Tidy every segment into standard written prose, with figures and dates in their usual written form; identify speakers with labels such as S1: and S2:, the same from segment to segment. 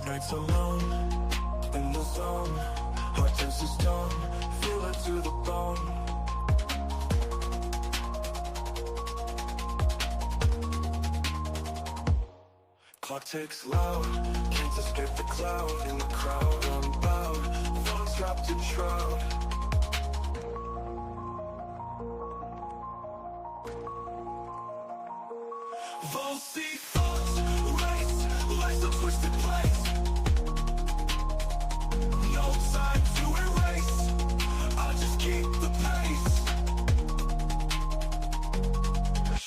S1: nights alone, in the zone, heart turns to stone, feel it to the bone. Clock ticks loud, can't escape the cloud, in the crowd unbowed, thoughts wrapped in shroud. Falsy thoughts race, life's a twisted place. No time to erase, I'll just keep the pace.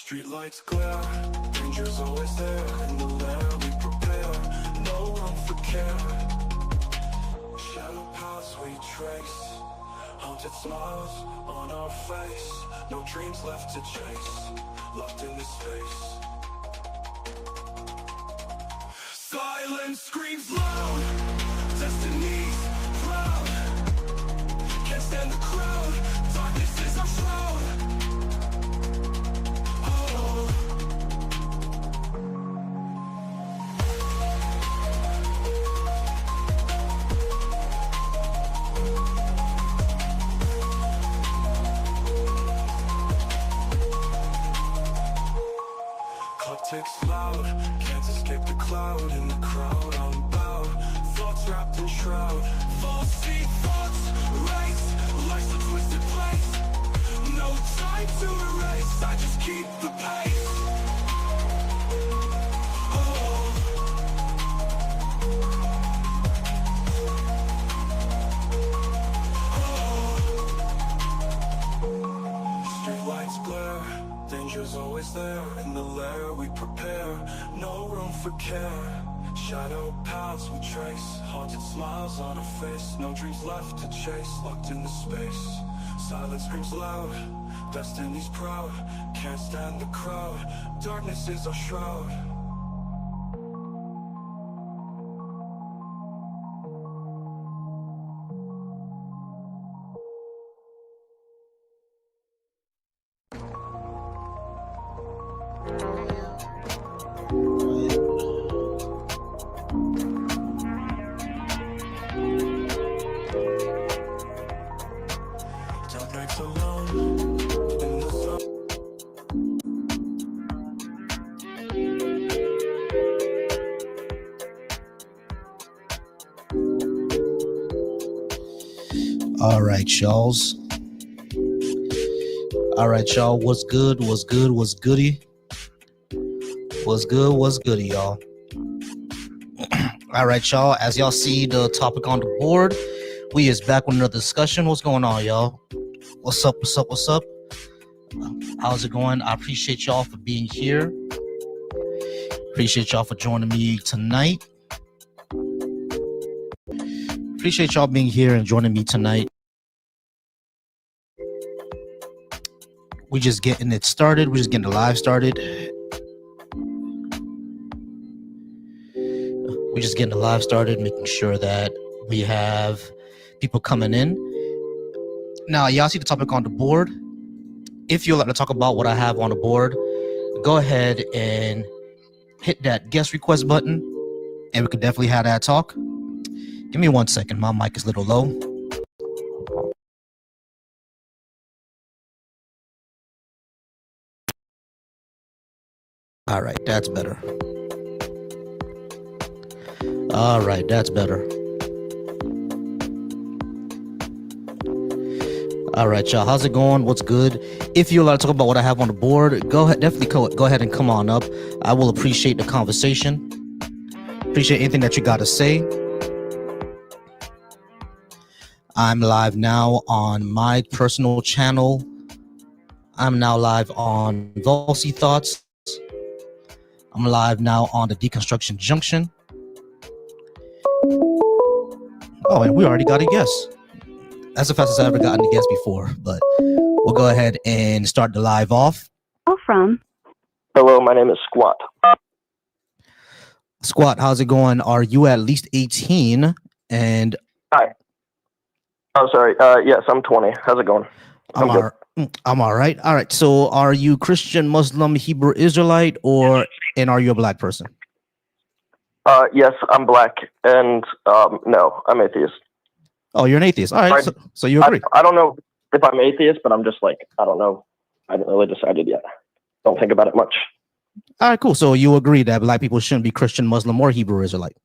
S1: Streetlights glare, danger's always there. In the lair we prepare, no room for care. Shadow paths we trace, haunted smiles on our face. No dreams left to chase, locked in this space. Silence screams loud, destiny's proud. Can't stand the crowd, darkness is our shroud. Oh. Clock ticks loud, can't escape the cloud, in the crowd unbowed, thoughts wrapped in shroud. Falsy thoughts race, life's a twisted place. No time to erase, I just keep the pace. Oh. Oh. Streetlights glare, danger's always there. In the lair we prepare, no room for care. Shadow paths we trace, haunted smiles on our face. No dreams left to chase, locked in the space. Silence screams loud, destiny's proud. Can't stand the crowd, darkness is our shroud.
S2: All right, y'alls. All right, y'all. What's good? What's good? What's goody? What's good? What's goody, y'all? All right, y'all. As y'all see the topic on the board, we is back with another discussion. What's going on, y'all? What's up? What's up? What's up? How's it going? I appreciate y'all for being here. Appreciate y'all for joining me tonight. Appreciate y'all being here and joining me tonight. We just getting it started. We're just getting the live started. We're just getting the live started, making sure that we have people coming in. Now, y'all see the topic on the board. If you'd like to talk about what I have on the board, go ahead and hit that guest request button, and we can definitely have that talk. Give me 1 second. My mic is a little low. All right, that's better. All right, that's better. All right, y'all. How's it going? What's good? If you'd like to talk about what I have on the board, go ahead. Definitely go ahead and come on up. I will appreciate the conversation. Appreciate anything that you got to say. I'm live now on my personal channel. I'm now live on Volsy Thoughts. I'm live now on the Deconstruction Junction. Oh, and we already got a guest. That's the fastest I've ever gotten a guest before, but we'll go ahead and start the live off.
S3: Hello, my name is Squat.
S2: Squat, how's it going? Are you at least 18? And
S3: Hi. Oh, sorry. Yes, I'm 20. How's it going?
S2: I'm all right. All right. So are you Christian, Muslim, Hebrew, Israelite, and are you a black person?
S3: Yes, I'm black, and no, I'm atheist.
S2: Oh, you're an atheist. All right, so you agree.
S3: I don't know if I'm atheist, but I'm just like, I don't know. I haven't really decided yet. Don't think about it much.
S2: All right, cool. So you agree that black people shouldn't be Christian, Muslim, or Hebrew Israelite?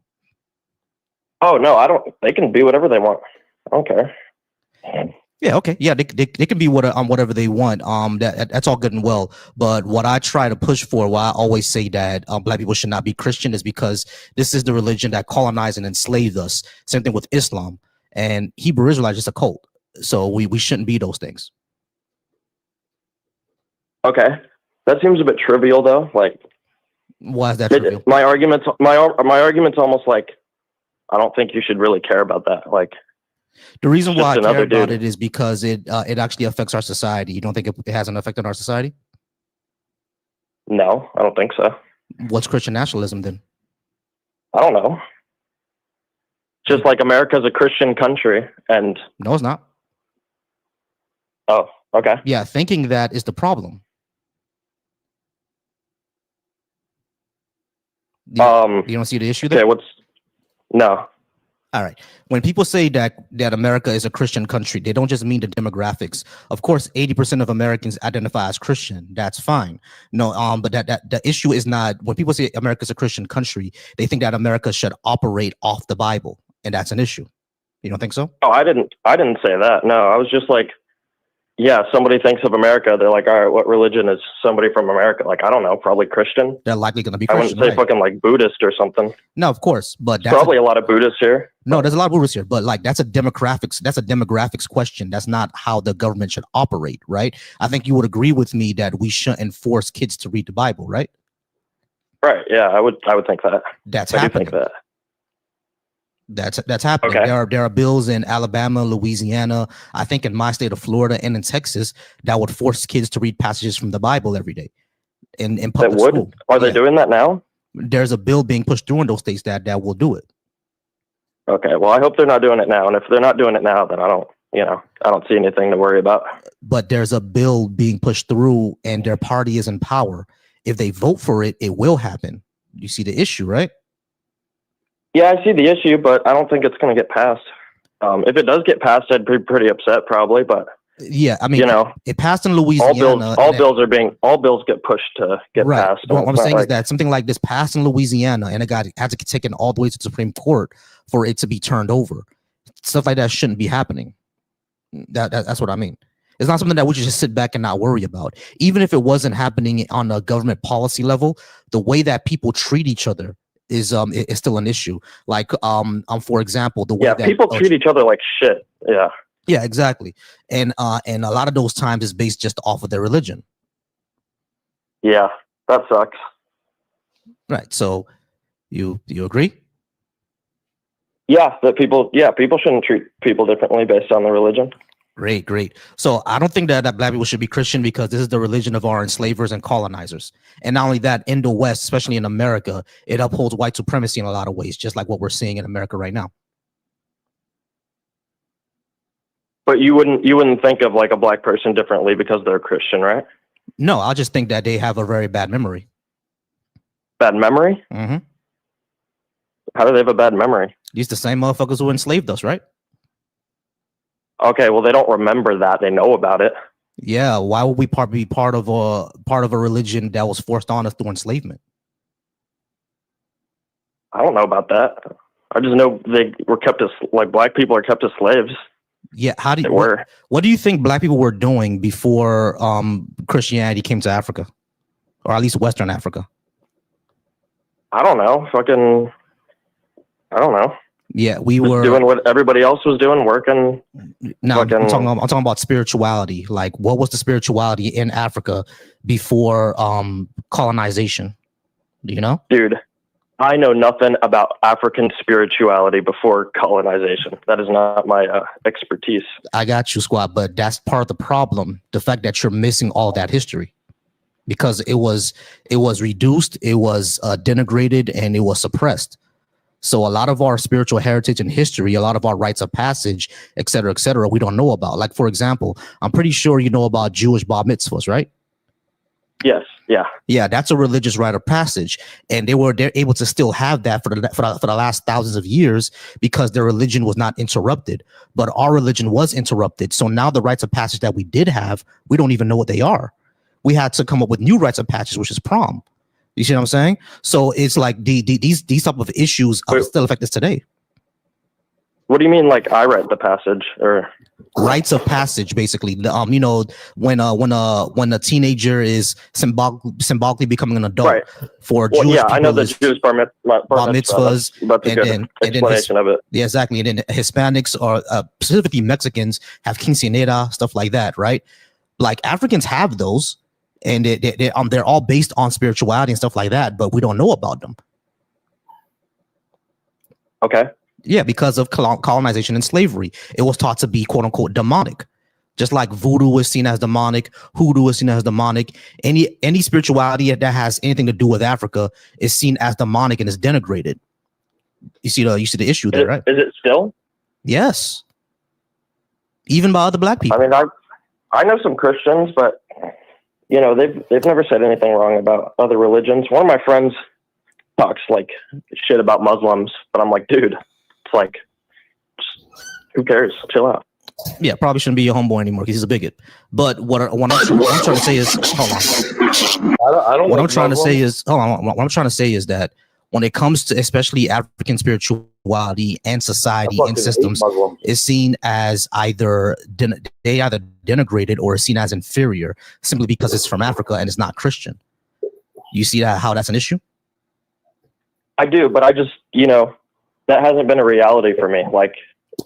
S3: Oh, no, I don't. They can be whatever they want. I don't care.
S2: Yeah, okay. Yeah, they can be whatever they want. That's all good and well. But what I try to push for, why I always say that black people should not be Christian, is because this is the religion that colonized and enslaved us. Same thing with Islam, and Hebrew Israelite is just a cult. So we shouldn't be those things.
S3: Okay, that seems a bit trivial, though. Like,
S2: why is that trivial?
S3: My argument's almost like, I don't think you should really care about that. Like,
S2: the reason why I care about it is because it actually affects our society. You don't think it has an effect on our society?
S3: No, I don't think so.
S2: What's Christian nationalism then?
S3: I don't know. Just like America's a Christian country, and
S2: no, it's not.
S3: Oh, okay.
S2: Yeah, thinking that is the problem. You don't see the issue there?
S3: Okay, no.
S2: All right. When people say that America is a Christian country, they don't just mean the demographics. Of course, 80% of Americans identify as Christian. That's fine. No, but that the issue is not when people say America is a Christian country, they think that America should operate off the Bible, and that's an issue. You don't think so?
S3: Oh, I didn't say that. No, I was just like, yeah, somebody thinks of America, they're like, all right, what religion is somebody from America? Like, I don't know, probably Christian.
S2: They're likely going to be Christian.
S3: I wouldn't say fucking like Buddhist or something.
S2: No, of course, but
S3: that's probably a lot of Buddhists here.
S2: No, there's a lot of Buddhists here, but like that's a demographics question. That's not how the government should operate, right? I think you would agree with me that we shouldn't force kids to read the Bible, right?
S3: Right. Yeah, I would think that.
S2: That's happening.
S3: I do think that.
S2: That's happening.
S3: Okay.
S2: There are bills in Alabama, Louisiana, I think in my state of Florida and in Texas that would force kids to read passages from the Bible every day in public school.
S3: Are they doing that now?
S2: There's a bill being pushed through in those states that will do it.
S3: Okay. Well, I hope they're not doing it now. And if they're not doing it now, then I don't see anything to worry about.
S2: But there's a bill being pushed through and their party is in power. If they vote for it, it will happen. You see the issue, right?
S3: Yeah, I see the issue, but I don't think it's going to get passed. If it does get passed, I'd be pretty upset probably, but
S2: yeah, I mean, it passed in Louisiana.
S3: All bills get pushed to get passed.
S2: What I'm saying is that something like this passed in Louisiana and it had to get taken all the way to the Supreme Court for it to be turned over. Stuff like that shouldn't be happening. That's what I mean. It's not something that we should just sit back and not worry about. Even if it wasn't happening on a government policy level, the way that people treat each other is still an issue. Like for example, the way that
S3: people treat each other like shit.
S2: Yeah, exactly. And a lot of those times is based just off of their religion.
S3: Yeah, that sucks.
S2: Right. So you agree?
S3: Yeah, people shouldn't treat people differently based on their religion.
S2: Great. So I don't think that black people should be Christian because this is the religion of our enslavers and colonizers. And not only that, in the West, especially in America, it upholds white supremacy in a lot of ways, just like what we're seeing in America right now.
S3: But you wouldn't think of like a black person differently because they're Christian, right?
S2: No, I just think that they have a very bad memory.
S3: Bad memory?
S2: Mm-hmm.
S3: How do they have a bad memory?
S2: These the same motherfuckers who enslaved us, right?
S3: Okay, well, they don't remember that. They know about it.
S2: Yeah, why would we be part of a religion that was forced on us through enslavement?
S3: I don't know about that. I just know they were kept as black people are kept as slaves.
S2: Yeah, what do you think black people were doing before Christianity came to Africa, or at least Western Africa?
S3: I don't know. I don't know.
S2: Yeah, we were
S3: doing what everybody else was doing, working.
S2: No, I'm talking about spirituality. Like, what was the spirituality in Africa before colonization? Do you know?
S3: Dude, I know nothing about African spirituality before colonization. That is not my expertise.
S2: I got you, squad, but that's part of the problem. The fact that you're missing all that history, because it was reduced, it was denigrated, and it was suppressed. So a lot of our spiritual heritage and history, a lot of our rites of passage, et cetera, we don't know about. Like, for example, I'm pretty sure you know about Jewish bar mitzvahs, right?
S3: Yes. Yeah.
S2: Yeah, that's a religious rite of passage, and they're able to still have that for the last thousands of years because their religion was not interrupted. But our religion was interrupted, so now the rites of passage that we did have, we don't even know what they are. We had to come up with new rites of passage, which is prom. You see what I'm saying? So it's like these type of issues still affect us today.
S3: What do you mean, like I read the passage or
S2: rites of passage? Basically, you know, when a teenager is symbolically becoming an adult,
S3: right?
S2: For
S3: well,
S2: Jewish
S3: yeah,
S2: people,
S3: I know the Jews bar
S2: mitzvahs,
S3: that's a good explanation of it.
S2: Yeah, exactly. And then Hispanics or specifically Mexicans have quinceañera, stuff like that, right? Like Africans have those, and they're all based on spirituality and stuff like that, but we don't know about them.
S3: Okay.
S2: Yeah, because of colonization and slavery, it was taught to be quote unquote demonic. Just like voodoo was seen as demonic, hoodoo is seen as demonic. Any spirituality that has anything to do with Africa is seen as demonic and is denigrated. You see the issue there, right?
S3: Is it still?
S2: Yes. Even by other black people.
S3: I mean, I know some Christians, but you know they've never said anything wrong about other religions. One of my friends talks like shit about Muslims, but I'm like, dude, it's like, who cares? Chill out.
S2: Yeah, probably shouldn't be your homeboy anymore because he's a bigot. But what I'm trying to say is, hold on. What I'm trying to say is, hold on. What I'm trying to say is that when it comes to especially African spirituality and society and systems, is seen as either denigrated or is seen as inferior simply because it's from Africa and it's not Christian. You see how that's an issue?
S3: I do, but I just, you know, that hasn't been a reality for me. Like,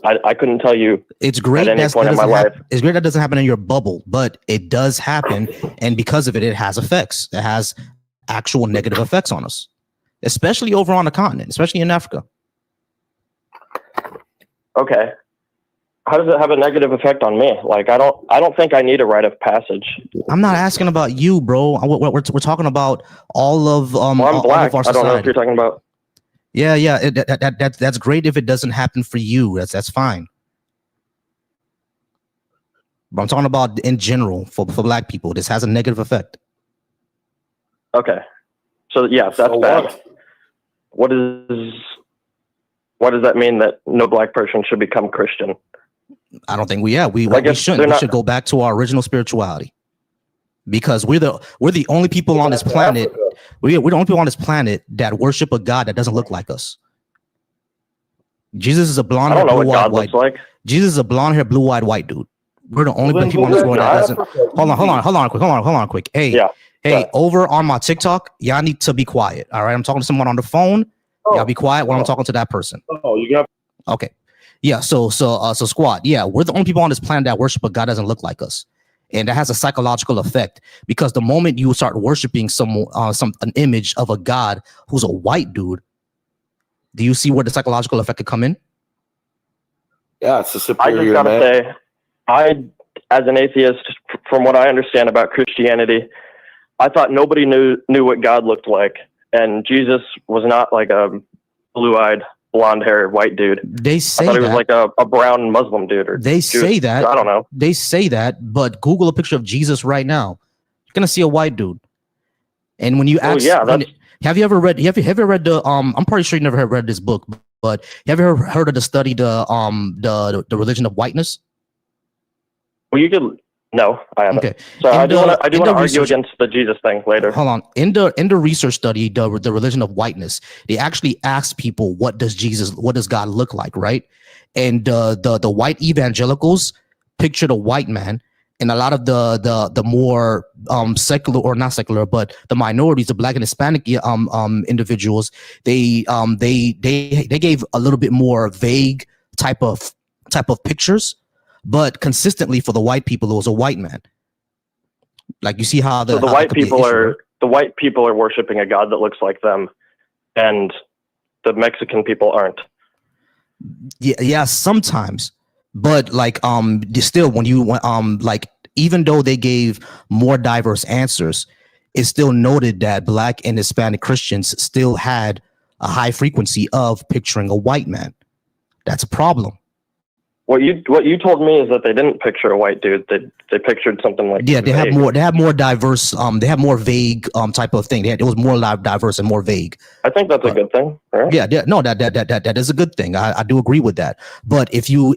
S3: I couldn't tell you.
S2: It's great
S3: at any point in my life.
S2: It's great that doesn't happen in your bubble, but it does happen, and because of it, it has effects. It has actual negative effects on us, especially over on the continent, especially in Africa.
S3: Okay, how does it have a negative effect on me? Like, I don't think I need a rite of passage.
S2: I'm not asking about you, bro. We're talking about all of
S3: well, I'm
S2: all
S3: black.
S2: Of our society.
S3: I don't know if you're talking about.
S2: Yeah, that's great if it doesn't happen for you. That's fine. But I'm talking about in general for black people. This has a negative effect.
S3: Okay, so yeah, that's bad. What does that mean that no black person should become Christian?
S2: I don't think we shouldn't. We should go back to our original spirituality. Because we're the only people on this planet. We're the only people on this planet that worship a God that doesn't look like us. Jesus is a blonde hair, blue-eyed white. Like. Jesus is a blonde hair, blue-eyed white dude. We're the only people on this world that doesn't. Hold on, quick. Hey, over on my TikTok, y'all need to be quiet. All right, I'm talking to someone on the phone. Y'all be quiet when I'm talking to that person.
S3: Oh, you got.
S2: Okay. Yeah. So squad. Yeah, we're the only people on this planet that worship a God that doesn't look like us. And that has a psychological effect because the moment you start worshiping an image of a God who's a white dude, do you see where the psychological effect could come in?
S3: Yeah, it's a superior. I just gotta say, as an atheist, from what I understand about Christianity, I thought nobody knew what God looked like, and Jesus was not like a blue-eyed, blonde-haired white dude.
S2: They say
S3: I thought he was like a brown Muslim dude. Or
S2: they say that.
S3: I don't know.
S2: They say that, but Google a picture of Jesus right now. You're gonna see a white dude. And when you ask, have you ever read the I'm pretty sure you never read this book, but have you ever heard of the study the religion of whiteness?
S3: Well, you could. No, I haven't. Okay. So I do want to argue against the Jesus thing later.
S2: Hold on. In the research study, the religion of whiteness, they actually asked people, what does God look like, right? And the white evangelicals pictured a white man, and a lot of the more secular, or not secular, but the minorities, the black and Hispanic individuals, they gave a little bit more vague type of pictures. But consistently for the white people, it was a white man. Like you see how the
S3: white people are worshiping a God that looks like them, and the Mexican people aren't.
S2: Yeah, sometimes. But like still, when you like, even though they gave more diverse answers, it's still noted that black and Hispanic Christians still had a high frequency of picturing a white man. That's a problem.
S3: What you told me is that they didn't picture a white dude. They pictured something like
S2: they have more diverse. They have more vague type of thing. It was more diverse and more vague.
S3: I think that's a good thing, right?
S2: Yeah, no, that is a good thing. I do agree with that. But if you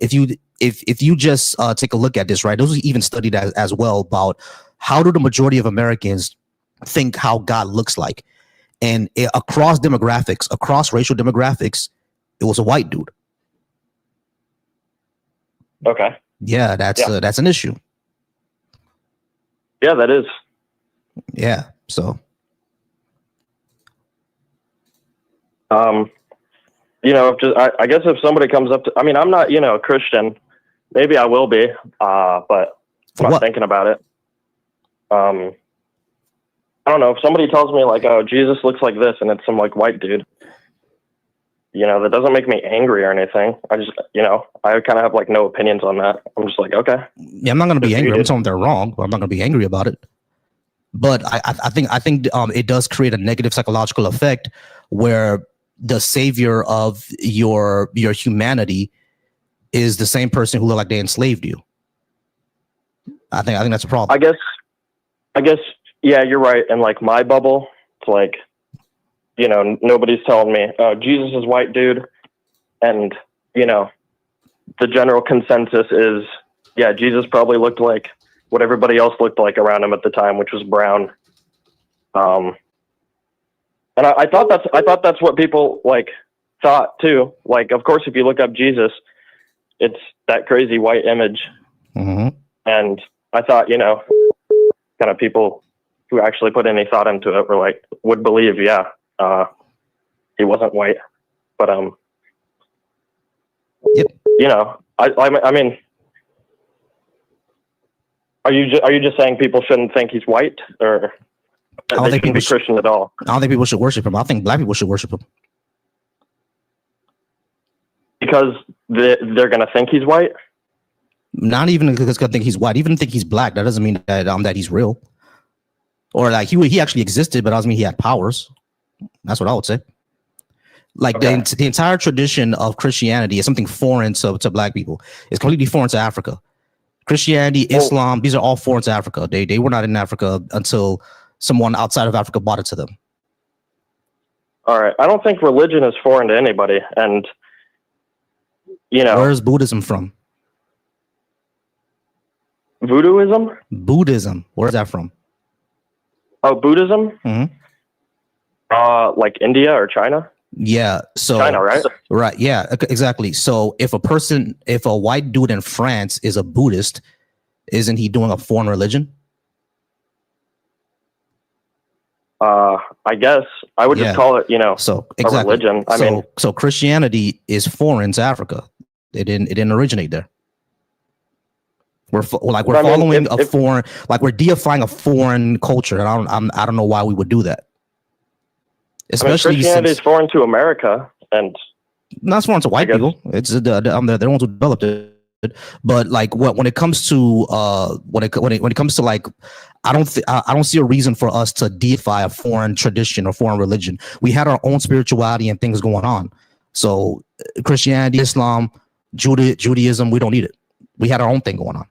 S2: just take a look at this, right, those was even studied as well about how do the majority of Americans think how God looks like, and across demographics, across racial demographics, it was a white dude.
S3: Okay.
S2: Yeah, that's an issue.
S3: Yeah, that is.
S2: Yeah. So.
S3: I guess if somebody comes up to, I mean, I'm not, a Christian. Maybe I will be, but I'm not thinking about it. I don't know. If somebody tells me like, oh, Jesus looks like this, and it's some like white dude, that doesn't make me angry or anything. I just, I kind of have like no opinions on that. I'm just like, okay.
S2: Yeah, I'm not going to be angry. I'm telling them they're wrong, but I'm not going to be angry about it. But I think it does create a negative psychological effect where the savior of your humanity is the same person who looked like they enslaved you. I think that's a problem.
S3: I guess, yeah, you're right. And like my bubble, it's like, nobody's telling me, oh, Jesus is white dude. And, the general consensus is, yeah, Jesus probably looked like what everybody else looked like around him at the time, which was brown. And I thought that's what people like thought too. Like, of course, if you look up Jesus, it's that crazy white image.
S2: Mm-hmm.
S3: And I thought, kind of people who actually put any thought into it were like, would believe, yeah, he wasn't white. But,
S2: yep.
S3: I mean, are you just saying people shouldn't think he's white, or
S2: I don't think people
S3: should be Christian at all?
S2: I don't think people should worship him. I think black people should worship him.
S3: Because they're going to think he's white?
S2: Not even because they're going to think he's white. Even think he's black. That doesn't mean that he's real. Or like he actually existed, but that doesn't mean he had powers. That's what I would say. Like the entire tradition of Christianity is something foreign to black people. It's completely foreign to Africa. Christianity, Islam, these are all foreign to Africa. They were not in Africa until someone outside of Africa brought it to them.
S3: All right. I don't think religion is foreign to anybody. And,
S2: where's Buddhism from?
S3: Voodooism?
S2: Buddhism. Where's that from?
S3: Oh, Buddhism?
S2: Mm-hmm.
S3: Like India or China?
S2: Yeah. So
S3: China, right?
S2: Right. Yeah, exactly. So if a white dude in France is a Buddhist, isn't he doing a foreign religion?
S3: I guess I would just call it,
S2: so exactly.
S3: a religion. I mean,
S2: so Christianity is foreign to Africa. It didn't originate there. We're following a foreign, like we're deifying a foreign culture, and I don't know why we would do that. Especially
S3: Christianity is foreign to America, and
S2: not foreign to white people. It's they're the ones who developed it. But like when it comes to when it comes to like, I don't see a reason for us to deify a foreign tradition or foreign religion. We had our own spirituality and things going on. So Christianity, Islam, Judaism, we don't need it. We had our own thing going on.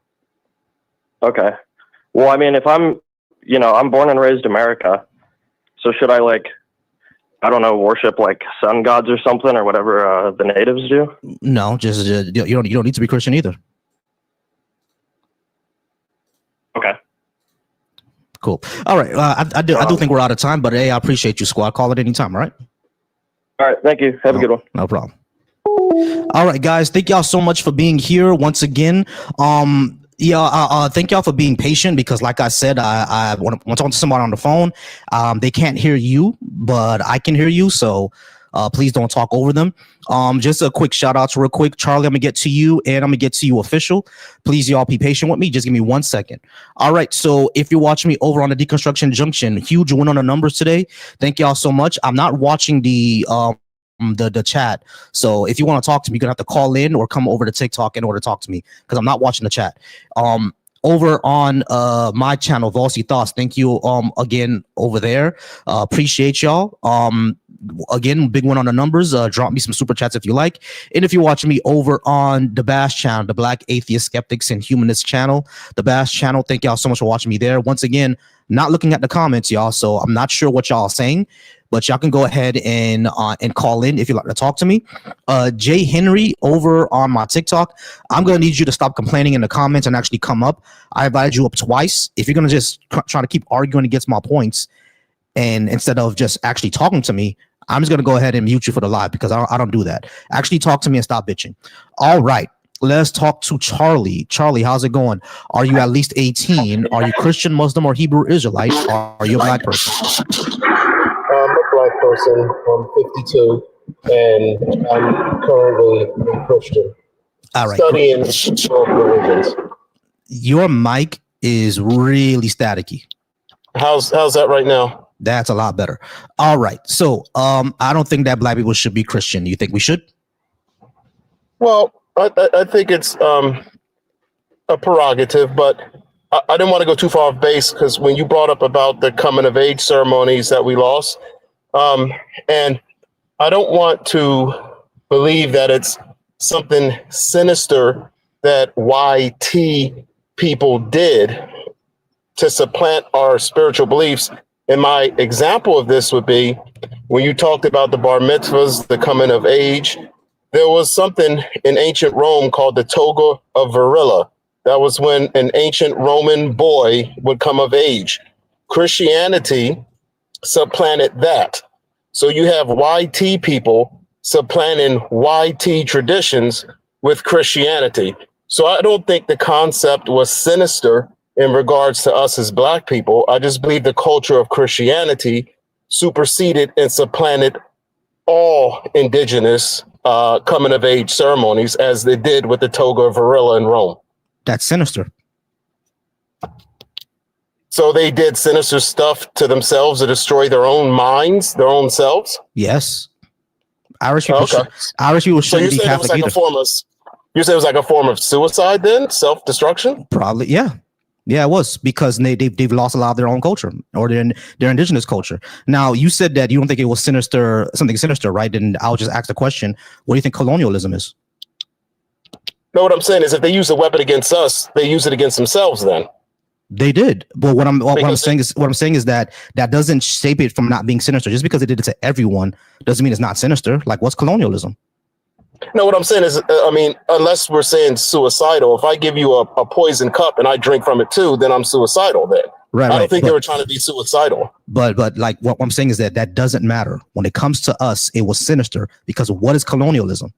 S3: Okay. Well, I mean, if I'm born and raised America, so should I I don't know, worship like sun gods or something or whatever the natives do?
S2: No, just you don't need to be Christian either.
S3: Okay.
S2: Cool. All right. I do think we're out of time, but hey, I appreciate you, squad. Call it anytime. All right.
S3: All right. Thank you. Have a good one.
S2: No problem. All right, guys. Thank y'all so much for being here once again. Thank y'all for being patient because, like I said, I want to talk to somebody on the phone. They can't hear you, but I can hear you. So please don't talk over them. Just a quick shout out real quick. Charlie, I'm gonna get to you and I'm gonna get to you official. Please, y'all be patient with me. Just give me 1 second. All right. So if you're watching me over on the Deconstruction Junction, huge win on the numbers today. Thank y'all so much. I'm not watching the chat. So if you want to talk to me, you're gonna have to call in or come over to TikTok in order to talk to me because I'm not watching the chat. Over on my channel, Volsy Thoughts, thank you again over there. Appreciate y'all. again, big one on the numbers. Drop me some super chats if you like. And if you're watching me over on the Bash channel, the Black Atheist Skeptics and Humanists channel, the Bash channel, thank y'all so much for watching me there. Once again, not looking at the comments, y'all, so I'm not sure what y'all are saying, but y'all can go ahead and call in if you'd like to talk to me. Jay Henry over on my TikTok, I'm going to need you to stop complaining in the comments and actually come up. I invited you up twice. If you're going to just try to keep arguing against my points, and instead of just actually talking to me, I'm just going to go ahead and mute you for the live because I don't do that. Actually talk to me and stop bitching. All right. Let's talk to Charlie. Charlie, how's it going? Are you at least 18? Are you Christian, Muslim, or Hebrew Israelite? Or are you a black person?
S4: I'm a black person. I'm 52, and I'm currently a Christian.
S2: All right.
S4: Studying both religions.
S2: Your mic is really staticky.
S4: How's that right now?
S2: That's a lot better. All right. So I don't think that black people should be Christian. You think we should?
S4: Well, I think it's a prerogative, but I didn't want to go too far off base because when you brought up about the coming of age ceremonies that we lost, and I don't want to believe that it's something sinister that YT people did to supplant our spiritual beliefs. And my example of this would be when you talked about the bar mitzvahs, the coming of age. There was something in ancient Rome called the toga of virila. That was when an ancient Roman boy would come of age. Christianity supplanted that. So you have YT people supplanting YT traditions with Christianity. So I don't think the concept was sinister in regards to us as black people. I just believe the culture of Christianity superseded and supplanted all indigenous coming of age ceremonies as they did with the toga of virila in Rome.
S2: That's sinister.
S4: So they did sinister stuff to themselves to destroy their own minds, their own selves?
S2: Yes. Irish people, Irish people shouldn't be Catholic either.
S4: You said it was like a form of suicide then? Self-destruction?
S2: Probably, yeah. Yeah, it was because they've lost a lot of their own culture or their indigenous culture. Now, you said that you don't think it was sinister, something sinister, right? And I'll just ask the question, what do you think colonialism is?
S4: No, what I'm saying is if they use a weapon against us, they use it against themselves then.
S2: They did. But what I'm saying is that doesn't shape it from not being sinister. Just because they did it to everyone doesn't mean it's not sinister. Like, what's colonialism?
S4: No, what I'm saying is, unless we're saying suicidal, if I give you a poison cup and I drink from it too, then I'm suicidal then.
S2: Right.
S4: I don't think they were trying to be suicidal.
S2: But like what I'm saying is that doesn't matter. When it comes to us, it was sinister because what is colonialism?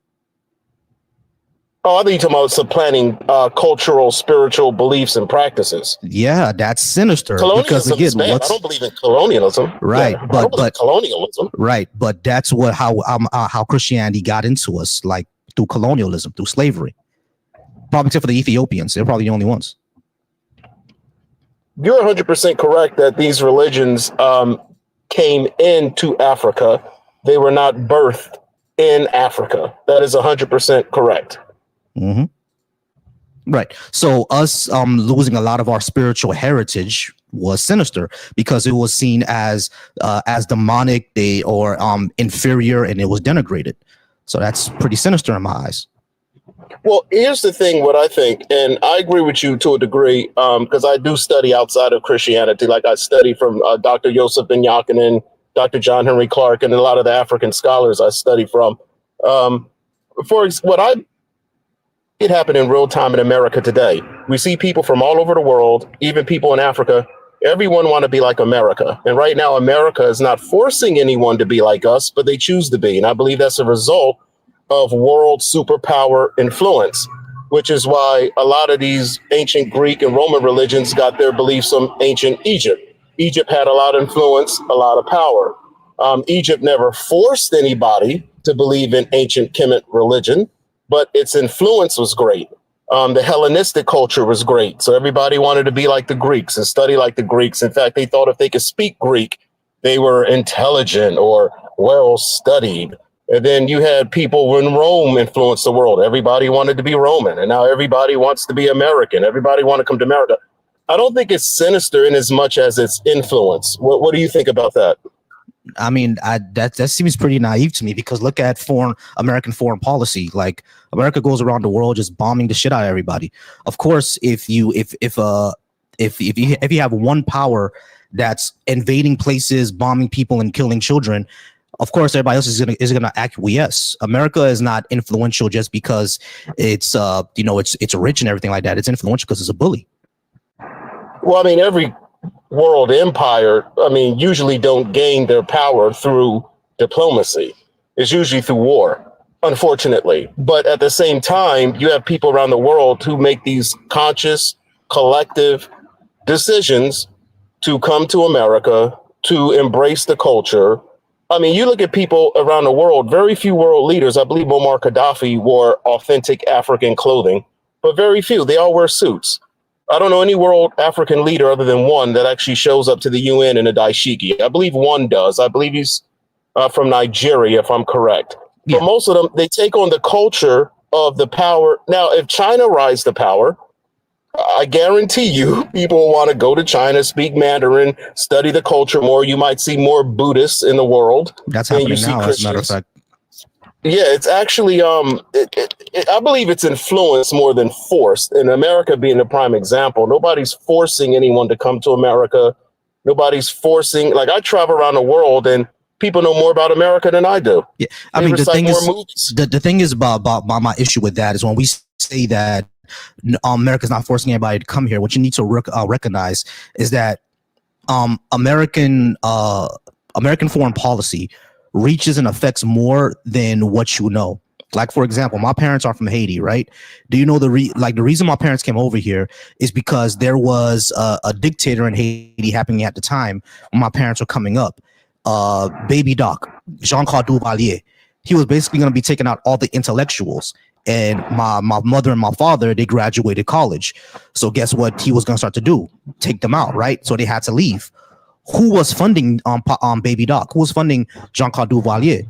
S4: Oh, I think you're talking about supplanting cultural, spiritual beliefs and practices.
S2: Yeah, that's sinister.
S4: Colonialism is bad. I don't believe in colonialism.
S2: Right,
S4: yeah, but colonialism.
S2: Right, but that's how Christianity got into us, like through colonialism, through slavery. Probably except for the Ethiopians, they're probably the only ones.
S4: You're 100% correct that these religions came into Africa. They were not birthed in Africa. That is 100% correct.
S2: Mm-hmm. Right. So us losing a lot of our spiritual heritage was sinister because it was seen as demonic, or inferior, and it was denigrated. So that's pretty sinister in my eyes.
S4: Well, here's the thing, what I think, and I agree with you to a degree, because I do study outside of Christianity. Like I study from Dr. Yosef Ben Yakinen, Dr. John Henry Clark, and a lot of the African scholars I study from. It happened in real time in America today. We see people from all over the world, even people in Africa. Everyone want to be like America. And right now, America is not forcing anyone to be like us, but they choose to be. And I believe that's a result of world superpower influence, which is why a lot of these ancient Greek and Roman religions got their beliefs from ancient Egypt. Egypt had a lot of influence, a lot of power. Egypt never forced anybody to believe in ancient Kemet religion, but its influence was great. The Hellenistic culture was great. So everybody wanted to be like the Greeks and study like the Greeks. In fact, they thought if they could speak Greek, they were intelligent or well-studied. And then you had people when Rome influenced the world. Everybody wanted to be Roman, and now everybody wants to be American. Everybody want to come to America. I don't think it's sinister in as much as it's influence. What do you think about that?
S2: I mean, that seems pretty naive to me, because look at American foreign policy. Like, America goes around the world just bombing the shit out of everybody. Of course, if you have one power that's invading places, bombing people, and killing children, of course everybody else is gonna acquiesce. America is not influential just because it's it's rich and everything like that. It's influential because it's a bully.
S4: Well, I mean, every world empire, usually don't gain their power through diplomacy. It's usually through war, unfortunately. But at the same time, you have people around the world who make these conscious, collective decisions to come to America, to embrace the culture. I mean, you look at people around the world, very few world leaders. I believe Muammar Gaddafi wore authentic African clothing, but very few. They all wear suits. I don't know any world African leader other than one that actually shows up to the UN in a daishiki. I believe one does. I believe he's from Nigeria, if I'm correct. Yeah. But most of them, they take on the culture of the power. Now, if China rises to power, I guarantee you people will want to go to China, speak Mandarin, study the culture more. You might see more Buddhists in the world.
S2: That's happening now, as a matter of fact.
S4: Yeah, it's actually, I believe it's influence more than forced. And America being the prime example, nobody's forcing anyone to come to America. Nobody's forcing, like, I travel around the world and people know more about America than I do.
S2: Yeah, I mean, the thing is about my issue with that is when we say that America's not forcing anybody to come here, what you need to recognize is that American foreign policy reaches and affects more than what you know. Like, for example, my parents are from Haiti, right? Do you know the reason my parents came over here is because there was a dictator in Haiti happening at the time when my parents were coming up. Baby Doc, Jean-Claude Duvalier. He was basically going to be taking out all the intellectuals. And my mother and my father, they graduated college. So guess what he was going to start to do? Take them out, right? So they had to leave. Who was funding Baby Doc? Who was funding Jean-Claude Duvalier?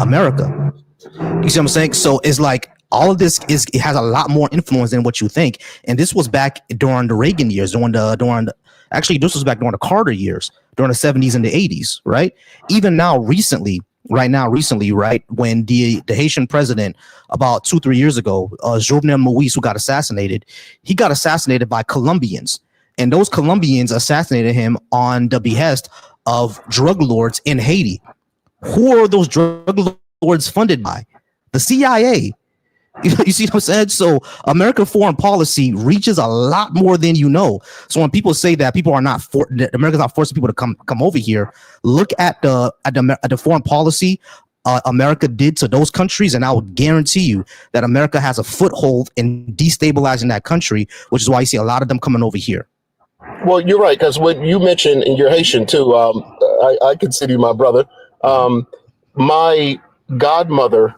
S2: Actually, you see what I'm saying? So it's like all of this it has a lot more influence than what you think. And this was back during the Reagan years, actually this was back during the Carter years, during the 70s and the 80s, right? Even now, recently, right, when the Haitian president about 2-3 years ago, Jovenel Moïse, who got assassinated, he got assassinated by Colombians. And those Colombians assassinated him on the behest of drug lords in Haiti. Who are those drug lords funded by? The CIA. You see what I'm saying? So American foreign policy reaches a lot more than you know. So when people say that America's not forcing people to come over here, look at the foreign policy America did to those countries, and I would guarantee you that America has a foothold in destabilizing that country, which is why you see a lot of them coming over here.
S4: Well, you're right, because what you mentioned, and you're Haitian too. I consider you my brother. My godmother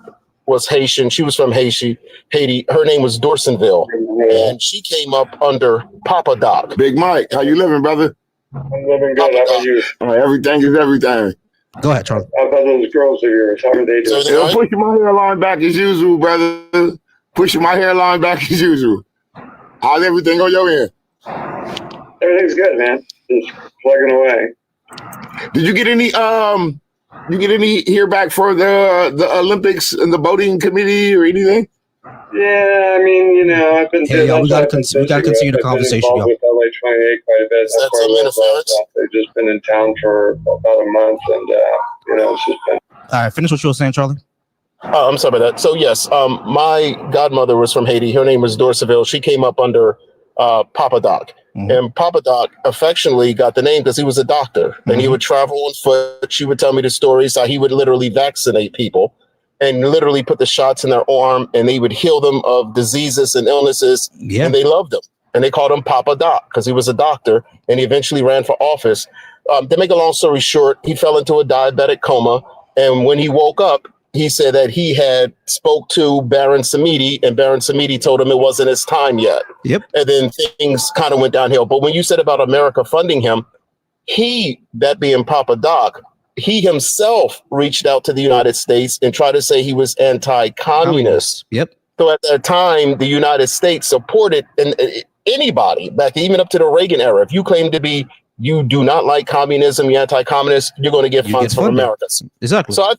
S4: was Haitian. She was from Haiti. Her name was Dorsenville, and she came up under Papa Doc.
S5: Big Mike, how you living, brother?
S6: I'm living good. How about you?
S5: Everything is everything.
S2: Go ahead, Charlie.
S6: How about those girls of yours? How are they doing?
S5: Right? Pushing my hairline back as usual, brother. Pushing my hairline back as usual. How's everything on your end?
S6: Everything's good, man. Just plugging away.
S5: Did you get any hear back for the Olympics and the boating committee or anything?
S6: Yeah, I mean, I've been.
S2: We got to continue the conversation.
S6: With LA 28 quite a bit.
S4: That's some interference.
S6: They've just been in town for about a month, and it's just been.
S2: All right, finish what you were saying, Charlie.
S4: I'm sorry about that. So yes, my godmother was from Haiti. Her name was Dorsenville. She came up under Papa Doc. Mm-hmm. And Papa Doc affectionately got the name because he was a doctor, mm-hmm. and he would travel on foot. She would tell me the stories how he would literally vaccinate people and literally put the shots in their arm, and they would heal them of diseases and illnesses. Yeah. And they loved him, and they called him Papa Doc because he was a doctor, and he eventually ran for office. To make a long story short, he fell into a diabetic coma, and when he woke up, he said that he had spoke to Baron Samedi, and Baron Samedi told him it wasn't his time yet.
S2: Yep.
S4: And then things kind of went downhill. But when you said about America funding him, that being Papa Doc, he himself reached out to the United States and tried to say he was anti-communist.
S2: Yep.
S4: So at that time, the United States supported anybody back even up to the Reagan era. If you claim to be you do not like communism, you're anti-communist, you're going to get funds from America.
S2: Exactly.
S4: So I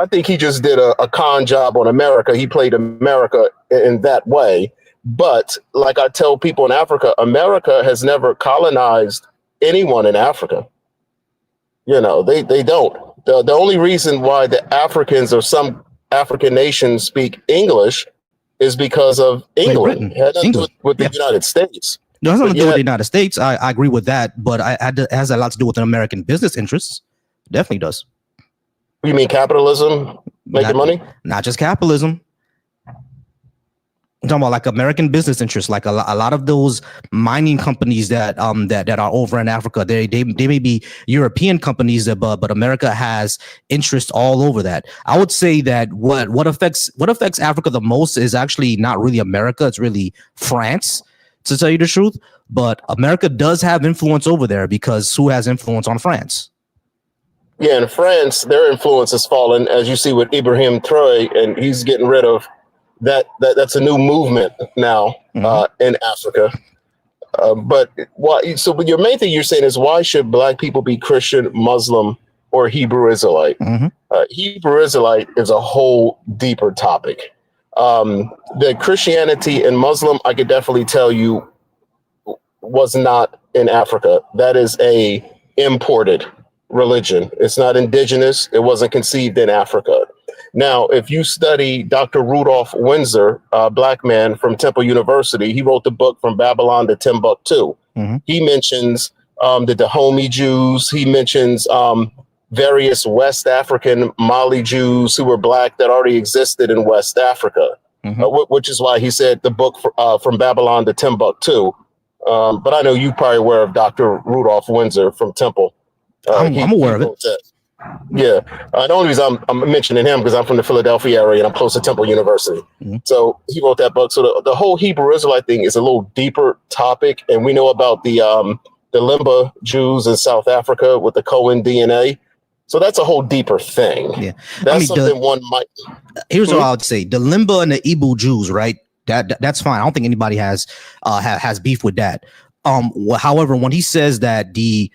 S4: think he just did a con job on America. He played America in that way. But like I tell people in Africa, America has never colonized anyone in Africa. You know, they don't. The only reason why the Africans or some African nations speak English is because of England. It had nothing to do with the United States.
S2: No, it has nothing to do with the United States. I agree with that, but it has a lot to do with an American business interests. Definitely does.
S4: You mean capitalism making money?
S2: Not just capitalism. I'm talking about like American business interests, like a lot of those mining companies that are over in Africa. They may be European companies, but America has interest all over that. I would say that what affects Africa the most is actually not really America. It's really France, to tell you the truth. But America does have influence over there because who has influence on France?
S4: Yeah, in France, their influence has fallen, as you see with Ibrahim Traoré, and he's getting rid of that's a new movement now in Africa. But why? So, but your main thing you're saying is why should Black people be Christian, Muslim, or Hebrew Israelite? Hebrew Israelite is a whole deeper topic. The Christianity and Muslim, I could definitely tell you, was not in Africa. That is a imported religion. It's not indigenous. It wasn't conceived in Africa. Now, if you study Dr. Rudolph Windsor, a Black man from Temple University, he wrote the book From Babylon to Timbuktu. He mentions the Dahomey Jews. He mentions various West African Mali Jews who were Black that already existed in West Africa, which is why he said the book From Babylon to Timbuktu. But I know you're probably aware of Dr. Rudolph Windsor from Temple.
S2: I'm aware of it.
S4: Yeah, the only reason I'm mentioning him because I'm from the Philadelphia area and I'm close to Temple University. So he wrote that book. So the whole Hebrew Israelite thing is a little deeper topic, and we know about the Limba Jews in South Africa with the Cohen DNA. So that's a whole deeper thing. Yeah, that's something one might.
S2: Here's what I would say: the Limba and the Igbo Jews, right? That's fine. I don't think anybody has beef with that. However, when he says that the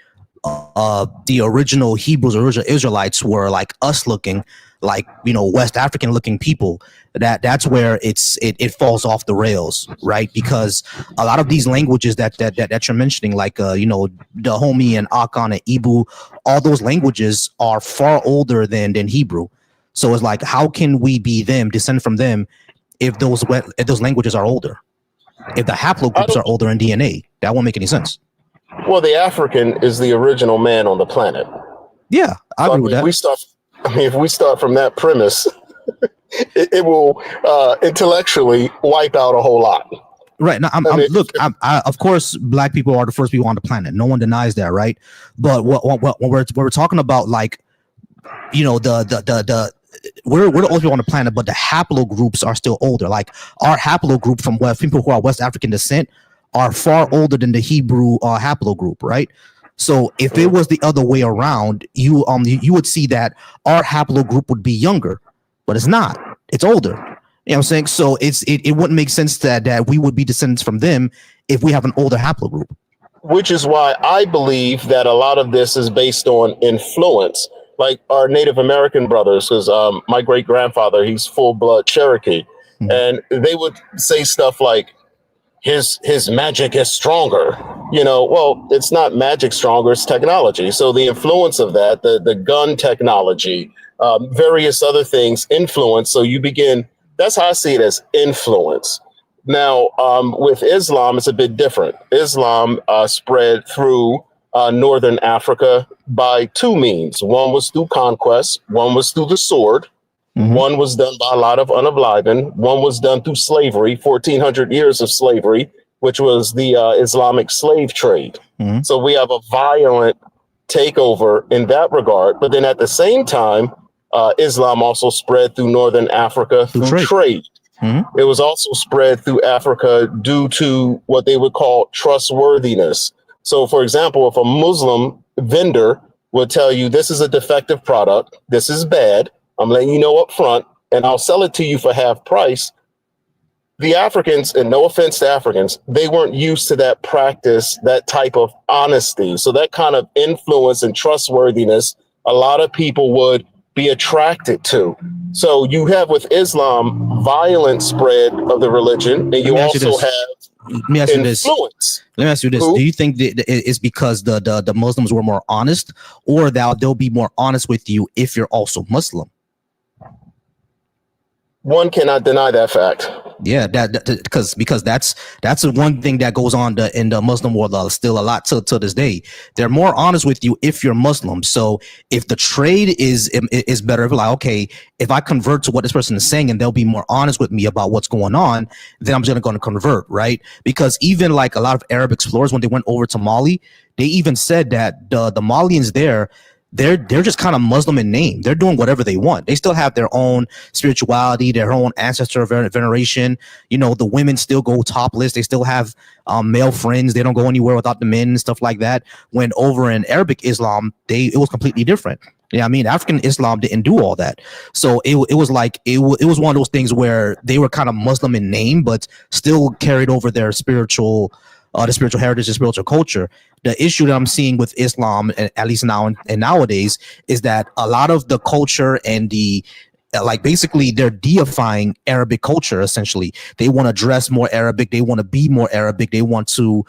S2: original Hebrews, original Israelites were like us looking, like, you know, West African looking people, that's where it falls off the rails, right? Because a lot of these languages that you're mentioning, like you know, Dahomey and Akan and Ibu, all those languages are far older than Hebrew. So it's like, how can we be them, descend from them, if those languages are older? If the haplogroups are older in DNA, that won't make any sense.
S4: Well, the African is the original man on the planet.
S2: Yeah, I agree with that.
S4: If we start from that premise, it will intellectually wipe out a whole lot.
S2: Right. Now, of course, Black people are the first people on the planet. No one denies that, right? But when we're talking about, like, you know, we're the oldest people on the planet, but the haplogroups are still older. Like our haplogroup from people who are West African descent are far older than the Hebrew haplogroup, right? So if it was the other way around, you would see that our haplogroup would be younger, but it's not. It's older. You know what I'm saying? So it wouldn't make sense that we would be descendants from them if we have an older haplogroup.
S4: Which is why I believe that a lot of this is based on influence. Like our Native American brothers, because my great grandfather, he's full blood Cherokee, and they would say stuff like, his magic is stronger. You know, well, it's not magic stronger, it's technology. So the influence of that, the gun technology, various other things influence. So you begin, that's how I see it, as influence. Now, with Islam, it's a bit different. Islam spread through Northern Africa by two means. One was through conquest, one was through the sword. One was done by a lot of unenlightened. One was done through slavery, 1,400 years of slavery, which was the Islamic slave trade. So we have a violent takeover in that regard. But then at the same time, Islam also spread through Northern Africa through trade. It was also spread through Africa due to what they would call trustworthiness. So, for example, if a Muslim vendor would tell you this is a defective product, this is bad, I'm letting you know up front, and I'll sell it to you for half price, the Africans, and no offense to Africans, they weren't used to that practice, that type of honesty. So that kind of influence and trustworthiness, a lot of people would be attracted to. So you have with Islam violent spread of the religion, and you also have
S2: Let me ask you this. Let me ask you this. Do you think that it's because the Muslims were more honest, or that they'll be more honest with you if you're also Muslim?
S4: One cannot deny that fact.
S2: Yeah, because that's the one thing that goes on in the Muslim world still a lot to this day. They're more honest with you if you're Muslim. So if the trade is better, like, okay, if I convert to what this person is saying and they'll be more honest with me about what's going on, then I'm just going to convert, right? Because even like a lot of Arab explorers, when they went over to Mali, they even said that the Malians there, they're just kind of Muslim in name. They're doing whatever they want. They still have their own spirituality, their own ancestor veneration. You know, the women still go topless. They still have male friends. They don't go anywhere without the men and stuff like that. When over in Arabic Islam, it was completely different. Yeah, I mean, African Islam didn't do all that. So it was like it was one of those things where they were kind of Muslim in name, but still carried over their spiritual heritage and spiritual culture. The issue that I'm seeing with Islam, at least now and nowadays, is that a lot of the culture and the basically they're deifying Arabic culture. Essentially, they want to dress more Arabic. They want to be more Arabic. They want to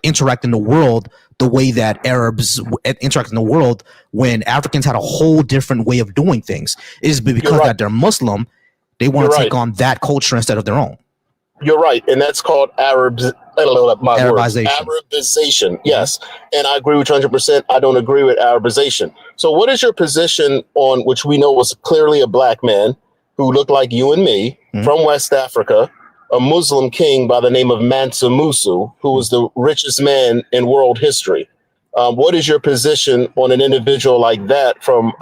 S2: interact in the world the way that Arabs interact in the world, when Africans had a whole different way of doing things. It is because that they're Muslim, they want to take on that culture instead of their own.
S4: You're right, and that's called Arabization. Yes, and I agree with you 100%. I don't agree with Arabization. So what is your position on, which we know was clearly a black man who looked like you and me, from West Africa, a Muslim king by the name of Mansa Musa, who was the richest man in world history? What is your position on an individual like that from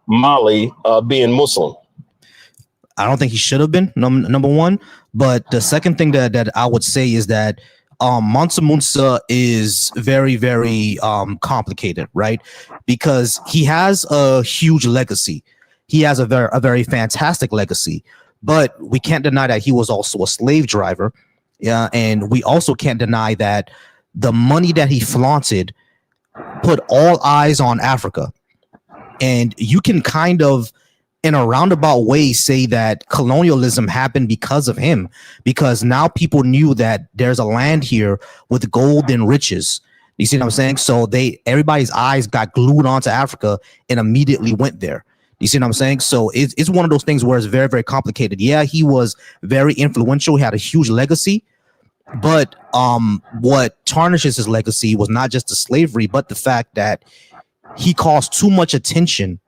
S4: Mali being Muslim?
S2: I don't think he should have been number one. But the second thing that I would say is that Mansa Musa is very, very complicated, right? Because he has a huge legacy. He has a very fantastic legacy. But we can't deny that he was also a slave driver. Yeah, and we also can't deny that the money that he flaunted put all eyes on Africa. And you can kind of, in a roundabout way, say that colonialism happened because of him, because now people knew that there's a land here with gold and riches. You see what I'm saying? So everybody's eyes got glued onto Africa and immediately went there. You see what I'm saying? So it's one of those things where it's very, very complicated. Yeah, he was very influential. He had a huge legacy. But what tarnishes his legacy was not just the slavery, but the fact that he caused too much attention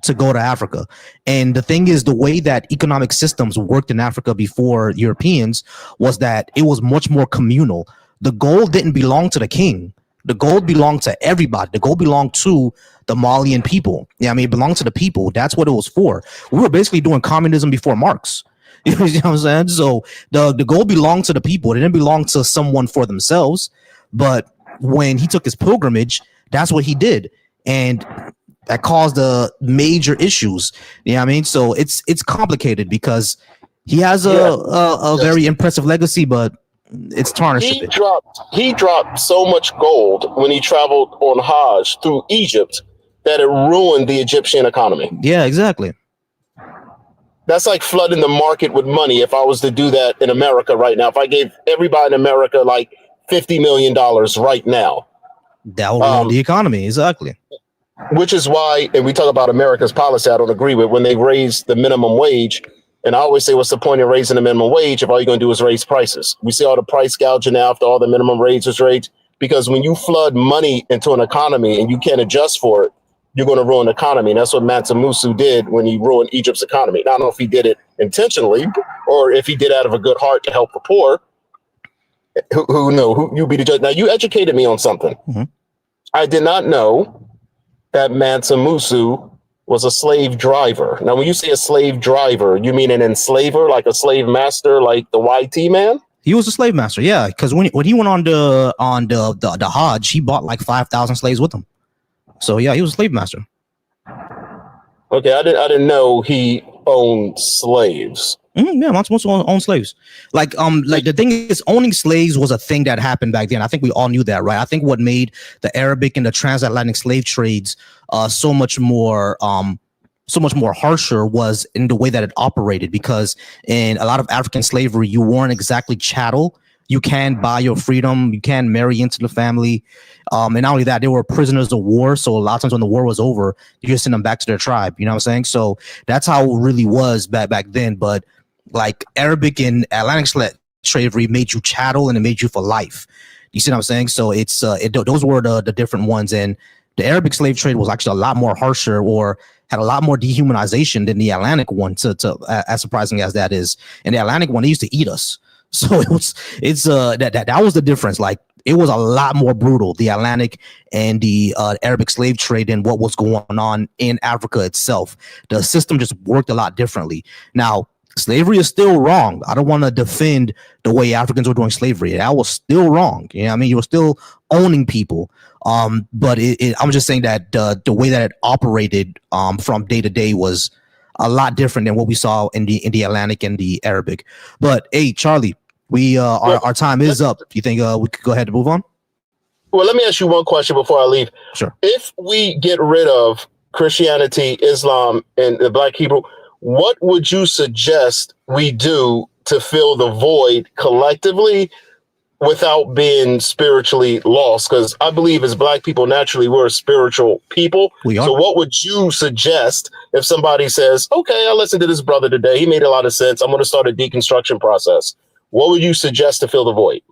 S2: to go to Africa. And the thing is, the way that economic systems worked in Africa before Europeans was that it was much more communal. The gold didn't belong to the king. The gold belonged to everybody. The gold belonged to the Malian people. Yeah, I mean, it belonged to the people. That's what it was for. We were basically doing communism before Marx. You know what I'm saying? So the gold belonged to the people. It didn't belong to someone for themselves. But when he took his pilgrimage, that's what he did. And that caused major issues. You know what I mean? So it's complicated because he has a very impressive legacy, but it's tarnished a bit.
S4: He dropped so much gold when he traveled on Hajj through Egypt that it ruined the Egyptian economy.
S2: Yeah, exactly.
S4: That's like flooding the market with money. If I was to do that in America right now, if I gave everybody in America like $50 million right now,
S2: that will ruin the economy. Exactly.
S4: Which is why, and we talk about America's policy, I don't agree with when they raise the minimum wage. And I always say, what's the point of raising the minimum wage if all you're going to do is raise prices? We see all the price gouging now after all the minimum wage was raised, because when you flood money into an economy and you can't adjust for it, you're going to ruin the economy. And that's what Mansa Musa did when he ruined Egypt's economy. Now, I don't know if he did it intentionally or if he did out of a good heart to help the poor. Who knew? Who you be the judge? Now, you educated me on something. Mm-hmm. I did not know that Mansa Musa was a slave driver. Now, when you say a slave driver, you mean an enslaver, like a slave master, like the YT man?
S2: He was a slave master, yeah. Because when he went on the Hajj, he bought like 5,000 slaves with him. So yeah, he was a slave master.
S4: Okay, I didn't know he owned slaves.
S2: Yeah, most owned slaves. Like the thing is, owning slaves was a thing that happened back then. I think we all knew that, right? I think what made the Arabic and the transatlantic slave trades so much more harsher was in the way that it operated, because in a lot of African slavery, you weren't exactly chattel. You can buy your freedom. You can marry into the family. And not only that, they were prisoners of war. So a lot of times when the war was over, you just send them back to their tribe. You know what I'm saying? So that's how it really was back then. But like Arabic and Atlantic slavery made you chattel, and it made you for life. You see what I'm saying? So it's those were the different ones. And the Arabic slave trade was actually a lot more harsher, or had a lot more dehumanization than the Atlantic one, to as surprising as that is. And the Atlantic one, they used to eat us. So that was the difference. Like, it was a lot more brutal, the Atlantic and the Arabic slave trade, than what was going on in Africa itself. The system just worked a lot differently. Now, slavery is still wrong. I don't want to defend the way Africans were doing slavery. That was still wrong. You know what I mean? You were still owning people. But I'm just saying that the way that it operated from day to day was a lot different than what we saw in the Atlantic and the Arabic. But hey, Charlie, our time is up. You think we could go ahead and move on?
S4: Well, let me ask you one question before I leave.
S2: Sure.
S4: If we get rid of Christianity, Islam, and the Black Hebrew, what would you suggest we do to fill the void collectively without being spiritually lost? Because I believe as Black people, naturally, we're spiritual people.
S2: We are.
S4: So what would you suggest if somebody says, okay, I listened to this brother today, he made a lot of sense, I'm going to start a deconstruction process? What would you suggest to fill the void?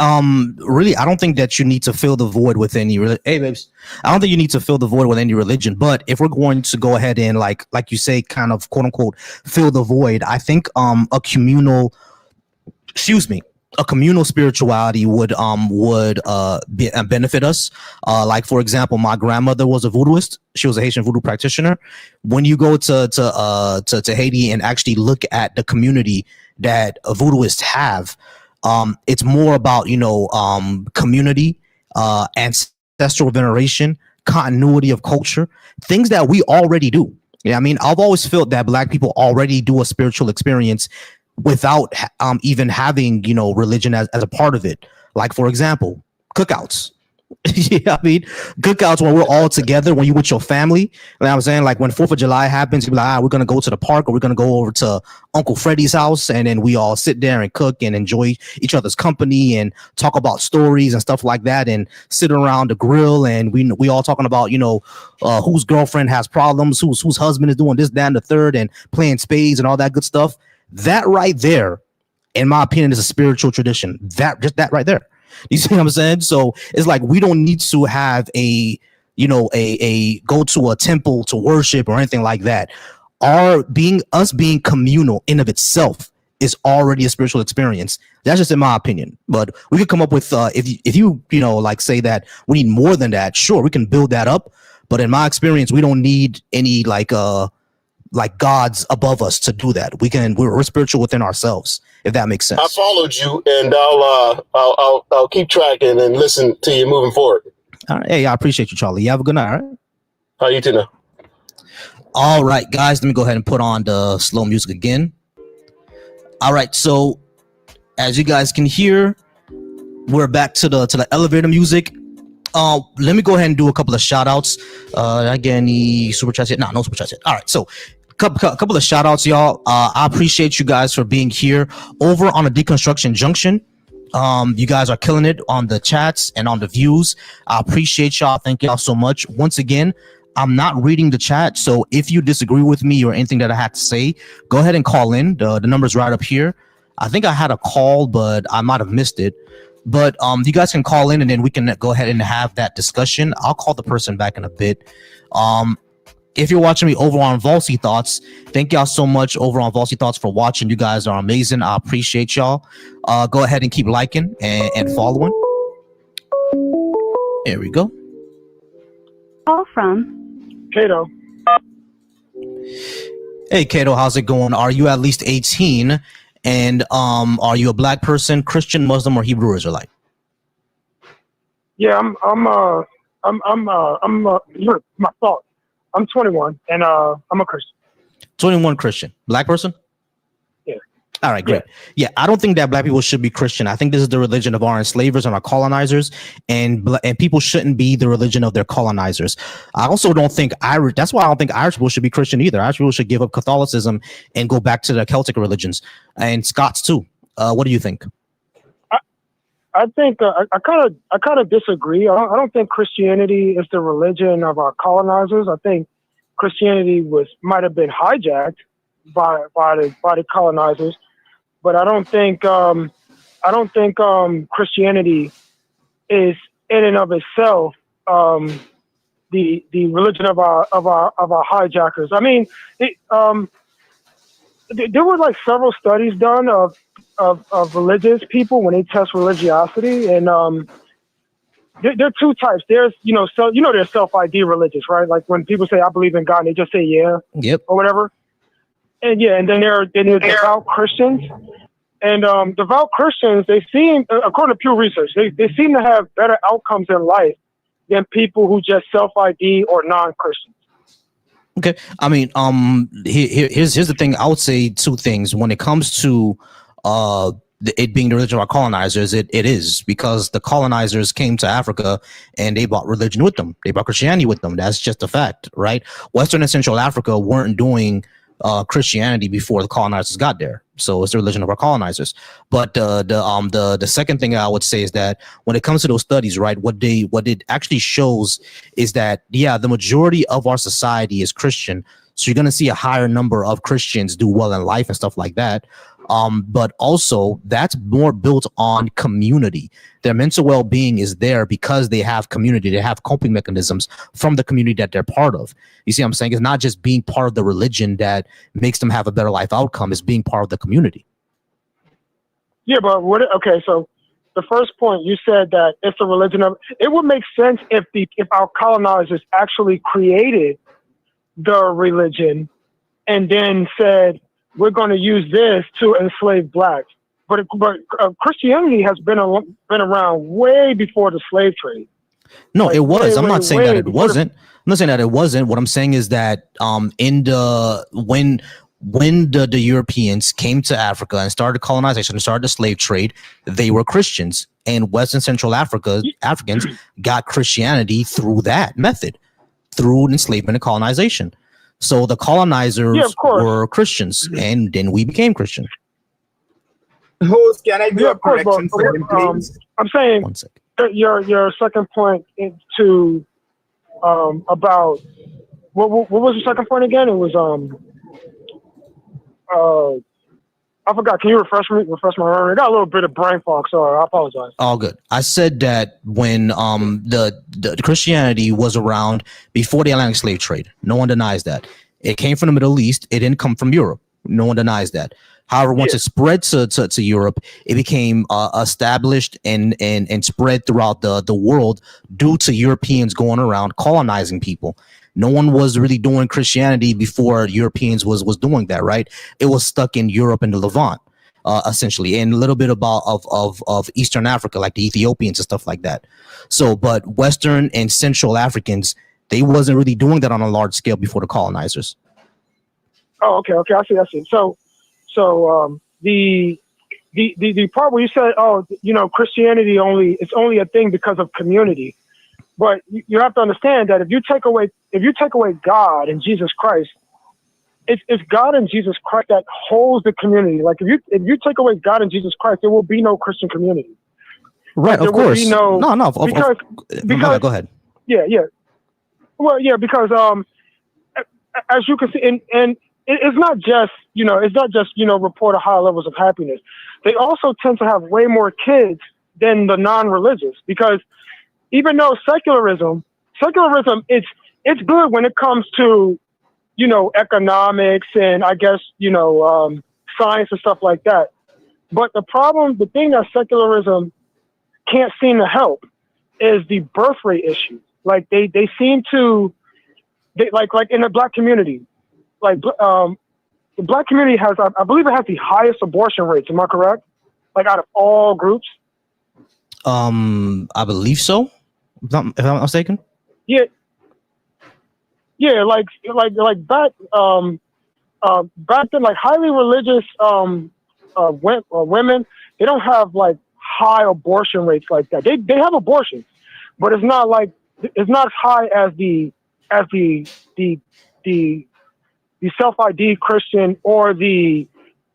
S2: Really, I don't think that you need to fill the void with any hey babes, I don't think you need to fill the void with any religion. But if we're going to go ahead and like you say, kind of quote unquote fill the void, I think a communal spirituality would benefit us. Like, for example, my grandmother was a voodooist. She was a Haitian voodoo practitioner. When you go to Haiti and actually look at the community that voodooists have, it's more about, community, ancestral veneration, continuity of culture, things that we already do. Yeah, I mean, I've always felt that Black people already do a spiritual experience without even having, religion as a part of it. Like, for example, cookouts. Yeah, I mean, cookouts when we're all together, when you with your family. You know what I'm saying? Like, when 4th of July happens, you're like, we're going to go to the park, or we're going to go over to Uncle Freddie's house, and then we all sit there and cook and enjoy each other's company and talk about stories and stuff like that, and sit around the grill, and we all talking about, whose girlfriend has problems, whose husband is doing this, that, and the third, and playing spades and all that good stuff. That right there, in my opinion, is a spiritual tradition. That right there. You see what I'm saying? So it's like, we don't need to have a go to a temple to worship or anything like that. Being communal in of itself is already a spiritual experience. That's just in my opinion. But we could come up with if you like say that we need more than that. Sure, we can build that up. But in my experience, we don't need any like gods above us to do that. We're spiritual within ourselves, if that makes sense.
S4: I followed you, and I'll keep tracking and listen to you moving forward.
S2: All right. Hey, I appreciate you, Charlie. You have a good night. All right.
S4: How you too now?
S2: All right, guys, let me go ahead and put on the slow music again. All right, so as you guys can hear, we're back to the elevator music. Let me go ahead and do a couple of shout outs. Did I get any super chats yet? No super chats yet. All right, so couple of shout outs, y'all. I appreciate you guys for being here over on the Deconstruction Junction. You guys are killing it on the chats and on the views. I appreciate y'all. Thank y'all so much. Once again, I'm not reading the chat, so if you disagree with me or anything that I had to say, go ahead and call in. The number's right up here. I think I had a call, but I might have missed it. But you guys can call in, and then we can go ahead and have that discussion. I'll call the person back in a bit. If you're watching me over on Volsy Thoughts, thank y'all so much over on Volsy Thoughts for watching. You guys are amazing. I appreciate y'all. Go ahead and keep liking and following. There we go.
S7: Call from
S8: Kato.
S2: Hey, Kato, how's it going? Are you at least 18? And are you a Black person, Christian, Muslim, or Hebrew Israelite?
S8: Yeah, I'm my thought. I'm 21 and I'm a Christian.
S2: 21 Christian. Black person?
S8: Yeah.
S2: All right, great. Yeah, I don't think that black people should be Christian. I think this is the religion of our enslavers and our colonizers, and people shouldn't be the religion of their colonizers. I also don't think Irish. That's why I don't think Irish people should be Christian either. Irish people should give up Catholicism and go back to the Celtic religions, and Scots too. What do you think?
S8: I think I kind of disagree. I don't think Christianity is the religion of our colonizers. I think Christianity might have been hijacked by the colonizers, but I don't think Christianity is in and of itself the religion of our hijackers. I mean, there were like several studies done of religious people when they test religiosity, and there are two types. There's there's self-ID religious, right? Like when people say I believe in God, and they just say yeah,
S2: yep,
S8: or whatever. And and then there are devout Christians, and devout Christians, they seem, according to Pew Research, they seem to have better outcomes in life than people who just self-ID or non-Christians.
S2: Okay, I mean, here's the thing. I would say two things when it comes to it being the religion of our colonizers. It is because the colonizers came to Africa and they brought religion with them. They brought Christianity with them. That's just a fact, right? Western and Central Africa weren't doing Christianity before the colonizers got there, so it's the religion of our colonizers. But the second thing I would say is that when it comes to those studies, right, what it actually shows is that the majority of our society is Christian, so you're going to see a higher number of Christians do well in life and stuff like that. But also that's more built on community. Their mental well-being is there because they have community. They have coping mechanisms from the community that they're part of. You see what I'm saying? It's not just being part of the religion that makes them have a better life outcome. It's being part of the community.
S8: Yeah, but okay, so the first point you said that it's the religion of, it would make sense if our colonizers actually created the religion and then said, we're going to use this to enslave blacks. But Christianity has been around way before the slave trade.
S2: No, it was. I'm not saying that it wasn't. I'm not saying that it wasn't. What I'm saying is that when the Europeans came to Africa and started colonization and started the slave trade, they were Christians, and West and Central Africans got Christianity through that method, through enslavement and colonization. So the colonizers were Christians, and then we became Christian.
S9: Host, can I do a correction for him, please?
S8: I'm saying your second point to about what was the second point again? It was I forgot. Can you refresh my memory? I got a little bit of brain fog, so I apologize.
S2: All good. I said that when the Christianity was around before the Atlantic slave trade. No one denies that. It came from the Middle East. It didn't come from Europe. No one denies that. However, once it spread to Europe, it became established and spread throughout the world due to Europeans going around colonizing people. No one was really doing Christianity before Europeans was doing that, right? It was stuck in Europe and the Levant, essentially, and a little bit of Eastern Africa, like the Ethiopians and stuff like that. So, but Western and Central Africans, they wasn't really doing that on a large scale before the colonizers.
S8: Oh, okay, I see. So the part where you said, Christianity it's only a thing because of community. But you have to understand that if you take away God and Jesus Christ, it's God and Jesus Christ that holds the community. Like if you take away God and Jesus Christ, there will be no Christian community.
S2: Right, of course. Because go ahead.
S8: Yeah. Well, yeah, because as you can see, and it's not just report a high levels of happiness. They also tend to have way more kids than the non-religious, because even though secularism, it's good when it comes to, economics and I guess, science and stuff like that. But the thing that secularism can't seem to help is the birth rate issue. Like they seem to, like in the black community, like the black community has, I believe it has the highest abortion rates. Am I correct? Like out of all groups?
S2: I believe so. If I'm not mistaken.
S8: Yeah, like back back then, like highly religious women, they don't have like high abortion rates like that. They have abortions, but it's not as high as the self-ID Christian or the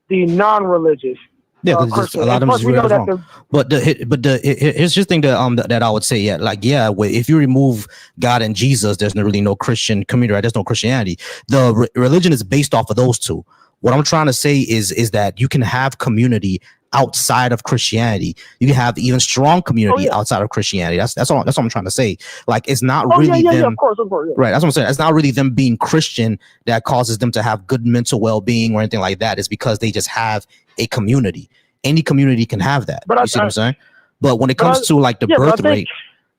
S8: non-religious.
S2: Yeah, because a lot of them just realize wrong. But here's just thing that I would say. Yeah, like if you remove God and Jesus, there's really no Christian community. Right? There's no Christianity. The religion is based off of those two. What I'm trying to say is that you can have community outside of Christianity. You can have even strong community outside of Christianity. That's all I'm trying to say. Like it's not really them. Of course,
S8: right.
S2: That's what I'm saying. It's not really them being Christian that causes them to have good mental well-being or anything like that. It's because they just have a community. Any community can have that. But you see what I'm saying? But when it comes to like the birth rate,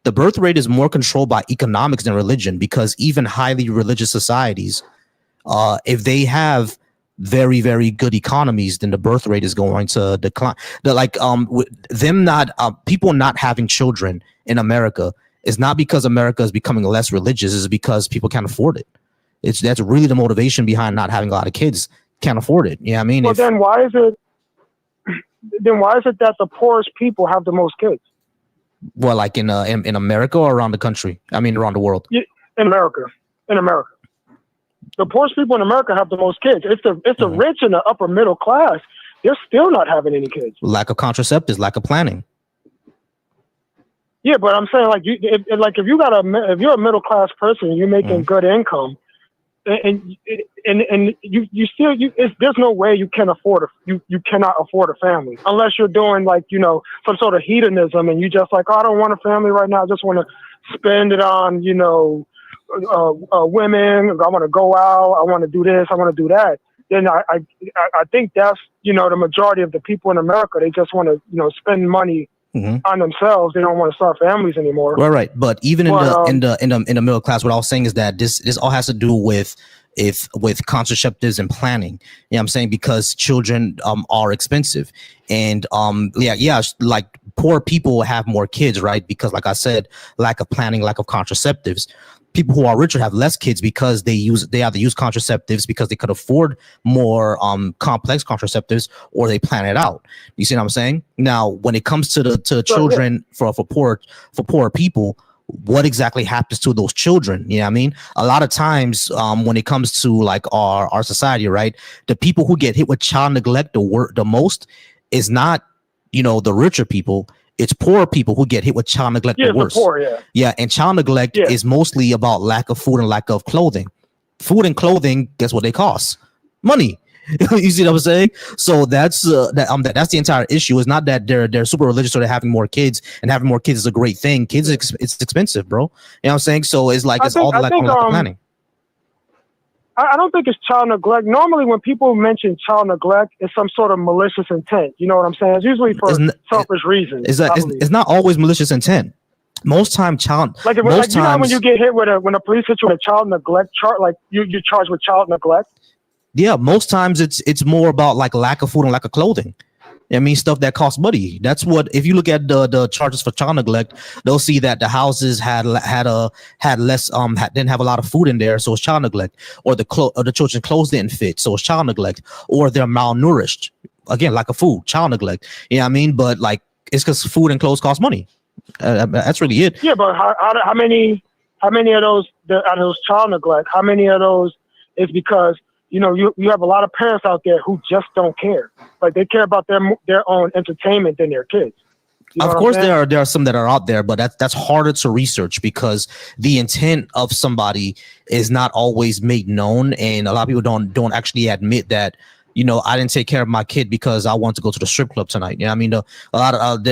S2: the birth rate is more controlled by economics than religion, because even highly religious societies, if they have very, very good economies, then the birth rate is going to decline. People not having children in America is not because America is becoming less religious. It's because people can't afford it. That's really the motivation behind not having a lot of kids. Can't afford it. Yeah, I mean,
S8: well, then why is it that the poorest people have the most kids?
S2: Well, like in America or around the country? I mean, around the world.
S8: Yeah, in America. The poorest people in America have the most kids. It's the rich and the upper middle class. They're still not having any kids.
S2: Lack of contraceptives, lack of planning.
S8: Yeah, but I'm saying if you're a middle class person, you're making good income, and you still there's no way you cannot afford a family unless you're doing some sort of hedonism and you just like, oh, I don't want a family right now. I just want to spend it on women. I want to go out. I want to do this. I want to do that. Then I think that's the majority of the people in America. They just want to spend money on themselves. They don't want to start families anymore.
S2: Right. But even in the middle class, what I was saying is that this all has to do with contraceptives and planning. You know what I'm saying? Because children are expensive, and like poor people have more kids, right? Because like I said, lack of planning, lack of contraceptives. People who are richer have less kids because they either use contraceptives because they could afford more complex contraceptives, or they plan it out. You see what I'm saying? Now, when it comes to the children for poor people, what exactly happens to those children? You know what I mean? A lot of times when it comes to like our society, right, the people who get hit with child neglect the most is not the richer people. It's poor people who get hit with child neglect the worst. Yeah, and child neglect is mostly about lack of food and lack of clothing. Food and clothing, guess what they cost? Money. You see what I'm saying? So that's the entire issue. It's not that they're super religious or they're having more kids, and having more kids is a great thing. Kids, it's expensive, bro. You know what I'm saying? So it's like all the lack of planning.
S8: I don't think it's child neglect. Normally, when people mention child neglect, it's some sort of malicious intent. You know what I'm saying? It's usually for selfish reasons.
S2: It's not always malicious intent. Most time, when
S8: you get hit when a police hit you with a child neglect charge, like you're charged with child neglect.
S2: Yeah, most times it's more about like lack of food and lack of clothing. I mean, stuff that costs money. That's what, if you look at the charges for child neglect, they'll see that the houses had less didn't have a lot of food in there, so it's child neglect. Or the children's clothes didn't fit, so it's child neglect. Or they're malnourished, again, lack of food, child neglect. You know what I mean? But like, it's because food and clothes cost money. That's really it.
S8: Yeah, but how many of those child neglect? How many of those is because you have a lot of parents out there who just don't care. Like they care about their own entertainment than their kids.
S2: Of course, there are some that are out there, but that's harder to research because the intent of somebody is not always made known, and a lot of people don't actually admit that. I didn't take care of my kid because I want to go to the strip club tonight. You know what I mean? A lot of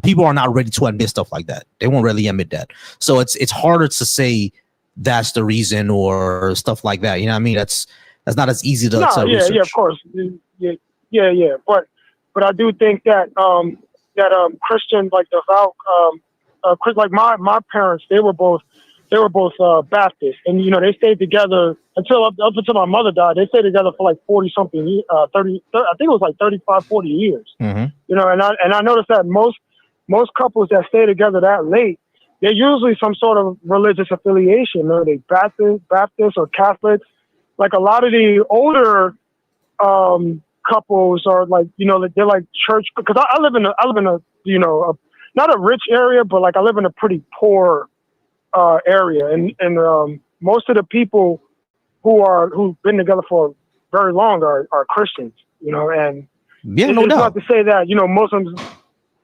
S2: people are not ready to admit stuff like that. They won't really admit that. So it's harder to say that's the reason or stuff like that. You know what I mean? That's not as easy to research.
S8: Yeah, of course. Yeah. But I do think that Christian, like devout, like my parents, they were both Baptist, and they stayed together up until my mother died. They stayed together for like 40 something, 30. I think it was like 35, 40 years. Mm-hmm. And I noticed that most couples that stay together that late, they're usually some sort of religious affiliation. They Baptist or Catholics. Like a lot of the older couples are like, they're like church, because I live in a not a rich area, but like I live in a pretty poor area, and most of the people who've been together for very long are Christians, and
S2: Yeah, no
S8: it's
S2: doubt.
S8: not to say that Muslims.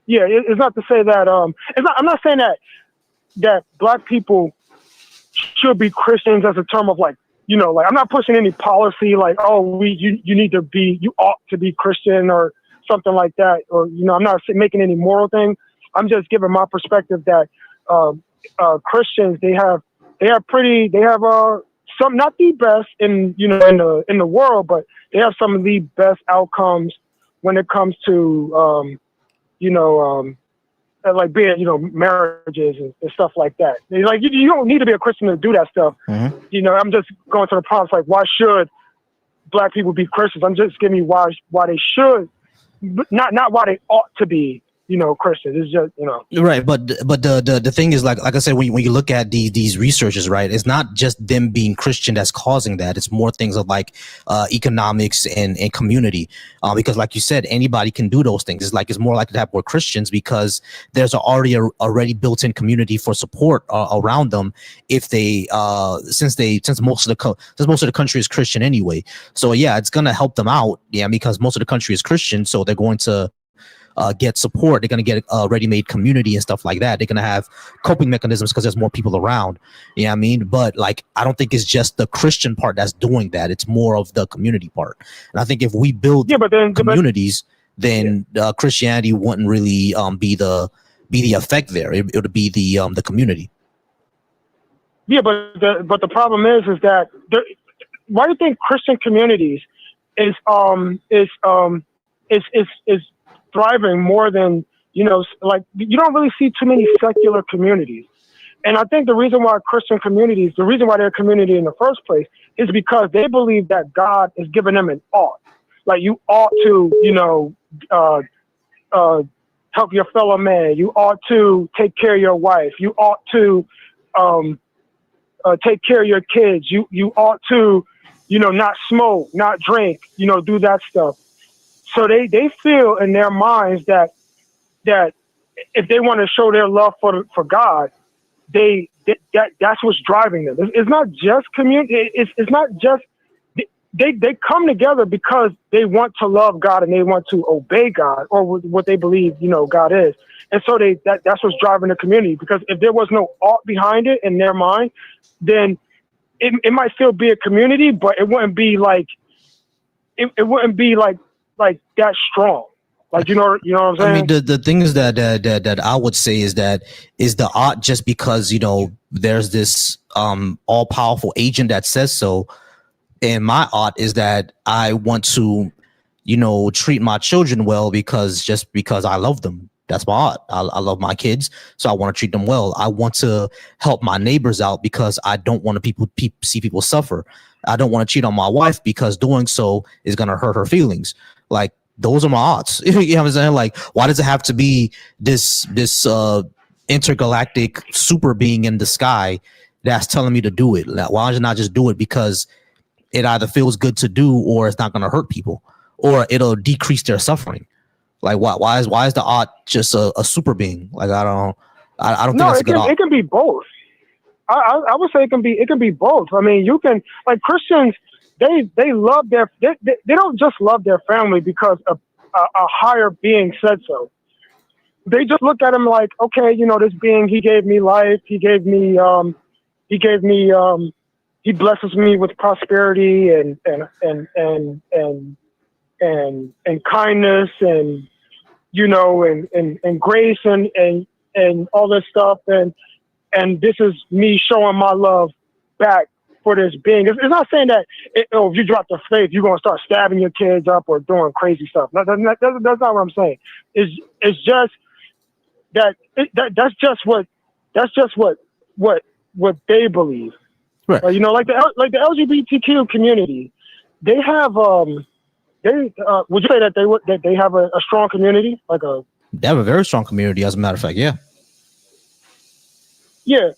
S8: Yeah, it's not to say that it's not. I'm not saying that black people should be Christians as a term of like, like I'm not pushing any policy like, oh, you ought to be Christian or something like that, or I'm not making any moral thing. I'm just giving my perspective that Christians they have some, not the best in the world, but they have some of the best outcomes when it comes to like being marriages and stuff like that. Like you don't need to be a Christian to do that stuff.
S2: Mm-hmm.
S8: I'm just going to the prompts like, why should black people be Christians? I'm just giving you why they should, not why they ought to be Christians. It's just
S2: right. But the thing is, like I said, when you look at these researchers, right, it's not just them being Christian that's causing that. It's more things of like economics and community, because like you said, anybody can do those things. It's more likely to have more Christians because there's already built-in community for support around them if they since most of the country is Christian anyway. So yeah, it's gonna help them out, because most of the country is Christian, so they're going to get support. They're going to get a ready-made community and stuff like that. They're going to have coping mechanisms because there's more people around. You know what I mean? But like, I don't think it's just the Christian part that's doing that. It's more of the community part. And I think if we build communities, then Christianity wouldn't really be the effect there. It would be the community.
S8: Yeah, but the problem is that why do you think Christian communities is thriving more than like you don't really see too many secular communities? And I think the reason why the reason why they're a community in the first place is because they believe that God is giving them an ought. Like you ought to help your fellow man. You ought to take care of your wife. You ought to take care of your kids. You ought to not smoke, not drink, do that stuff. So they feel in their minds that if they want to show their love for God, that's what's driving them. It's not just community. It's not just they come together because they want to love God and they want to obey God or what they believe God is. And so that's what's driving the community. Because if there was no ought behind it in their mind, then it might still be a community, but it wouldn't be like it wouldn't be like that strong. Like you know what I'm saying?
S2: I mean, the things that I would say is the ought just because there's this all powerful agent that says so, and my ought is that I want to treat my children well because I love them. That's my ought. I love my kids, so I want to treat them well. I want to help my neighbors out because I don't want to see people suffer. I don't want to cheat on my wife because doing so is going to hurt her feelings. Like, those are my oughts. You know what I'm saying? Like, why does it have to be this intergalactic super being in the sky that's telling me to do it? Like, why does it not just do it because it either feels good to do or it's not going to hurt people or it'll decrease their suffering? Like, why is the ought just a super being? Like, I don't think that's a good ought.
S8: It can be both. I would say it can be both. I mean, you can, like, Christians, they love they don't just love their family because a higher being said so. They just look at him like, okay, this being, he gave me life, he blesses me with prosperity and kindness and and grace and all this stuff and this is me showing my love back for this being. It's not saying that if you drop the faith you're gonna start stabbing your kids up or doing crazy stuff. That's not what I'm saying. It's just that's just what they believe.
S2: Right.
S8: Like the LGBTQ community, they have would you say that they have a strong community?
S2: They have a very strong community, as a matter of fact. Yeah.
S8: Yeah.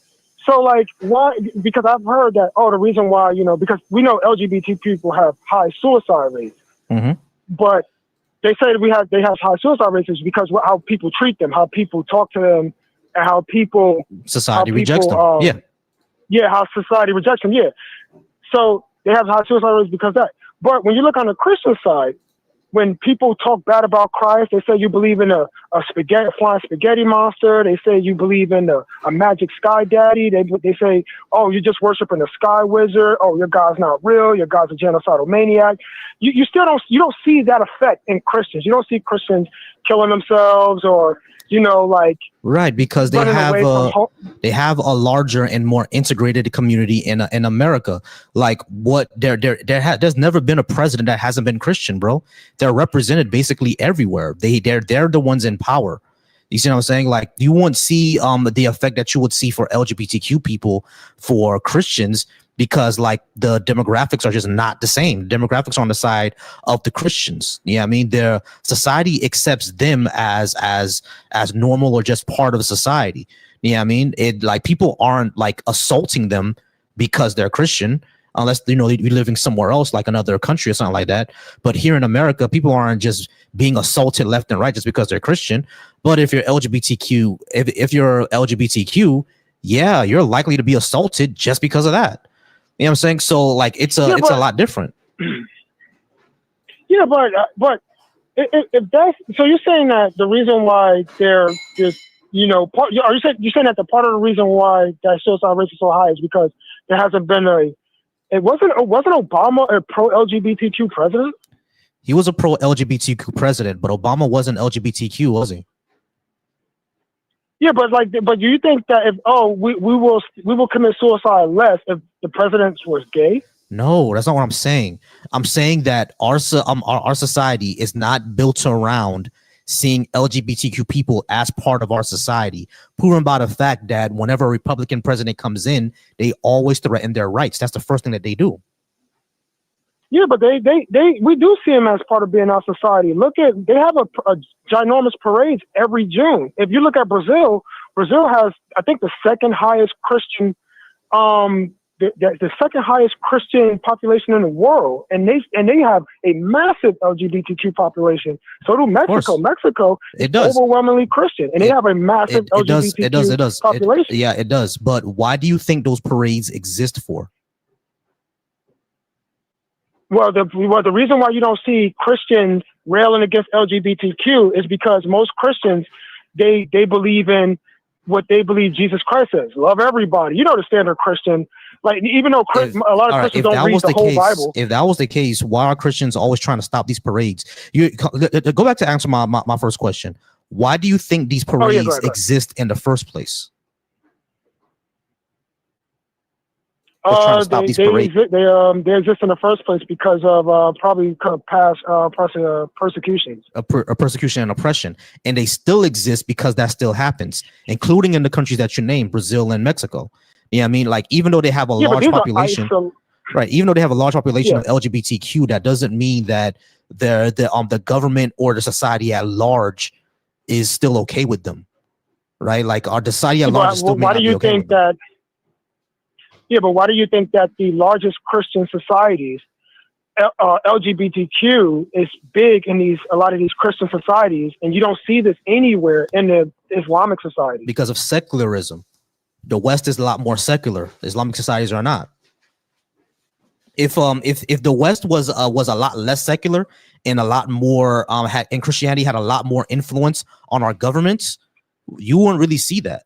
S8: So like, why? Because I've heard that the reason why because we know LGBT people have high suicide rates. but they say that they have high suicide rates because how people treat them, how people talk to them, and how
S2: society rejects them.
S8: How society rejects them. Yeah, so they have high suicide rates because of that. But when you look on the Christian side, when people talk bad about Christ, they say you believe in a flying spaghetti monster. They say you believe in a magic sky daddy. They say, oh, you're just worshiping a sky wizard. Oh, your God's not real. Your God's a genocidal maniac. You still don't see that effect in Christians. You don't see Christians killing themselves or
S2: right, because they have a larger and more integrated community in America. Like there's never been a president that hasn't been Christian, bro. They're represented basically everywhere. They're the ones in power. You see what I'm saying? Like you won't see the effect that you would see for LGBTQ people for Christians, because like the demographics are just not the same. Demographics are on the side of the Christians. Yeah, I mean, their society accepts them as normal or just part of society. Yeah, I mean, people aren't like assaulting them because they're Christian, unless you're living somewhere else, like another country or something like that. But here in America, people aren't just being assaulted left and right just because they're Christian. But if you're LGBTQ, if you're LGBTQ, yeah, you're likely to be assaulted just because of that. You know what I'm saying? So like it's a lot different.
S8: Yeah, but if that's so, you're saying that the reason why are you saying that the part of the reason why that suicide rate is so high is because there hasn't been wasn't Obama a pro LGBTQ president?
S2: He was a pro LGBTQ president, but Obama wasn't LGBTQ, was he?
S8: Yeah, but do you think that we will commit suicide less if the president was gay?
S2: No, that's not what I'm saying. I'm saying that our society is not built around seeing LGBTQ people as part of our society, proven by the fact that whenever a Republican president comes in, they always threaten their rights. That's the first thing that they do.
S8: Yeah, but we do see them as part of being our society. They have a ginormous parades every June. If you look at Brazil has, I think, the second highest Christian, the second highest Christian population in the world, and they have a massive LGBTQ population. So do Mexico. Mexico is overwhelmingly Christian, and they have a massive LGBTQ population.
S2: It does. But why do you think those parades exist for?
S8: Well, the reason why you don't see Christians railing against LGBTQ is because most Christians, they believe in what they believe Jesus Christ says. Love everybody. You know, the standard Christian. Like, even though a lot of Christians don't read the whole Bible.
S2: If that was the case, why are Christians always trying to stop these parades? Go back to answer my first question. Why do you think these parades exist in the first place?
S8: They exist in the first place because of probably past persecutions.
S2: Persecution and oppression. And they still exist because that still happens, including in the countries that you named, Brazil and Mexico. Yeah, I mean, like, even though they have a large population, right? Even though they have a large population of LGBTQ, that doesn't mean that the government or the society at large is still okay with them, right? Like, our society at large is still
S8: why do you think that? Yeah, but why do you think that the largest Christian societies, LGBTQ, is big in a lot of these Christian societies, and you don't see this anywhere in the Islamic society?
S2: Because of secularism. The West is a lot more secular. Islamic societies are not. If the West was a lot less secular and a lot more and Christianity had a lot more influence on our governments, you wouldn't really see that.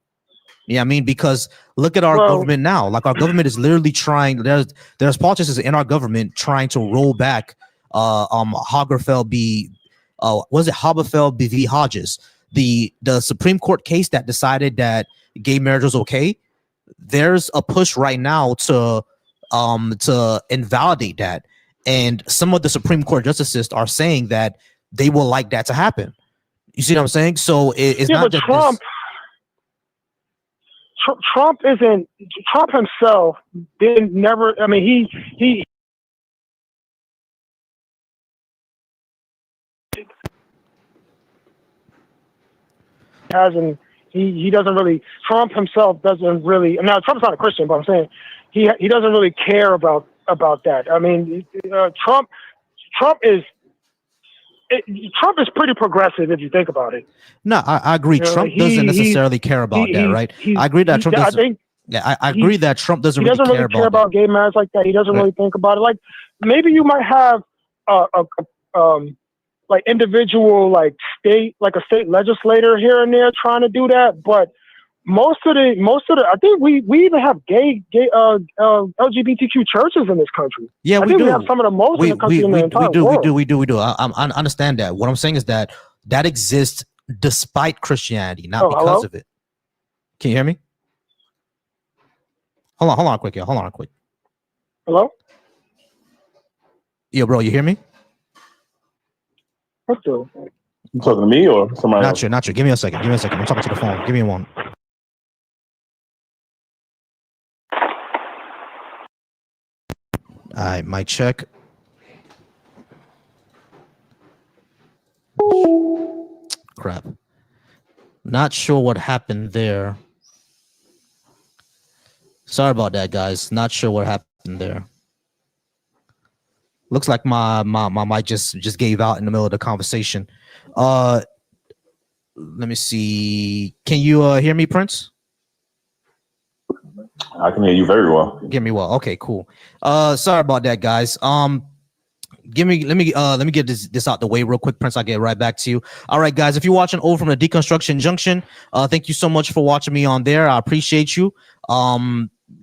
S2: Yeah, I mean, because look at our government now. Like, our government is literally trying. There's politicians in our government trying to roll back Haberfeld v. Hodges, the Supreme Court case that decided that gay marriage was okay. There's a push right now to invalidate that, and some of the Supreme Court justices are saying that they will like that to happen. You see what I'm saying? So it's not just
S8: Trump. Trump himself didn't never. I mean, he hasn't. He doesn't really. Trump himself doesn't really. Now, Trump's not a Christian, but I'm saying he doesn't really care about that. I mean, Trump is Trump is pretty progressive if you think about it.
S2: No, I agree. Trump doesn't necessarily care about that, right? I agree that Trump doesn't. I agree that Trump doesn't really care about
S8: gay marriage like that. He doesn't really think about it. Like maybe you might have like individual like a state legislator here and there trying to do that, but most of the I think we even have gay LGBTQ churches in this country.
S2: Yeah,
S8: I think we have some of the most in the country in the entire world.
S2: We do. I understand that. What I'm saying is that exists despite Christianity, not because of it. Can you hear me? Hold on quick.
S8: Hello?
S2: Yeah, bro, you hear me?
S8: What the?
S5: You talking to me or somebody else?
S2: Not you. Give me a second. I'm talking to the phone. Give me one. All right, mic check. Crap. Not sure what happened there. Sorry about that, guys. Not sure what happened there. Looks like my mic just gave out in the middle of the conversation. Let me see. Can you hear me, Prince?
S5: I can hear you very well.
S2: Hear me well. Okay, cool. Sorry about that, guys. Let me get this out the way real quick, Prince. I'll get right back to you. All right, guys. If you're watching over from the Deconstruction Junction, thank you so much for watching me on there. I appreciate you.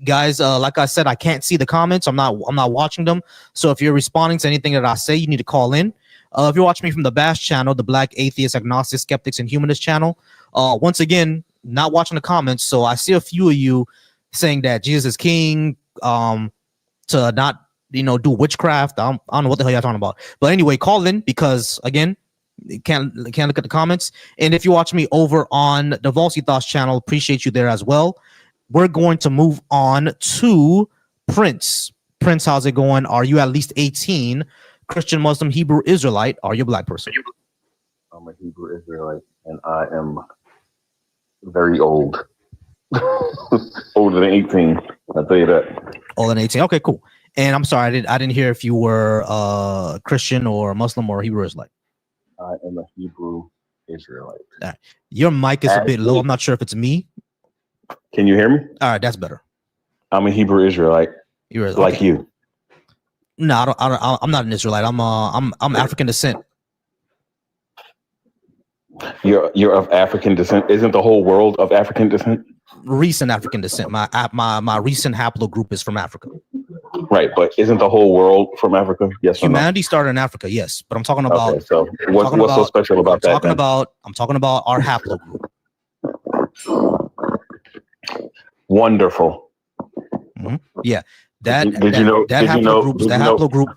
S2: Guys, like I said, I can't see the comments. I'm not watching them. So if you're responding to anything that I say, you need to call in. If you're watching me from the Bash channel, the Black Atheist, Agnostic, Skeptics, and Humanist channel, once again, not watching the comments. So I see a few of you saying that Jesus is king, to not do witchcraft. I don't know what the hell you're talking about. But anyway, call in because again, you can't look at the comments. And if you watch me over on the Volsy Thoughts channel, appreciate you there as well. We're going to move on to Prince. Prince, how's it going? Are you at least 18? Christian, Muslim, Hebrew, Israelite? Are you a black person?
S5: I'm a Hebrew Israelite, and I am very old. Older than 18. I'll tell you that.
S2: Older than 18. Okay, cool. And I'm sorry, I didn't hear if you were Christian or Muslim or Hebrew Israelite.
S5: I am a Hebrew Israelite.
S2: Right. Your mic is a bit low. I'm not sure if it's me.
S5: Can you hear me?
S2: All right, that's better.
S5: I'm a Hebrew Israelite.
S2: You're
S5: like you.
S2: No, I'm not an Israelite. I'm African descent.
S5: You're of African descent. Isn't the whole world of African descent?
S2: Recent African descent. My recent haplogroup is from Africa.
S5: Right, but isn't the whole world from Africa? Yes.
S2: Humanity started in Africa, yes. But I'm talking about.
S5: Okay, so what's so special about that?
S2: I'm talking about our haplogroup.
S5: Wonderful.
S2: Mm-hmm. Yeah. That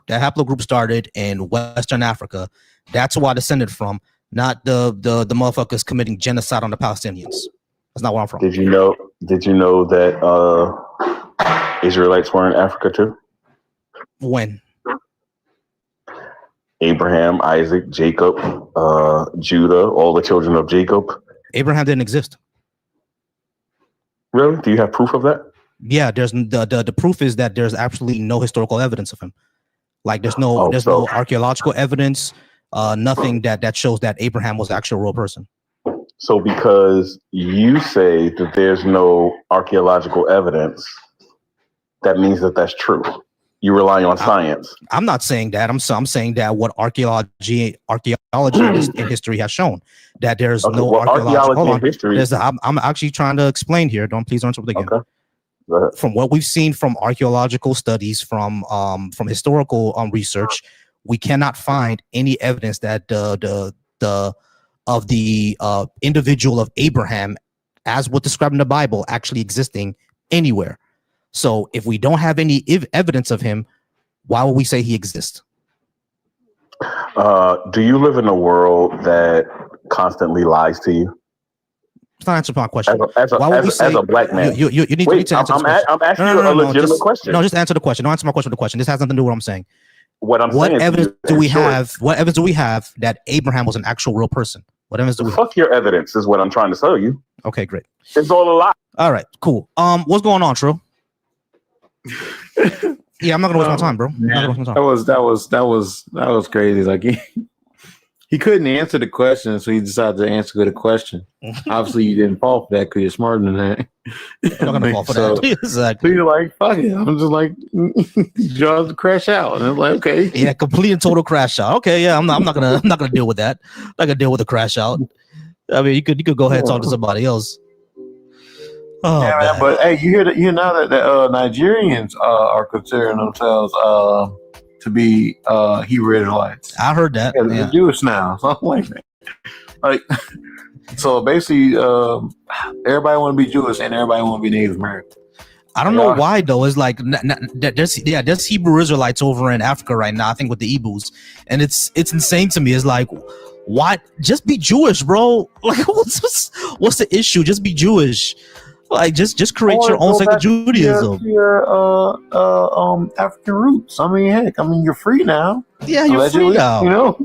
S2: haplogroup started in Western Africa. That's where I descended from, not the motherfuckers committing genocide on the Palestinians. That's not where I'm from.
S5: Did you know that Israelites were in Africa too?
S2: When?
S5: Abraham, Isaac, Jacob, Judah, all the children of Jacob.
S2: Abraham didn't exist.
S5: Really? Do you have proof of that?
S2: Yeah, there's the proof is that there's absolutely no historical evidence of him. Like there's no archaeological evidence, nothing that shows that Abraham was an actual real person.
S5: So because you say that there's no archaeological evidence, that means that that's true. You rely on science.
S2: I'm not saying that. I'm saying that what archaeology in history has shown that there's no archaeological history. I'm actually trying to explain here. Please don't interrupt again.
S5: Okay.
S2: From what we've seen from archaeological studies, from historical research, we cannot find any evidence that the individual of Abraham, as what's described in the Bible, actually existing anywhere. So if we don't have any evidence of him, why would we say he exists?
S5: Do you live in a world that constantly lies to you?
S2: It's not answering my question.
S5: As a black man,
S2: you need to answer this question.
S5: I'm asking you a legitimate question.
S2: No, just answer the question. Don't answer my question with the question. This has nothing to do with what I'm saying.
S5: What
S2: evidence do we have? What evidence do we have that Abraham was an actual real person? What evidence do we have?
S5: Fuck your evidence is what I'm trying to tell you.
S2: Okay, great.
S5: It's all a lie.
S2: All right, cool. What's going on, Trill? Yeah, I'm not gonna waste my time, bro.
S10: That was crazy. Like He couldn't answer the question, so he decided to answer the question. Obviously, you didn't fall for that because you're smarter than that.
S2: I'm not gonna fall for that. Exactly.
S10: So you're like, fuck it. I'm just like, draws to crash out, and I'm like, okay,
S2: yeah, complete and total crash out. Okay, yeah, I'm not gonna deal with that. I'm not gonna deal with the crash out. I mean, you could go ahead and talk to somebody else. Oh,
S10: yeah, man. But hey, you hear now that the Nigerians are considering themselves to be Hebrew Israelites.
S2: I heard that.
S10: Yeah, they're Jewish now, so I'm like, so basically, everybody want to be Jewish and everybody want to be Native American.
S2: I don't know why though. It's like there's Hebrew Israelites over in Africa right now. I think with the Igbos, and it's insane to me. It's like, why? Just be Jewish, bro. Like, what's the issue? Just be Jewish. Like, just create your own sect of Judaism.
S10: Your African roots. I mean, heck, you're free now.
S2: Yeah, you're free now.
S10: You know,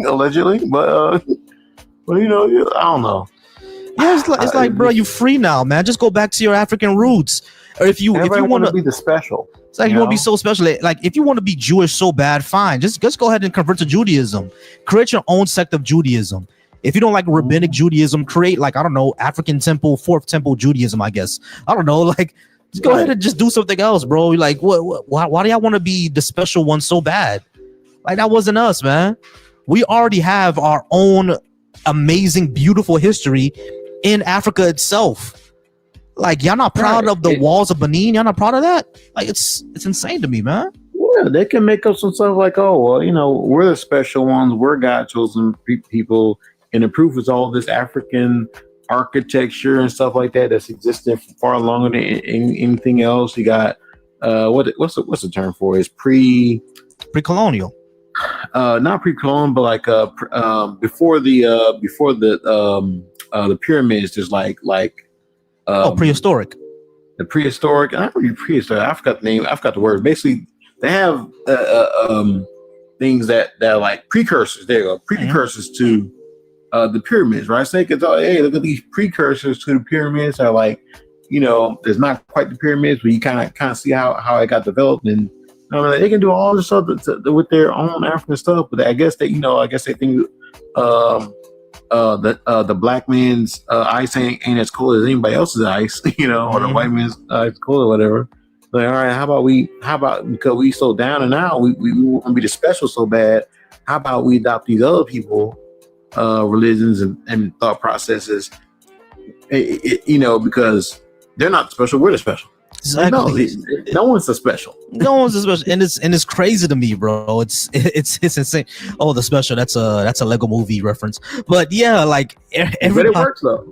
S10: allegedly, but you know, I don't know.
S2: Yeah, it's like, bro, you're free now, man. Just go back to your African roots. Or if you want to
S10: be the special,
S2: it's like you want to be so special. Like if you want to be Jewish so bad, fine. Just go ahead and convert to Judaism. Create your own sect of Judaism. If you don't like rabbinic Judaism, create like, I don't know, African temple, fourth temple Judaism, I guess. I don't know. Like, just go ahead and just do something else, bro. Like, why do y'all want to be the special one so bad? Like, that wasn't us, man. We already have our own amazing, beautiful history in Africa itself. Like, y'all not proud of the walls of Benin? Y'all not proud of that? Like, it's insane to me, man.
S10: Yeah, they can make up some stuff like, oh, well, you know, we're the special ones. We're God chosen people. And the proof is all this African architecture and stuff like that that's existed for far longer than anything else. You got what's the term for it? It's
S2: pre-colonial.
S10: Not pre-colonial, but like before the pyramids. There's like
S2: prehistoric.
S10: The prehistoric. Not really prehistoric. I forgot the name. I forgot the word. Basically, they have things that are like precursors. There you go. Precursors to the pyramids, right? So they could tell, hey, look at these precursors to the pyramids are like, you know, there's not quite the pyramids, but you kind of see how it got developed, and they can do all this stuff with their own African stuff. But I guess they think the black man's ice ain't as cool as anybody else's ice, you know, or the white man's ice cool or whatever. Like, all right, how about because we so down and out, we want to be the special so bad. How about we adopt these other people? Religions and thought processes, you know, because they're not special, we're the special.
S2: Exactly.
S10: No one's the special.
S2: No one's the special, and it's crazy to me, bro. It's insane. Oh, the special. That's a Lego Movie reference. But yeah, like everybody,
S10: but it works though.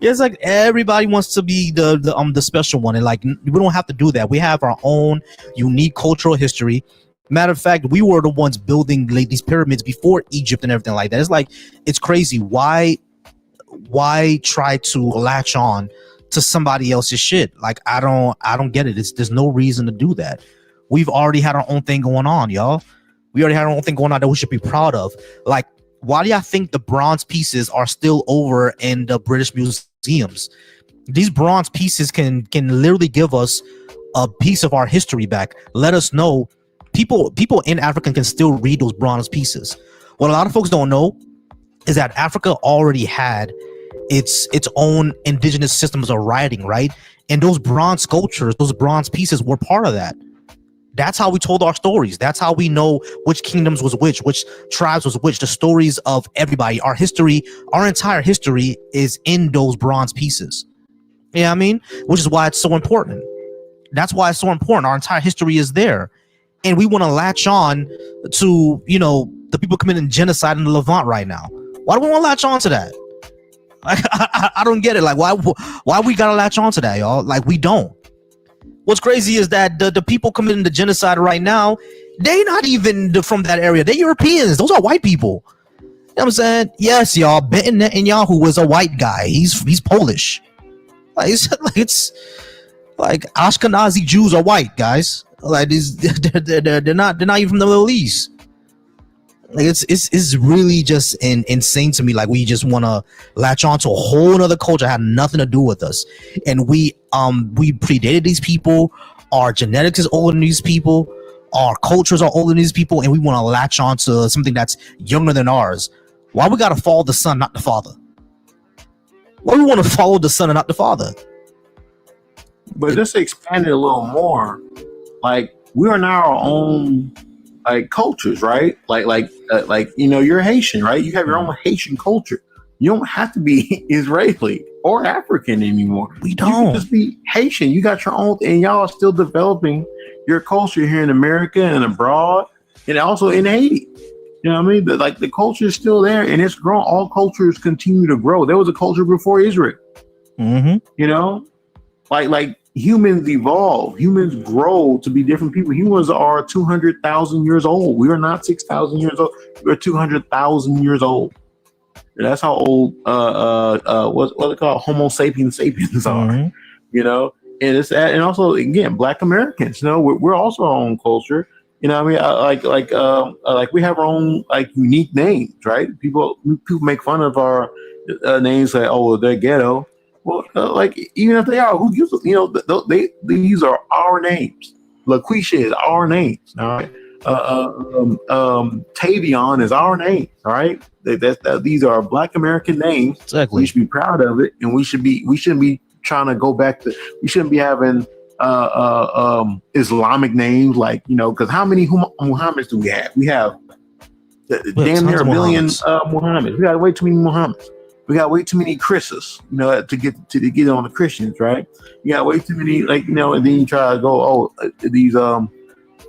S2: Yeah, it's like everybody wants to be the special one, and like we don't have to do that. We have our own unique cultural history. Matter of fact, we were the ones building like these pyramids before Egypt and everything like that. It's like, it's crazy. Why try to latch on to somebody else's shit? Like, I don't get it. There's no reason to do that. We've already had our own thing going on, y'all. We already had our own thing going on that we should be proud of. Like, why do y'all think the bronze pieces are still over in the British museums? These bronze pieces can literally give us a piece of our history back. Let us know. People in Africa can still read those bronze pieces. What a lot of folks don't know is that Africa already had its own indigenous systems of writing, right? And those bronze sculptures, those bronze pieces were part of that. That's how we told our stories. That's how we know which kingdoms was which tribes was which, the stories of everybody. Our history, our entire history is in those bronze pieces. You know what I mean? Which is why it's so important. That's why it's so important. Our entire history is there. And we want to latch on to, you know, the people committing genocide in the Levant right now. Why do we want to latch on to that? Like, I don't get it. Like, why we gotta latch on to that, y'all? Like, we don't. What's crazy is that the people committing the genocide right now, they not even from that area. They're Europeans. Those are white people. You know what I'm saying? Yes, y'all. Benton Netanyahu was a white guy. He's Polish. Like, it's like Ashkenazi Jews are white guys. Like, they're not even from the Middle East. Like, it's really just insane to me. Like, we just want to latch on to a whole other culture that had nothing to do with us, and we predated these people. Our genetics is older than these people. Our cultures are older than these people, and we want to latch on to something that's younger than ours. Why we gotta follow the son, not the father? Why we want to follow the son and not the father?
S10: But just to expand it a little more, like we are now our own like cultures, right? Like you're Haitian, right? You have your own Haitian culture. You don't have to be Israeli or African anymore.
S2: We don't.
S10: You can just be Haitian. You got your own, and y'all are still developing your culture here in America and abroad, and also in Haiti. You know what I mean? The culture is still there, and it's grown. All cultures continue to grow. There was a culture before Israel.
S2: Mm-hmm.
S10: You know, like humans evolve. Humans grow to be different people. Humans are 200,000 years old. We are not 6,000 years old. We're 200,000 years old. And that's how old what's it called? Homo sapiens are.
S2: Mm-hmm.
S10: You know, and it's that, and also again, Black Americans. You know, we're also our own culture. You know what I mean? Like we have our own like unique names, right? People make fun of our names, like, oh, they're ghetto. Well, like even if they are, who gives? You know, these are our names. LaQuisha is our names. All right. Tavion is our name. All right. These are Black American names.
S2: Exactly.
S10: We should be proud of it, and we shouldn't be trying to go back to. We shouldn't be having Islamic names, like, you know, because how many Muhammads do we have? We have damn near a billion Muhammads. We got way too many Muhammads. We got way too many Chris's, you know, to get on the Christians, right? You got way too many, like, you know, and then you try to go, these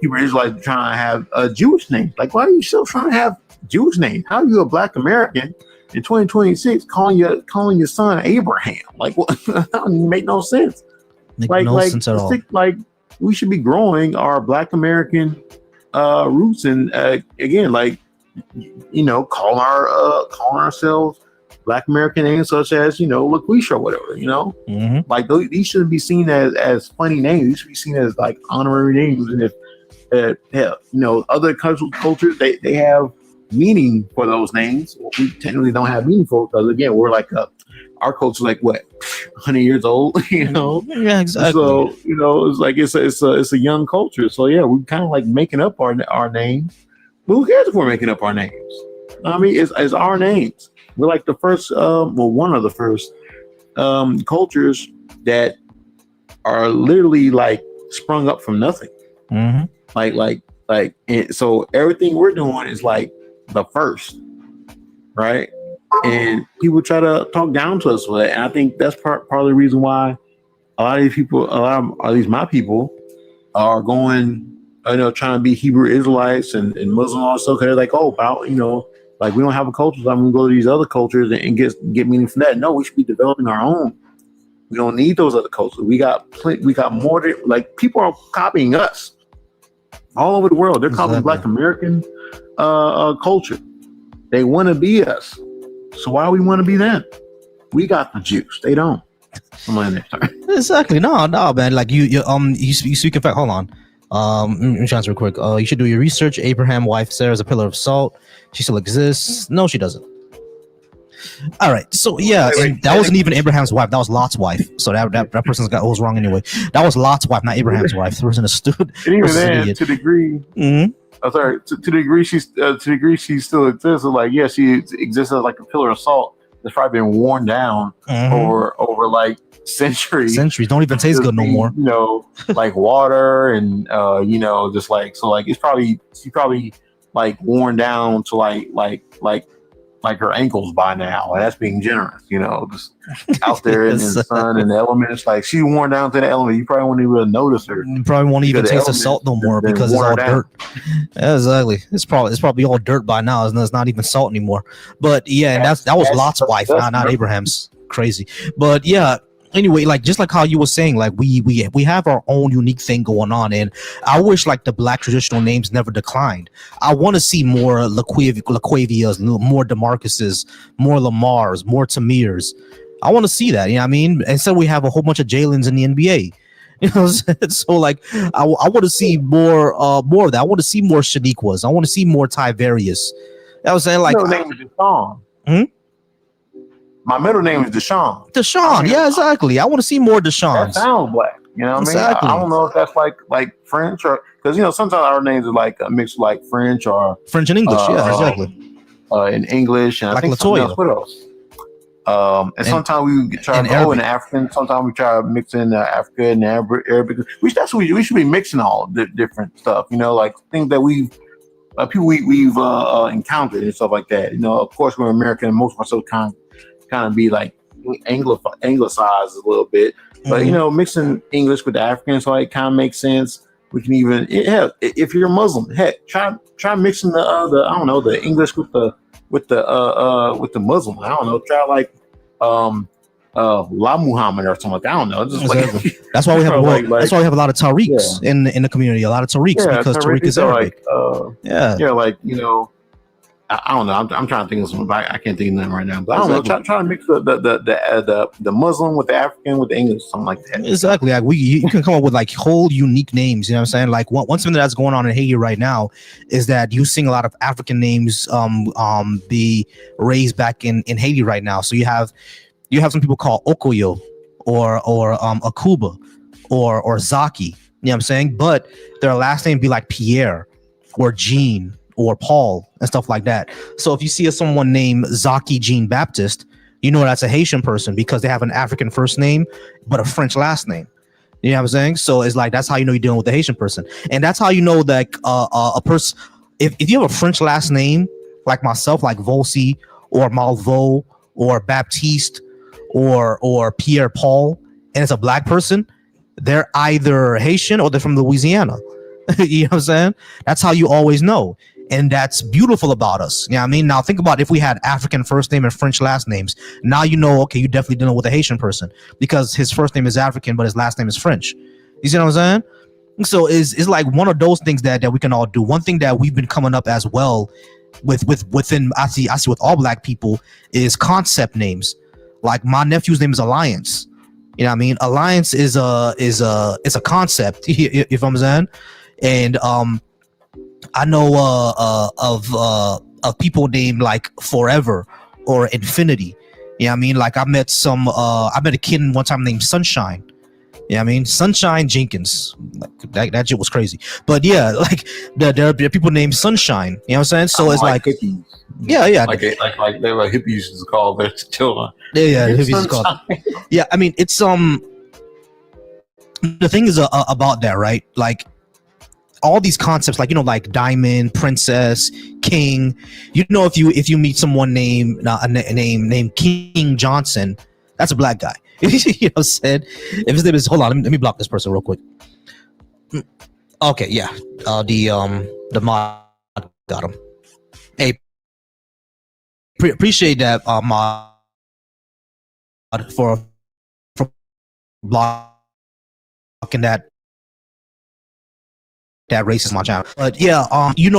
S10: Hebrew Israelites trying to have Jewish names. Like, why are you still trying to have Jewish names? How are you a Black American in 2026 calling your son Abraham? Like, what? That doesn't make no sense.
S2: Make no sense at all.
S10: Like, we should be growing our Black American roots, and again, like, you know, calling ourselves Black American names such as, you know, LaQuisha or whatever, you know.
S2: Mm-hmm.
S10: Like, these shouldn't be seen as funny names. These should be seen as like honorary names. And if you know, other cultures, they have meaning for those names. We technically don't have meaning for, because again, we're like our culture, like what, 100 years old, you know?
S2: Yeah, exactly.
S10: So, you know, it's like it's a young culture. So yeah, we're kind of like making up our names. But who cares if we're making up our names? I mean, it's our names. We're like the first, one of the first cultures that are literally like sprung up from nothing.
S2: Mm-hmm.
S10: Like, and so everything we're doing is like the first, right? And people try to talk down to us for that. And I think that's part of the reason why a lot of these people, at least my people, are going, you know, trying to be Hebrew Israelites and Muslim also, because they're like, oh, about, you know, like, we don't have a culture, so I'm gonna go to these other cultures and get meaning from that. No, we should be developing our own. We don't need those other cultures. We got more to, like, people are copying us all over the world. They're copying Black American culture. They want to be us. So why we want to be them? We got the juice. They don't.
S2: Exactly. No, man. Like you speak in fact. Hold on. Let me transfer real quick. You should do your research. Abraham's wife Sarah is a pillar of salt. She still exists. No, she doesn't. All right. So yeah, and that wasn't even Abraham's wife. That was Lot's wife. So that person's got was wrong anyway. That was Lot's wife, not Abraham's wife. The person stood.
S10: And even then, to the degree, to the degree she still exists. So like, yeah, she exists as like a pillar of salt that's probably been worn down over like centuries.
S2: Don't even taste good no more.
S10: You know, like water and you know, just like, so like she probably like worn down to like her ankles by now. And that's being generous, you know, just out there in the sun and the elements. Like, she worn down to the element. You probably won't even notice her.
S2: You probably won't even taste the salt no more because it's all dirt. Yeah, exactly. It's probably all dirt by now. It's not even salt anymore. But yeah, and that was Lot's wife, not Abraham's. Crazy. But yeah. Anyway, like, just like how you were saying, like, we have our own unique thing going on, and I wish like the Black traditional names never declined. I want to see more Laquavias, more DeMarcuses, more Lamars, more Tamirs. I want to see that. You know what I mean? Instead, we have a whole bunch of Jalen's in the NBA. You know, so like I want to see more of that. I want to see more Shaniquas. I want to see more Tiverius. I was saying, like,
S10: name is Deshaun. My middle name is Deshaun.
S2: Deshaun, yeah, exactly. I want to see more Deshaun.
S10: That sounds Black. You know what I mean? I don't know if that's like French, or because, you know, sometimes our names are like a mix of like French or
S2: French and English. Yeah, exactly.
S10: in English, and
S2: Like
S10: I think
S2: Latoya.
S10: else. What else? And sometimes we try to go in African. Sometimes we try to mix in African and Arabic. We should be mixing all the different stuff. Like things that we've encountered and stuff like that. Of course we're American, and most of us so kind of be like anglicized a little bit, but mixing English with the African, so it kind of makes sense. We can even if you're a Muslim, heck, try mixing the I don't know, the English with the Muslim. I don't know, try like La Muhammad or something like that. I don't know. Just
S2: exactly. That's why we have that's why we have a lot of Tariqs in the community. A lot of Tariqs because Tariq is Arabic.
S10: I don't know. I'm trying to think of something. I can't think of them right now. But I don't know. Try to mix the Muslim with the African with the English, something like that.
S2: Exactly. Like you can come up with like whole unique names. You know what I'm saying? Like one something that's going on in Haiti right now is that you're seeing a lot of African names be raised back in Haiti right now. So you have some people called Okoyo or Akuba or Zaki. You know what I'm saying? But their last name be like Pierre or Jean or Paul and stuff like that. So if you see someone named Zaki Jean Baptiste, you know that's a Haitian person because they have an African first name but a French last name. You know what I'm saying? So it's like that's how you know you're dealing with a Haitian person, and that's how you know that a person. If you have a French last name like myself, like Volsi or Malvo or Baptiste or Pierre Paul, and it's a black person, they're either Haitian or they're from Louisiana. You know what I'm saying? That's how you always know. And that's beautiful about us. You know what I mean? Now think about if we had African first name and French last names. Now you know, okay, you're definitely dealing with a Haitian person because his first name is African, but his last name is French. You see what I'm saying? So it's like one of those things that we can all do. One thing that we've been coming up as well within I see with all black people is concept names. Like my nephew's name is Alliance. You know what I mean? Alliance is a concept. You know what I'm saying? And I know of people named like Forever or Infinity. You know what I mean? Like I met a kid one time named Sunshine. You know what I mean? Sunshine Jenkins. Like, that shit was crazy. But yeah, like there are people named Sunshine. You know what I'm saying? So it's like
S10: hippies.
S2: Yeah.
S10: Like they're like hippies used to call their children.
S2: Yeah, hippies is called. Yeah, I mean it's the thing is about that, right? Like all these concepts, like like diamond, princess, king. If you meet someone named King Johnson, that's a black guy. You know what I'm saying? If his name is, hold on, let me block this person real quick. Okay, yeah. The mod got him. Hey, appreciate that mod for blocking that racist my channel. But yeah, if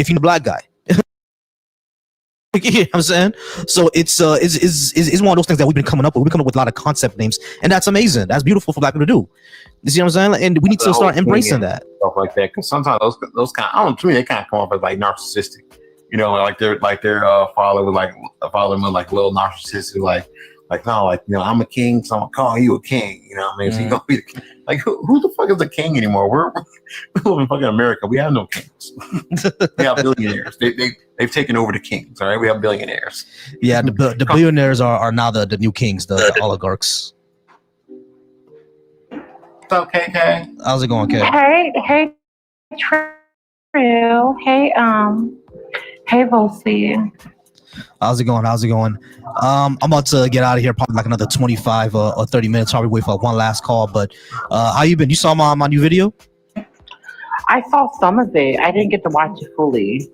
S2: you're a black guy. You know what I'm saying? So it's one of those things that we've been coming up with. We're coming up with a lot of concept names, and that's amazing. That's beautiful for black people to do. You see what I'm saying? And we need to start embracing that
S10: stuff like that, because sometimes those kind, I don't know, to me they kind of come off as like narcissistic. Like their father was like a little narcissistic, like no, I'm a king, so I'm gonna call you a king. You know what I mean? So you gonna be the king. Like who the fuck is the king anymore? We live in fucking America. We have no kings. We have billionaires. They've taken over the kings. All right, we have billionaires.
S2: Yeah, the billionaires are now the new kings, the oligarchs.
S10: What's up, KK?
S2: How's it going, Kay?
S11: Hey, Trill. Hey, Volsi.
S2: How's it going? I'm about to get out of here probably like another 25 or 30 minutes. Probably wait for one last call. But how you been? You saw my new video?
S11: I saw some of it. I didn't get to watch it fully.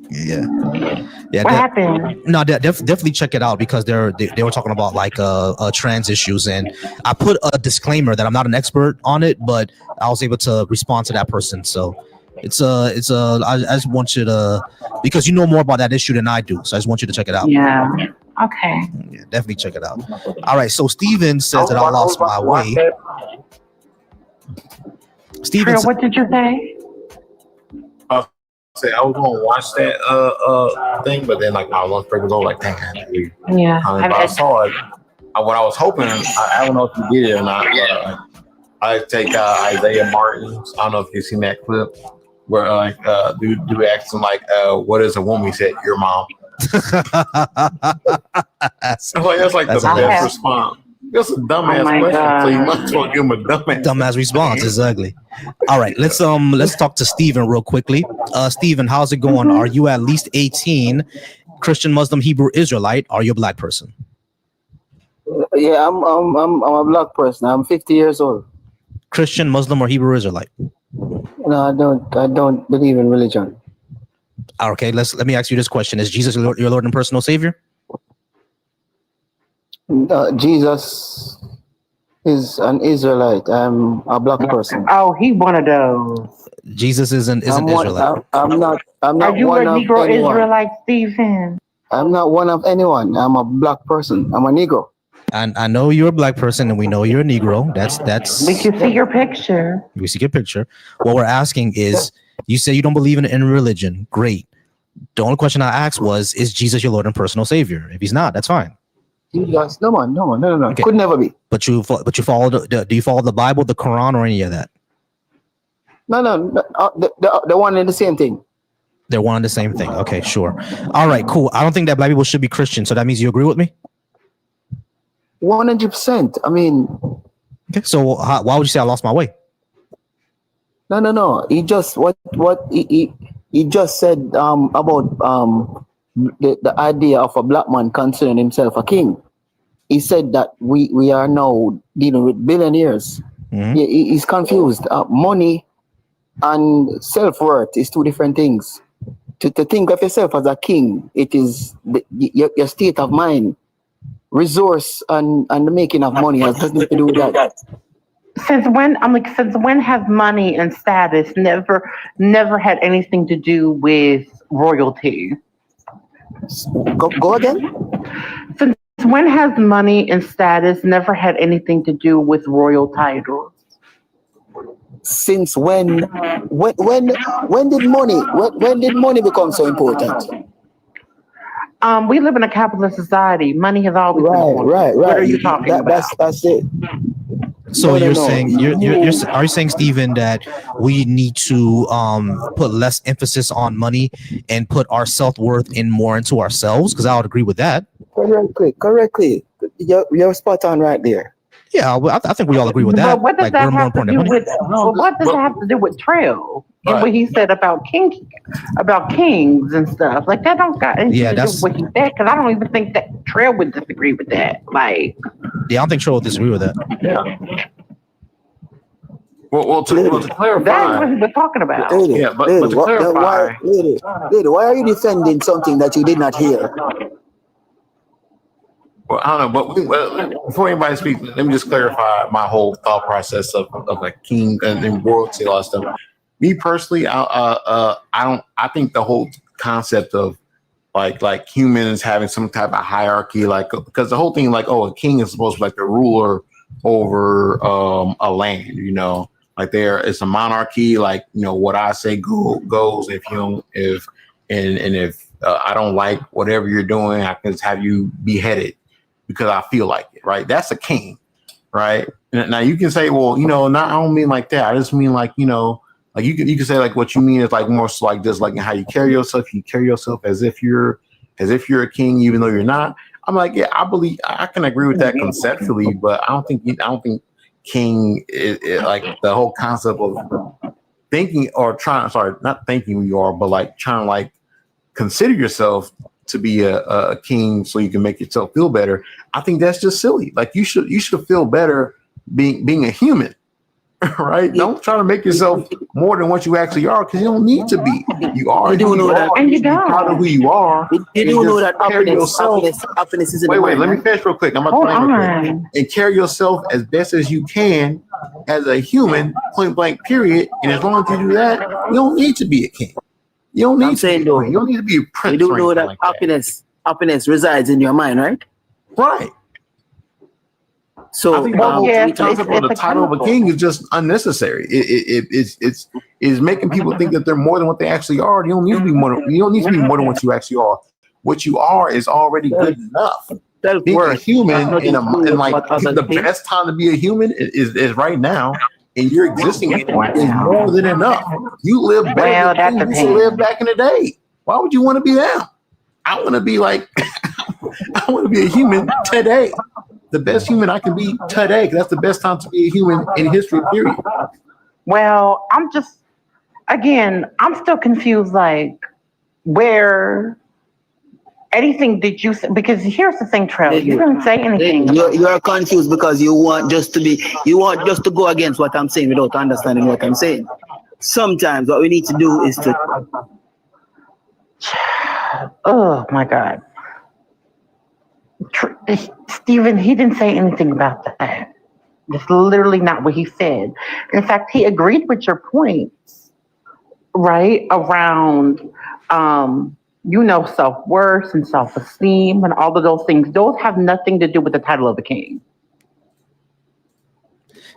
S2: Yeah.
S11: What happened?
S2: No, definitely check it out, because they were talking about like trans issues, and I put a disclaimer that I'm not an expert on it, but I was able to respond to that person. So I just want you to, because you know more about that issue than I do, so I just want you to check it out.
S11: Yeah. Okay.
S2: Yeah, definitely check it out. All right. So Steven says that I lost my way. Steven,
S11: what did you say?
S10: I was gonna watch that thing, but then like my lunch break was over. Like, dang, I had to leave.
S11: Yeah.
S10: I saw it. What I was hoping, I don't know if you did it or not. I take Isaiah Martin. I don't know if you've seen that clip. where dude asked him like, "What is a woman?" He said, "Your mom." That's like the best response. That's a dumbass question, so you might as well give him a dumbass
S2: response. Exactly. All right, let's talk to Steven real quickly. Steven, how's it going? Are you at least 18? Christian, Muslim, Hebrew, Israelite? Are you a black person?
S12: Yeah, I'm a black person. I'm 50 years old.
S2: Christian, Muslim, or Hebrew Israelite?
S12: No, I don't believe in religion.
S2: Okay, let me ask you this question: is Jesus your Lord and personal Savior?
S12: Jesus is an Israelite. I'm a black person.
S11: Oh, he one of those.
S2: Jesus is an Israelite.
S12: I'm not.
S11: Are you
S12: one
S11: a
S12: of
S11: Negro
S12: anyone.
S11: Israelite, Stephen?
S12: I'm not one of anyone. I'm a black person. I'm a Negro.
S2: And I know you're a black person, and we know you're a Negro. That's.
S11: We can see your picture.
S2: We see your picture. What we're asking is, you say you don't believe in religion. Great. The only question I asked was, is Jesus your Lord and personal Savior? If he's not, that's fine.
S12: Jesus, no.
S2: Okay.
S12: Could never be.
S2: But you follow do you follow the Bible, the Quran, or any of that?
S12: No. The one and the same thing.
S2: They're one and the same thing. Okay, sure. All right, cool. I don't think that black people should be Christian. So that means you agree with me?
S12: 100%. I mean.
S2: Okay. So why would you say I lost my way?
S12: No. He just he just said about the idea of a black man considering himself a king. He said that we are now dealing with billionaires.
S2: Mm-hmm.
S12: He's confused. Money and self-worth is two different things. To think of yourself as a king, it is your state of mind. Resource and the making of money has nothing to do with that.
S11: Since when has money and status never had anything to do with royalty?
S12: Go again?
S11: Since when has money and status never had anything to do with royal titles?
S12: Since when did money become so important?
S11: We live in a capitalist society. Money has always been important.
S12: Right.
S11: What are you talking about?
S12: That's it.
S2: So you're saying are you saying, Stephen, that we need to put less emphasis on money and put our self-worth more into ourselves? Because I would agree with that.
S12: Correctly. You're spot on right there.
S2: Yeah, I think we all agree with that.
S11: But what does that have to do with? What does that have to do with Trail? And what he said about kings and stuff like that don't got anything to do with what he said, because I don't even think that Trail would disagree with that. Like,
S2: yeah, I don't think Trail would disagree with that.
S10: Yeah. Well, to clarify,
S11: that's what he was talking about.
S12: Lady,
S10: but to clarify,
S12: lady, why are you defending something that you did not hear?
S10: Well, I don't know, but before anybody speaks, let me just clarify my whole thought process of like king and royalty and all that stuff. Me personally, I think the whole concept of like humans having some type of hierarchy, like, because the whole thing, like, oh, a king is supposed to be like the ruler over a land, you know, like there is a monarchy, like, you know, what I say goes. If I don't like whatever you're doing, I can just have you beheaded because I feel like it, right? That's a king, right? Now you can say, well, you know, I don't mean like that. I just mean like, you know, like you can say like what you mean is like more so like just like how you carry yourself. You carry yourself as if you're a king, even though you're not. I'm like, yeah, I believe I can agree with that conceptually, but I don't think king is like the whole concept of thinking or not thinking who you are, but like trying to like consider yourself to be a king so you can make yourself feel better. I think that's just silly. Like you should feel better being a human, right? Don't try to make yourself more than what you actually are, because you don't need to be. You are.
S12: You do know that,
S11: and you don't.
S10: Proud of who you are.
S12: You do know that happiness is in the mind.
S10: Wait, let me finish real quick. I'm about to finish real quick. And carry yourself as best as you can as a human, point blank, period. And as long as you do that, you don't need to be a king. You don't need you don't need to be a prince.
S12: You do know that happiness resides in your mind, right?
S10: Right.
S12: So
S10: I think the concept of the title of a king is just unnecessary. It's making people think that they're more than what they actually are. You don't need to be more. You don't need to be more than what you actually are. What you are is already good enough. Being a human and like the best time to be a human is right now. and you're existing in it is more than enough. You live better than you used to live back in the day. Why would you want to be them? I want to be like, I want to be a human today. The best human I can be today. That's the best time to be a human in history, period.
S11: Well, I'm still confused, like, where anything did you say? Because here's the thing, Trell, you didn't say anything.
S12: You're confused because you want just to go against what I'm saying without understanding what I'm saying. Sometimes what we need to do is to...
S11: Oh, my God. Stephen, he didn't say anything about that. That's literally not what he said. In fact, he agreed with your points, right? Around, self-worth and self-esteem and all of those things. Those have nothing to do with the title of a king.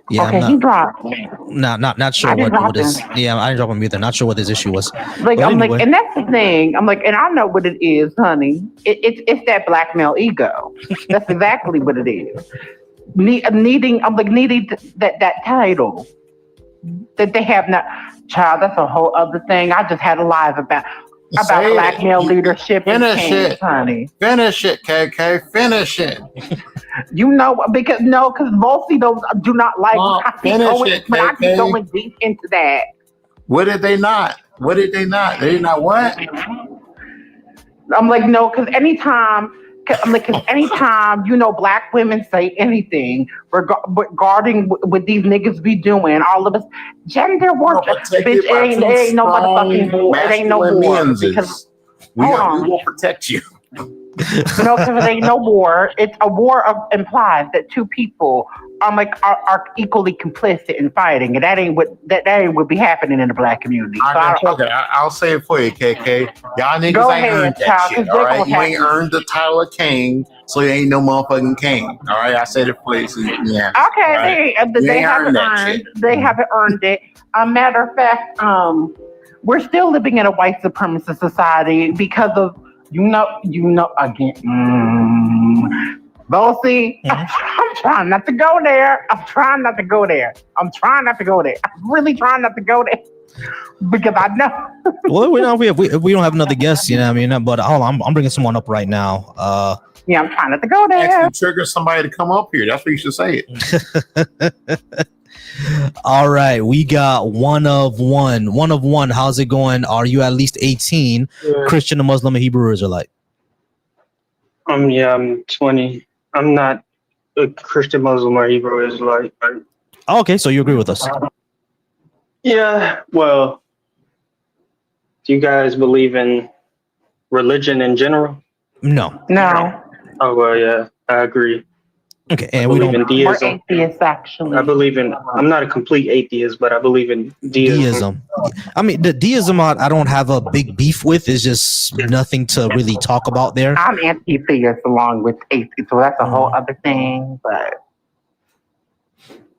S2: Yeah,
S11: okay, he dropped.
S2: Not sure what is. Yeah, I didn't drop him either. Not sure what his issue was.
S11: Like, I'm like, and that's the thing. I'm like, and I know what it is, honey. It's that black male ego. That's exactly what it is. Needing that title that they have not. Child, that's a whole other thing. I just had a live about black male leadership.
S10: Finish it,
S11: honey.
S10: Finish it, KK. Finish it.
S11: Because most of those do not like. I be going deep into that.
S10: What did they not? They did not what?
S11: I'm like, no, because anytime, black women say anything regarding what these niggas be doing, all of us, gender work, bitch, it ain't no motherfucking war. It ain't no war. Because,
S10: we will protect you.
S11: No, because it ain't no war. It's a war implies that two people are equally complicit in fighting, and that ain't what be happening in the black community.
S10: I'll say it for you, KK. Y'all niggas ain't earned that shit. All right, you ain't earned the title of king, so you ain't no motherfucking king. All right, I said it for you. So yeah.
S11: Okay,
S10: right?
S11: they haven't earned. They haven't earned it. Matter of fact, we're still living in a white supremacist society because of. Again. Bossy, I'm trying not to go there. I'm really trying not to go there because I know.
S2: Well, we don't have another guest, you know what I mean? But hold on, I'm bringing someone up right now.
S11: Yeah, I'm trying not to go there.
S10: Actually trigger somebody to come up here. That's what you should say it.
S2: All right, we got one of one. How's it going? Are you at least 18? Yeah. Christian, a Muslim, a Hebrew Israelite?
S13: I'm 20. I'm not a Christian, Muslim, or Hebrew Israelite. Right?
S2: Okay, so you agree with us?
S13: Yeah. Well, do you guys believe in religion in general?
S2: No.
S13: Oh well, yeah, I agree.
S2: Okay, and
S13: we believe in deism.
S11: We're atheists, actually.
S13: I'm not a complete atheist, but I believe in deism.
S2: I mean, the deism I don't have a big beef with. It's just nothing to really talk about there.
S11: I'm anti-theist along with atheist, so that's a whole other thing, but...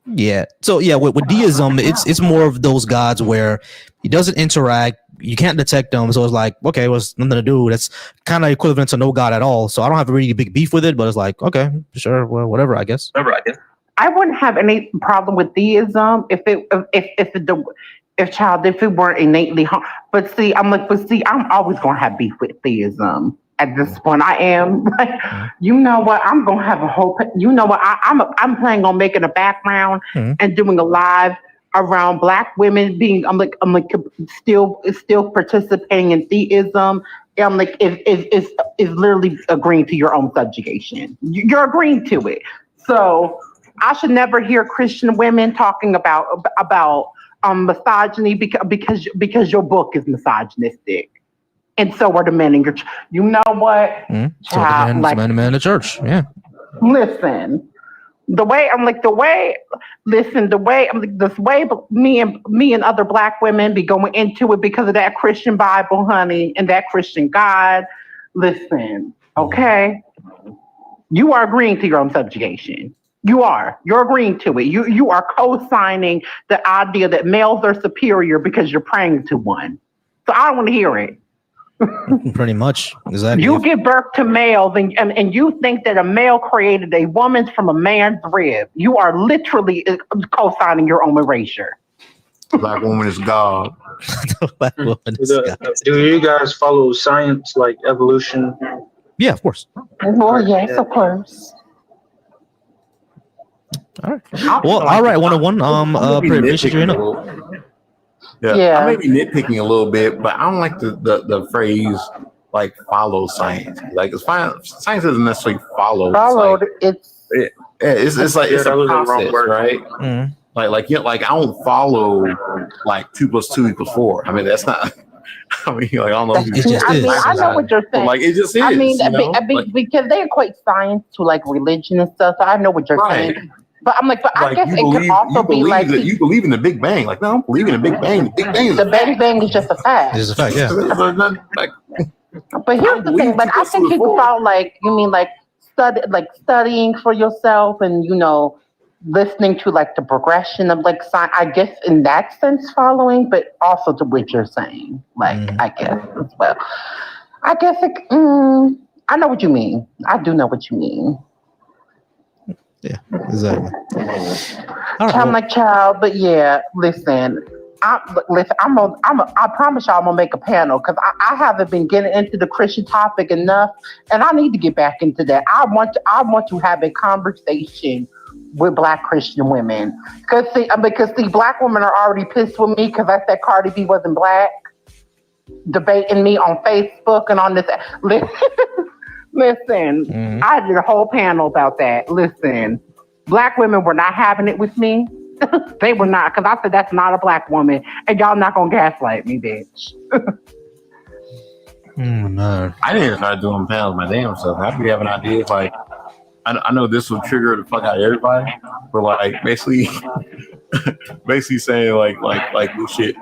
S2: Yeah. So yeah, with deism, it's more of those gods where he doesn't interact. You can't detect them, so it's like, okay, well, it's nothing to do. That's kind of equivalent to no god at all. So I don't have a really big beef with it, but it's like, okay, sure, well, whatever, I guess.
S11: I wouldn't have any problem with theism if it weren't innately. But see, I'm always gonna have beef with theism. At this point, I am like, you know what? I'm gonna have a whole. You know what? I'm planning on making a background and doing a live around black women being. I'm like still participating in theism. I'm like is literally agreeing to your own subjugation. You're agreeing to it. So I should never hear Christian women talking about misogyny because your book is misogynistic. And so are the men in your church. You know what?
S2: Child, so the men in the church. Yeah.
S11: Listen, me and other black women be going into it because of that Christian Bible, honey, and that Christian God. Listen, okay? You are agreeing to your own subjugation. You're agreeing to it. You are co-signing the idea that males are superior because you're praying to one. So I don't want to hear it.
S2: Pretty much, exactly.
S11: You give birth to males, and you think that a male created a woman from a man's rib. You are literally co-signing your own erasure.
S10: Black woman is God.
S2: Black woman is God.
S13: Do you guys follow science, like evolution?
S2: Yeah, of course.
S11: Well, yes, of course.
S2: All right. Well, all right. 101. Appreciate you.
S10: I may be nitpicking a little bit, but I don't like the phrase like follow science. Like it's fine. Science doesn't necessarily follow. It's like it's a process, right?
S2: Mm-hmm.
S10: Like I don't follow like 2 + 2 = 4. I mean, that's not. I mean, like I don't know.
S11: I know what you're saying.
S10: Like it just is.
S11: I mean,
S10: like,
S11: because they equate science to like religion and stuff. So I know what you're saying. But I'm like, I guess it could also be like
S10: that you believe in the Big Bang. Like, no, I don't believe in the Big Bang.
S11: The Big Bang is just a fact.
S2: It's a fact, yeah.
S11: But here's the thing. But I think he felt like you mean like studying for yourself and listening to like the progression of like science. I guess in that sense following, but also to what you're saying. Like I guess as well. I guess I know what you mean. I do know what you mean.
S2: Yeah, exactly.
S11: I'm like, child, but yeah, listen. I promise y'all I'm gonna make a panel because I haven't been getting into the Christian topic enough, and I need to get back into that. I want to have a conversation with Black Christian women because Black women are already pissed with me because I said Cardi B wasn't Black, debating me on Facebook and on this. Listen, I did a whole panel about that. Listen, Black women were not having it with me. They were not, because I said that's not a Black woman, and y'all not gonna gaslight me, bitch.
S10: No. I didn't start doing panels my damn self. I be having ideas like, I know this will trigger the fuck out of everybody, but like basically saying like we should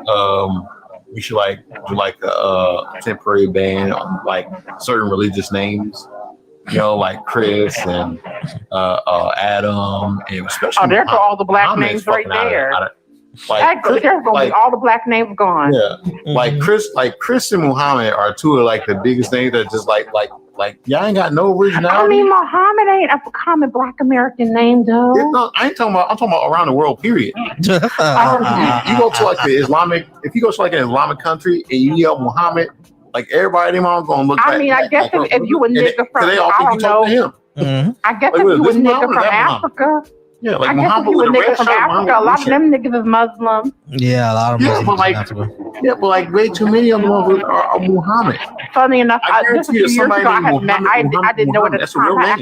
S10: like do like a temporary ban on like certain religious names, like Chris and Adam, and especially
S11: there's all the Black names right there. There's gonna be all the Black names gone.
S10: Yeah, like Chris and Muhammad are two of like the biggest things that just like y'all ain't got no originality.
S11: I mean, Muhammad ain't a common Black American name, though.
S10: I ain't talking about. I'm talking about around the world. Period. You go to like the Islamic. If you go to like an Islamic country and you yell Muhammad, like everybody in gonna look.
S11: I mean, I guess if you a nigga from, I don't know. I guess if you a nigga from Africa.
S10: Yeah, like
S11: I guess if you a nigga from Africa, a lot of them niggas is Muslim.
S2: Yeah, a lot of Muslims
S10: but like way too many of them are Muhammad.
S11: Funny enough, just a few years ago, I didn't know at the time. I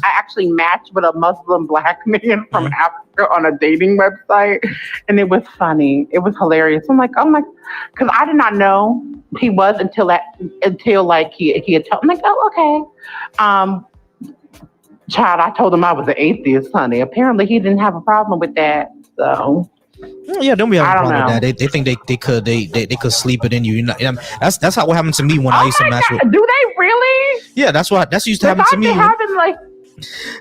S11: actually matched with a Muslim Black man from Africa on a dating website, and it was funny. It was hilarious. I'm like, because I did not know he was until like he had told. I'm like, oh, okay. Child, I told him I was an atheist, honey. Apparently, he didn't have a problem with that. So,
S2: yeah, don't be having a problem with that. They think they could sleep it in you. That's how what happened to me when I used to match with.
S11: Do they really?
S2: Yeah, that's used to happen to me.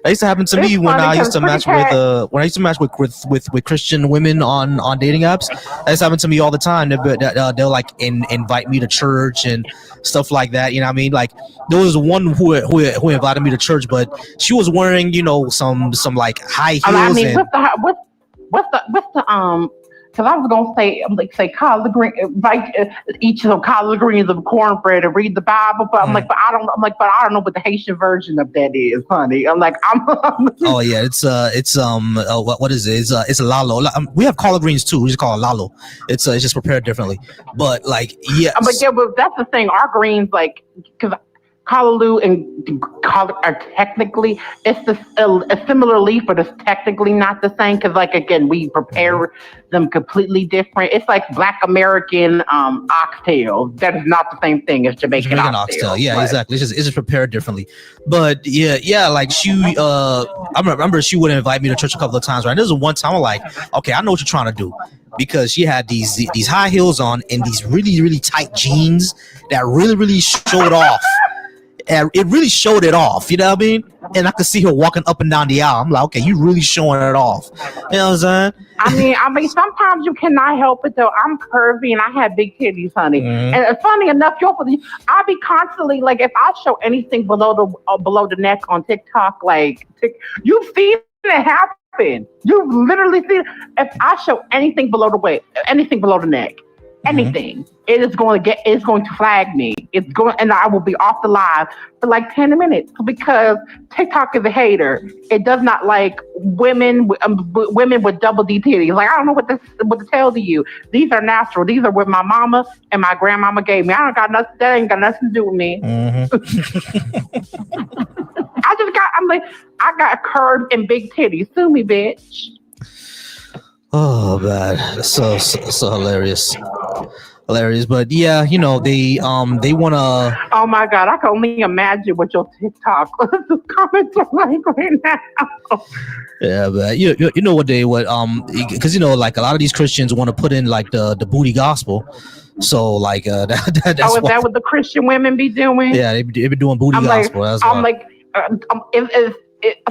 S2: That used to happen to me when I used to match with Christian women on dating apps. That used to happen to me all the time. They'll like invite me to church and stuff like that. You know what I mean? Like there was one who invited me to church, but she was wearing some like high heels.
S11: I mean, what's the because I was gonna say collard green, eat some collard greens of cornbread and read the Bible, but but I don't know what the Haitian version of that is, honey.
S2: Oh yeah, what is it? It's a lalo. We have collard greens too. We just call it lalo. It's just prepared differently, but like yeah.
S11: But that's the thing. Our greens because Callaloo and collard are technically it's a similar leaf, but it's technically not the same because, again, we prepare them completely different. It's like Black American oxtail. That is not the same thing as Jamaican oxtail.
S2: Yeah, exactly. It's just prepared differently. But yeah, like she, I remember she would invite me to church a couple of times. Right, this is one time I'm like, okay, I know what you're trying to do. Because she had these high heels on and these really, really tight jeans that really, really showed off. And it really showed it off, you know what I mean? And I could see her walking up and down the aisle. I'm like, okay, you really showing it off. You know what I'm saying?
S11: I mean, sometimes you cannot help it though. I'm curvy and I have big titties, honey.
S2: Mm-hmm.
S11: And funny enough, I be constantly like, if I show anything below the neck on TikTok, like you've seen it happen. You've literally seen it. If I show anything below the neck, anything, it's going to flag me. And I will be off the live for like 10 minutes because TikTok is a hater. It does not like women with double D titties. Like, I don't know what to tell to you. These are natural. These are what my mama and my grandmama gave me. That ain't got nothing to do with me. I got curved and big titties. Sue me, bitch.
S2: Oh man, so hilarious. But yeah, you know, they wanna.
S11: Oh my God, I can only imagine what your TikTok comments are like right now.
S2: Yeah, but you know because you know, like a lot of these Christians want to put in like the booty gospel. So like that's
S11: is that what the Christian women be doing?
S2: Yeah, they be doing booty gospel.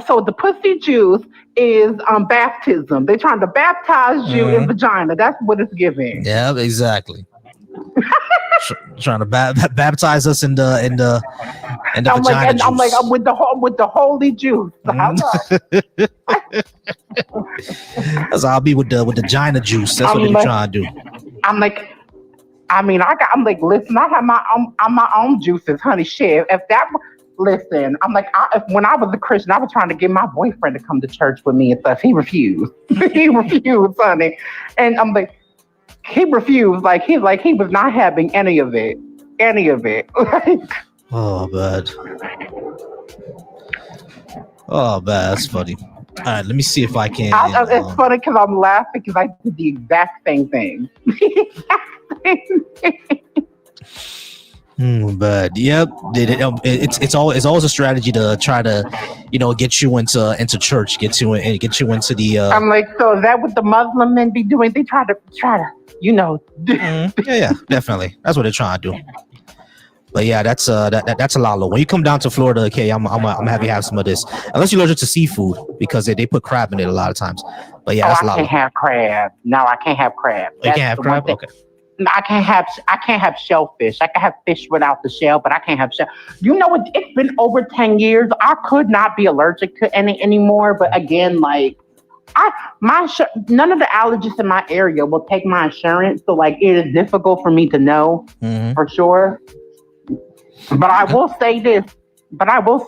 S11: So the pussy juice is baptism. They're trying to baptize you in vagina. That's what it's giving.
S2: Yeah, exactly. Trying to baptize us in the vagina juice.
S11: I'm like with the holy juice.
S2: That's how I'll be with the vagina juice. That's what they're trying to do.
S11: I'm like, listen, I have my own juices, honey. Shit, listen, I'm like, when I was a Christian, I was trying to get my boyfriend to come to church with me and stuff. He refused. He refused, honey. And I'm like, he refused. Like, he was not having any of it.
S2: Oh, bad. Oh, bad. That's funny. All right, let me see if I can.
S11: It's funny because I'm laughing because I did the exact same thing.
S2: But yep, it's always a strategy to try to, you know, get you into church, get you into the.
S11: I'm like, so is that what the Muslim men be doing? They try to, you know.
S2: Yeah, definitely. That's what they're trying to do. But yeah, that's a lot low. When you come down to Florida, okay, I'm happy to have some of this. Unless you're allergic to seafood, because they put crab in it a lot of times. But yeah, that's a lot.
S11: I can't have crab. No, I can't have crab.
S2: You can't have crab? Okay.
S11: I can't have shellfish. I can have fish without the shell, but I can't have shell. You know what? It's been over 10 years. I could not be allergic to any anymore. But again, like none of the allergists in my area will take my insurance. So like it is difficult for me to know for sure. But I will say this. When I was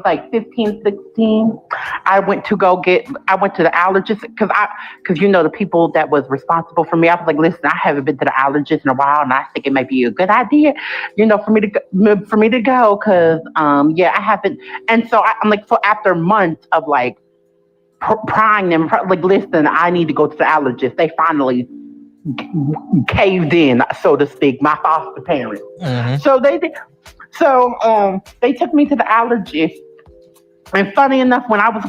S11: like 15, 16, I went to the allergist because you know, the people that was responsible for me, I was like, listen, I haven't been to the allergist in a while and I think it might be a good idea, you know, for me to go because, I haven't. And so I'm like, so after months of like prying them, like, listen, I need to go to the allergist. They finally caved in, so to speak, my foster parents. So they did. So they took me to the allergist, and funny enough, when I was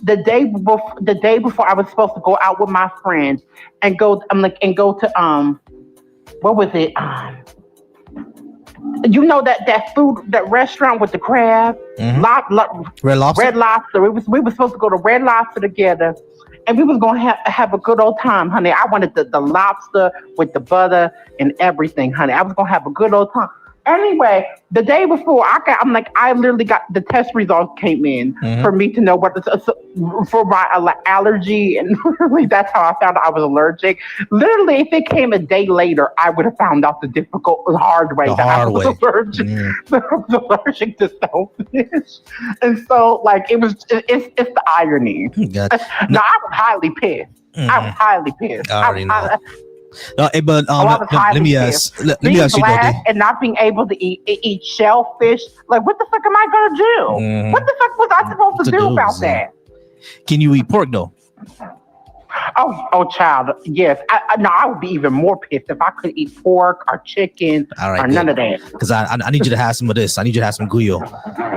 S11: the day before I was supposed to go out with my friends and go to what was it? You know that restaurant with the crab,
S2: Red Lobster.
S11: Red Lobster. We were supposed to go to Red Lobster together, and we was gonna have a good old time, honey. I wanted the lobster with the butter and everything, honey. I was gonna have a good old time. Anyway, the day before, I literally got the test results came in for me to know for my allergy, and literally that's how I found out I was allergic. Literally, if it came a day later, I would have found out the hard way. I was allergic to stonefish, and so like it's the irony.
S2: Gotcha.
S11: No, I was highly pissed. I was highly pissed.
S2: I already know. No, but let me ask you,
S11: and not being able to eat shellfish. Like, what the fuck am I gonna do? What the fuck was I supposed to do about that?
S2: Can you eat pork though?
S11: Oh, child, yes. I would be even more pissed if I could eat pork or chicken or none of that.
S2: Because I need you to have some of this. I need you to have some guillo.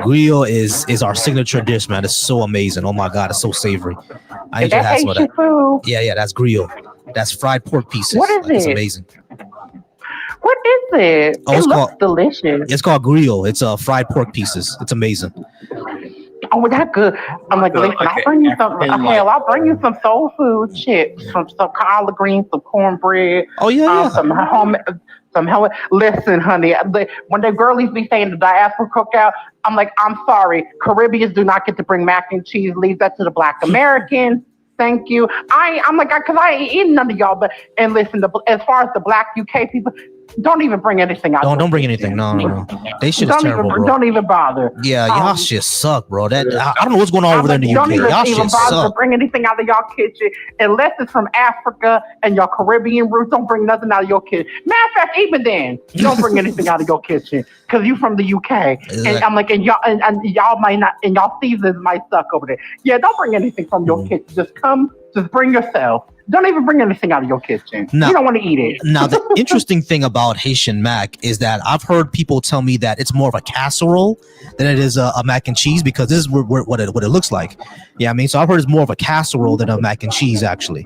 S2: Guillo is our signature dish, man. It's so amazing. Oh my God, it's so savory. I need you to have some of that.
S11: Food.
S2: Yeah, that's guillo. That's fried pork pieces.
S11: What is it?
S2: It's amazing.
S11: What is it?
S2: Oh,
S11: it
S2: it's
S11: looks
S2: called
S11: delicious.
S2: It's called grill. It's fried pork pieces. It's amazing.
S11: Oh, that's good. I'm like, listen, I'll bring you some. Hell, I'll bring you some soul food chips, some collard greens, some cornbread.
S2: Oh yeah,
S11: some home. Listen, honey, when the girlies be saying the diaspora cookout, I'm like, I'm sorry, Caribbeans do not get to bring mac and cheese. Leave that to the Black Americans. Thank you. I'm like, because I ain't eating none of y'all. But and listen, as far as the Black UK people, don't even bring anything out.
S2: Don't bring anything. No. They shit is terrible, bro.
S11: Don't even bother.
S2: Yeah, y'all shit suck, bro. I don't know what's going on over there in the UK. Y'all
S11: even
S2: shit
S11: bother
S2: suck.
S11: to bring anything out of y'all kitchen unless it's from Africa and your Caribbean roots. Don't bring nothing out of your kitchen. Matter of fact, even then, don't bring anything out of your kitchen because you from the UK. Exactly. And I'm like, and y'all might not, and y'all seasons might suck over there. Yeah, don't bring anything from your kitchen. Just bring yourself. Don't even bring anything out of your kitchen. You don't want to eat it.
S2: Now, the interesting thing about Haitian mac is that I've heard people tell me that it's more of a casserole than it is a mac and cheese, because this is what it looks like. Yeah, I mean, so I've heard it's more of a casserole than a mac and cheese, actually.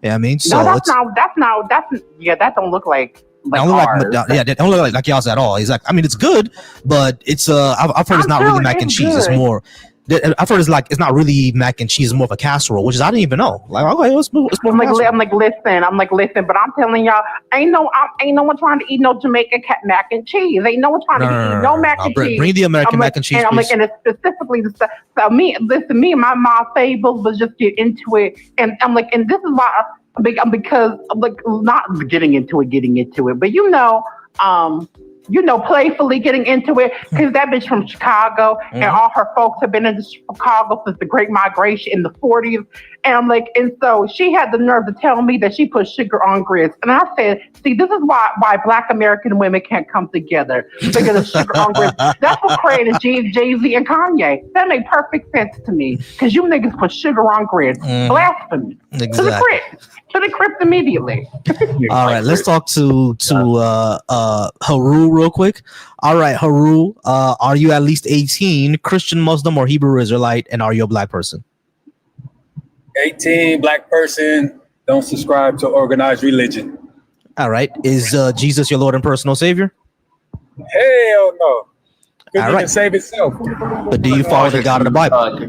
S2: Yeah, I mean, so
S11: no, that don't look like.
S2: That don't look like y'all's at all. It's like, I mean, it's good, but it's I've heard it's not really mac and cheese. It's more. I've heard it's not really mac and cheese, it's more of a casserole, which is I didn't even know. Like, okay, it's more
S11: I'm like, listen, but I'm telling y'all, ain't no one trying to eat no Jamaican mac and cheese. Ain't no one trying to eat no mac and cheese.
S2: Bring the American mac and cheese.
S11: And I'm like, and it's specifically the stuff. So me and my mom fables, but just get into it. And I'm like, and this is why because I'm like not getting into it, but playfully getting into it, because that bitch from Chicago and all her folks have been in Chicago since the Great Migration in the 40s. And I'm like, and so she had the nerve to tell me that she put sugar on grits. And I said, see, this is why Black American women can't come together, because of sugar on grits. That's what created Jay-Z and Kanye. That made perfect sense to me, because you niggas put sugar on grits. Blasphemy.
S2: Exactly.
S11: To the crypt immediately.
S2: All right, let's talk to Haru real quick. All right, Haru, are you at least 18, Christian, Muslim, or Hebrew Israelite, and are you a Black person?
S14: 18, Black person, don't subscribe to organized religion.
S2: All right, is Jesus your Lord and personal Savior?
S14: Hell no.
S2: All right.
S14: Can save itself.
S2: But do you follow the God of the Bible?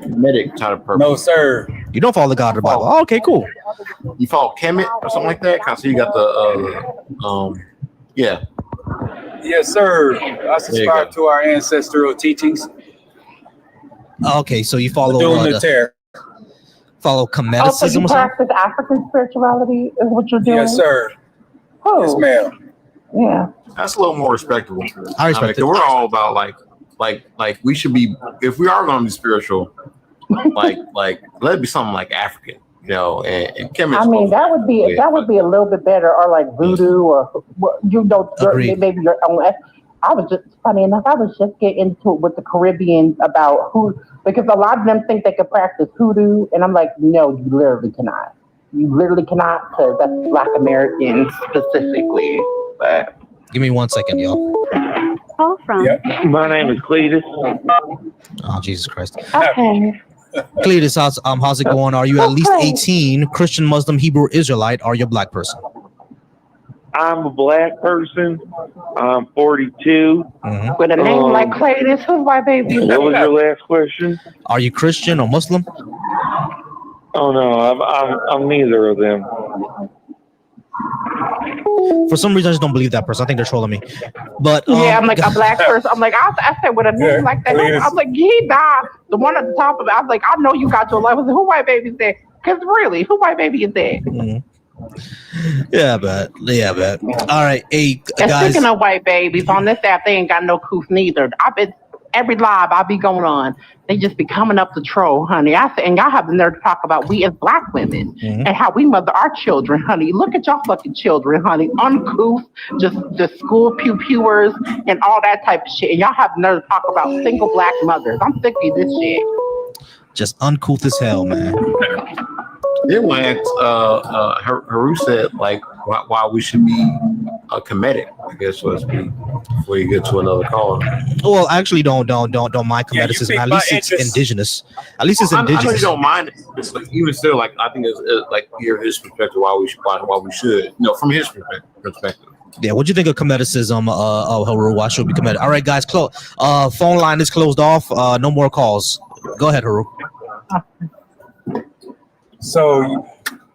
S14: No, sir.
S2: You don't follow the God of the Bible. Oh, okay, cool.
S10: You follow Kemet or something like that? Cause you got the yeah.
S14: Yes, sir. I subscribe to our ancestral teachings.
S2: Okay, so you follow follow Kemeticism.
S11: So you practice African spirituality is what you're doing?
S14: Yes, sir.
S11: Oh.
S14: Yes, ma'am.
S11: Yeah.
S10: That's a little more respectable.
S2: I respect it.
S10: We're all about like we should be, if we are going to be spiritual, like let it be something like African, and Kemet.
S11: I mean, that would be a little bit better, or like voodoo, or maybe your own. I was just getting into it with the Caribbeans about because a lot of them think they can practice hoodoo, and I'm like, no, you literally cannot. You literally cannot, because that's Black Americans specifically. But
S2: give me 1 second, y'all.
S7: Call from.
S15: Yep. My name is Cletus.
S2: Oh, Jesus Christ.
S11: Okay.
S2: Cletus, how's it going? Are you at least 18, Christian, Muslim, Hebrew, Israelite? Are you a Black person?
S15: I'm a Black person. I'm 42.
S11: With a name like Cletus, who's my baby?
S15: What was your last question?
S2: Are you Christian or Muslim?
S15: Oh no, I'm neither of them.
S2: For some reason, I just don't believe that person. I think they're trolling me. But
S11: yeah, I'm like a Black person. I'm like, I said with a name like that. I'm like, he died. The one at the top of it. I was like, I know you got your life. I was like, who white baby is that? Because really, who white baby is that?
S2: Yeah, but all right, hey guys.
S11: Speaking of white babies on this app, they ain't got no couth neither. I've been every live I be going on, they just be coming up to troll, honey. I say, and y'all have the nerve to talk about we as Black women and how we mother our children, honey. Look at y'all fucking children, honey. Uncouth, just school pewers and all that type of shit. And y'all have the nerve to talk about single Black mothers. I'm sick of this shit.
S2: Just uncouth as hell, man.
S10: Then when Haru said like why we should be Kemetic, I guess was before you get to another call.
S2: Well, actually, don't mind Kemeticism. At least it's indigenous. At least it's indigenous.
S10: I know you don't mind it. It's like, even still, like I think it's like hear his perspective why we should, from his perspective.
S2: Yeah, what do you think of comedicism, Haru? Why should we commit? All right, guys, phone line is closed off. No more calls. Go ahead, Haru.
S14: So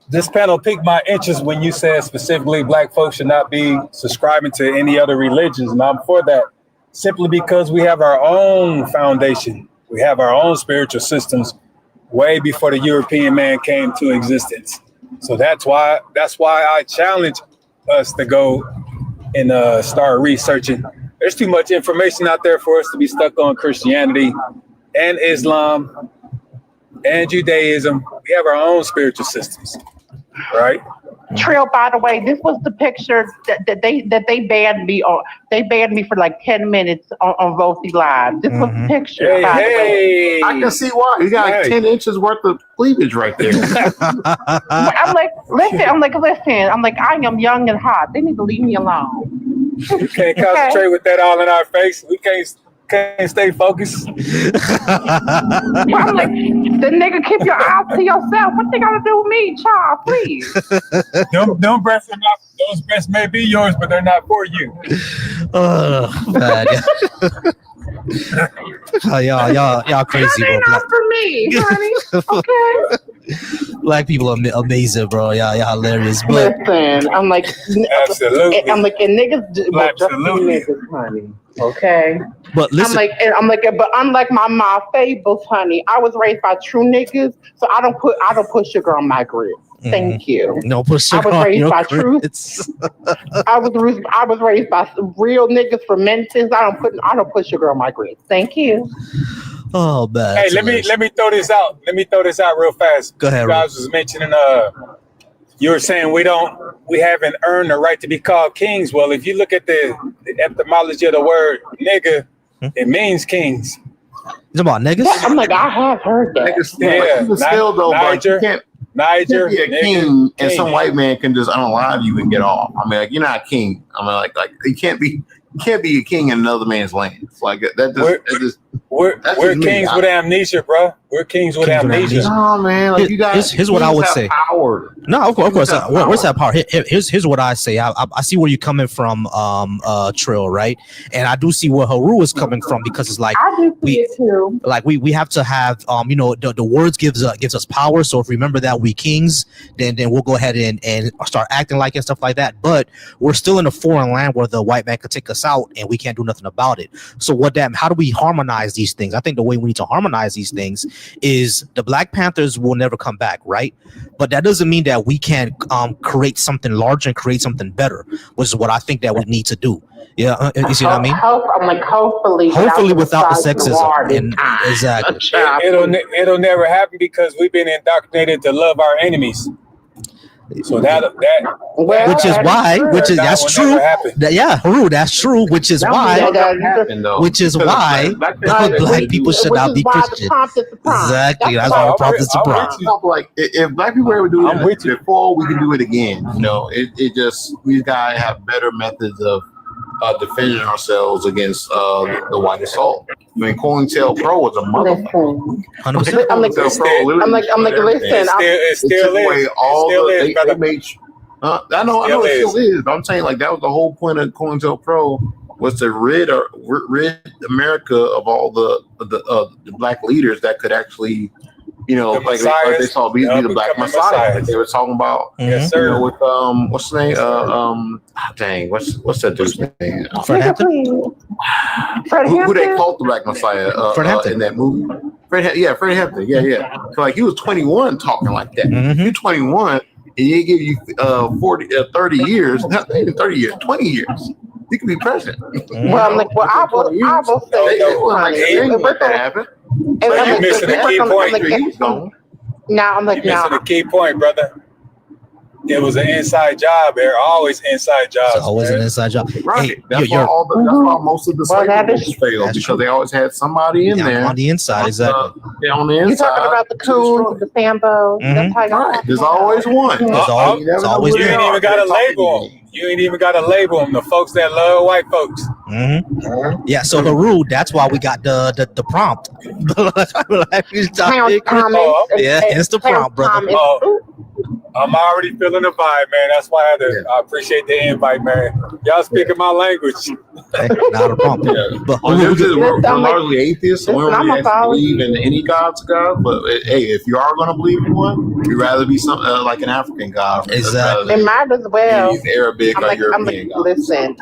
S14: this panel piqued my interest when you said specifically black folks should not be subscribing to any other religions, and I'm for that simply because we have our own foundation. We have our own spiritual systems way before the European man came to existence. So that's why I challenge us to go and start researching. There's too much information out there for us to be stuck on Christianity and Islam and Judaism. We have our own spiritual systems, right?
S11: Trill, by the way, this was the picture that they banned me on. They banned me for like 10 minutes on Volty Live. This was the picture.
S10: Hey, I can see why. You got 10 inches worth of cleavage right there.
S11: I'm like, listen. I am young and hot. They need to leave me alone.
S14: You can't concentrate with that all in our face. We can't stay focused.
S11: I'm like, the nigga, keep your eyes to yourself. What they gotta do with me, child? Please.
S14: Them breasts are not. Those breasts may be yours, but they're not for you.
S2: Bad. Y'all crazy, bro.
S11: Not for me, honey. Okay.
S2: Black people are amazing, bro. Y'all hilarious. But
S11: listen, I'm like,
S14: absolutely.
S11: I'm like, and niggas, honey. Okay.
S2: But listen,
S11: but unlike my fables, honey, I was raised by true niggas, so I don't put sugar on my grits. Thank you.
S2: No, put sugar
S11: I was raised
S2: on
S11: by
S2: your
S11: truth. I was raised by real niggas for mentors. I don't put sugar on my grits. Thank you.
S2: Oh, bad.
S14: Hey, let me throw this out. Let me throw this out real fast.
S2: Go ahead.
S14: You guys was mentioning you were saying we haven't earned the right to be called kings. Well, if you look at the etymology of the word nigga, it means kings.
S2: It's about niggas?
S11: Yeah, I'm like, I have heard that.
S10: Niggas still though, but you can't
S14: Niger,
S10: be a king and some white man can just unalive you and get off. I mean, like, you're not a king. I mean, like you can't be a king in another man's land. It's like
S14: we're kings with amnesia, bro. We're kings with amnesia.
S10: Oh man, like you guys.
S2: Here's what I would say.
S10: Power.
S2: No, of course. Where's that power? Here's what I say. I see where you're coming from, Trill, right? And I do see where Haru is coming from, because it's like
S11: I do see it too.
S2: Like we have to have the words gives us power. So if we remember that we kings, then we'll go ahead and start acting like it and stuff like that. But we're still in a foreign land where the white man could take us out and we can't do nothing about it. So how do we harmonize these things? I think the way we need to harmonize these things is the Black Panthers will never come back, right? But that doesn't mean that we can't create something larger and create something better, which is what I think that we need to do. Yeah, you see what I mean?
S11: Hopefully
S2: without the sexism. And exactly.
S14: It'll never happen because we've been indoctrinated to love our enemies. So that's
S2: true. Haru, that's true. Which is why black people should not be Christian. Exactly. That's why the prophet's the prophet.
S10: Like, if black people ever do it before, we can do it again. We gotta have better methods of defending ourselves against the white assault. I mean, COINTELPRO was a motherfucker.
S14: It still is.
S10: I know it still is. But I'm saying, like, that was the whole point of COINTELPRO, was to rid America of all the black leaders that could actually, they saw be the Black Messiah. Like they were talking about,
S14: yes, sir.
S10: With what's his name? What's that dude's name?
S2: Fred Hampton.
S10: Who they called the Black Messiah?
S2: Fred Hampton
S10: in that movie. Fred Hampton. Yeah. So like he was 21 talking like that. You're 21 and they give you 30 years, not even 30 years, 20 years. You can be president.
S11: Well, I will say
S10: let that happen.
S14: You're missing a key point.
S11: Now I'm like,
S14: you're missing a key point, brother. It was an inside job. There are always inside jobs.
S2: It's always an inside job.
S10: Right. Hey, that's why most of the slavery failed, because they always had somebody in there
S2: on the inside. Exactly.
S10: On the inside.
S11: You're talking about the coons, the Sambo.
S10: Right. There's always one.
S14: You ain't even got to label them. You ain't even got to label them. The folks that love white folks.
S2: Yeah. So Haru, that's why we got the prompt.
S11: It's
S2: the prompt, brother.
S14: I'm already feeling the vibe, man. That's why I appreciate the invite, man. Y'all speaking my language.
S2: Hey, not a problem.
S10: Yeah.
S2: But
S10: we're largely atheists, so we don't really actually believe in any God's God. But hey, if you are going to believe in one, we'd rather be some like an African God.
S2: Exactly.
S11: It might as well.
S10: He's Arabic or European God.
S11: Listen,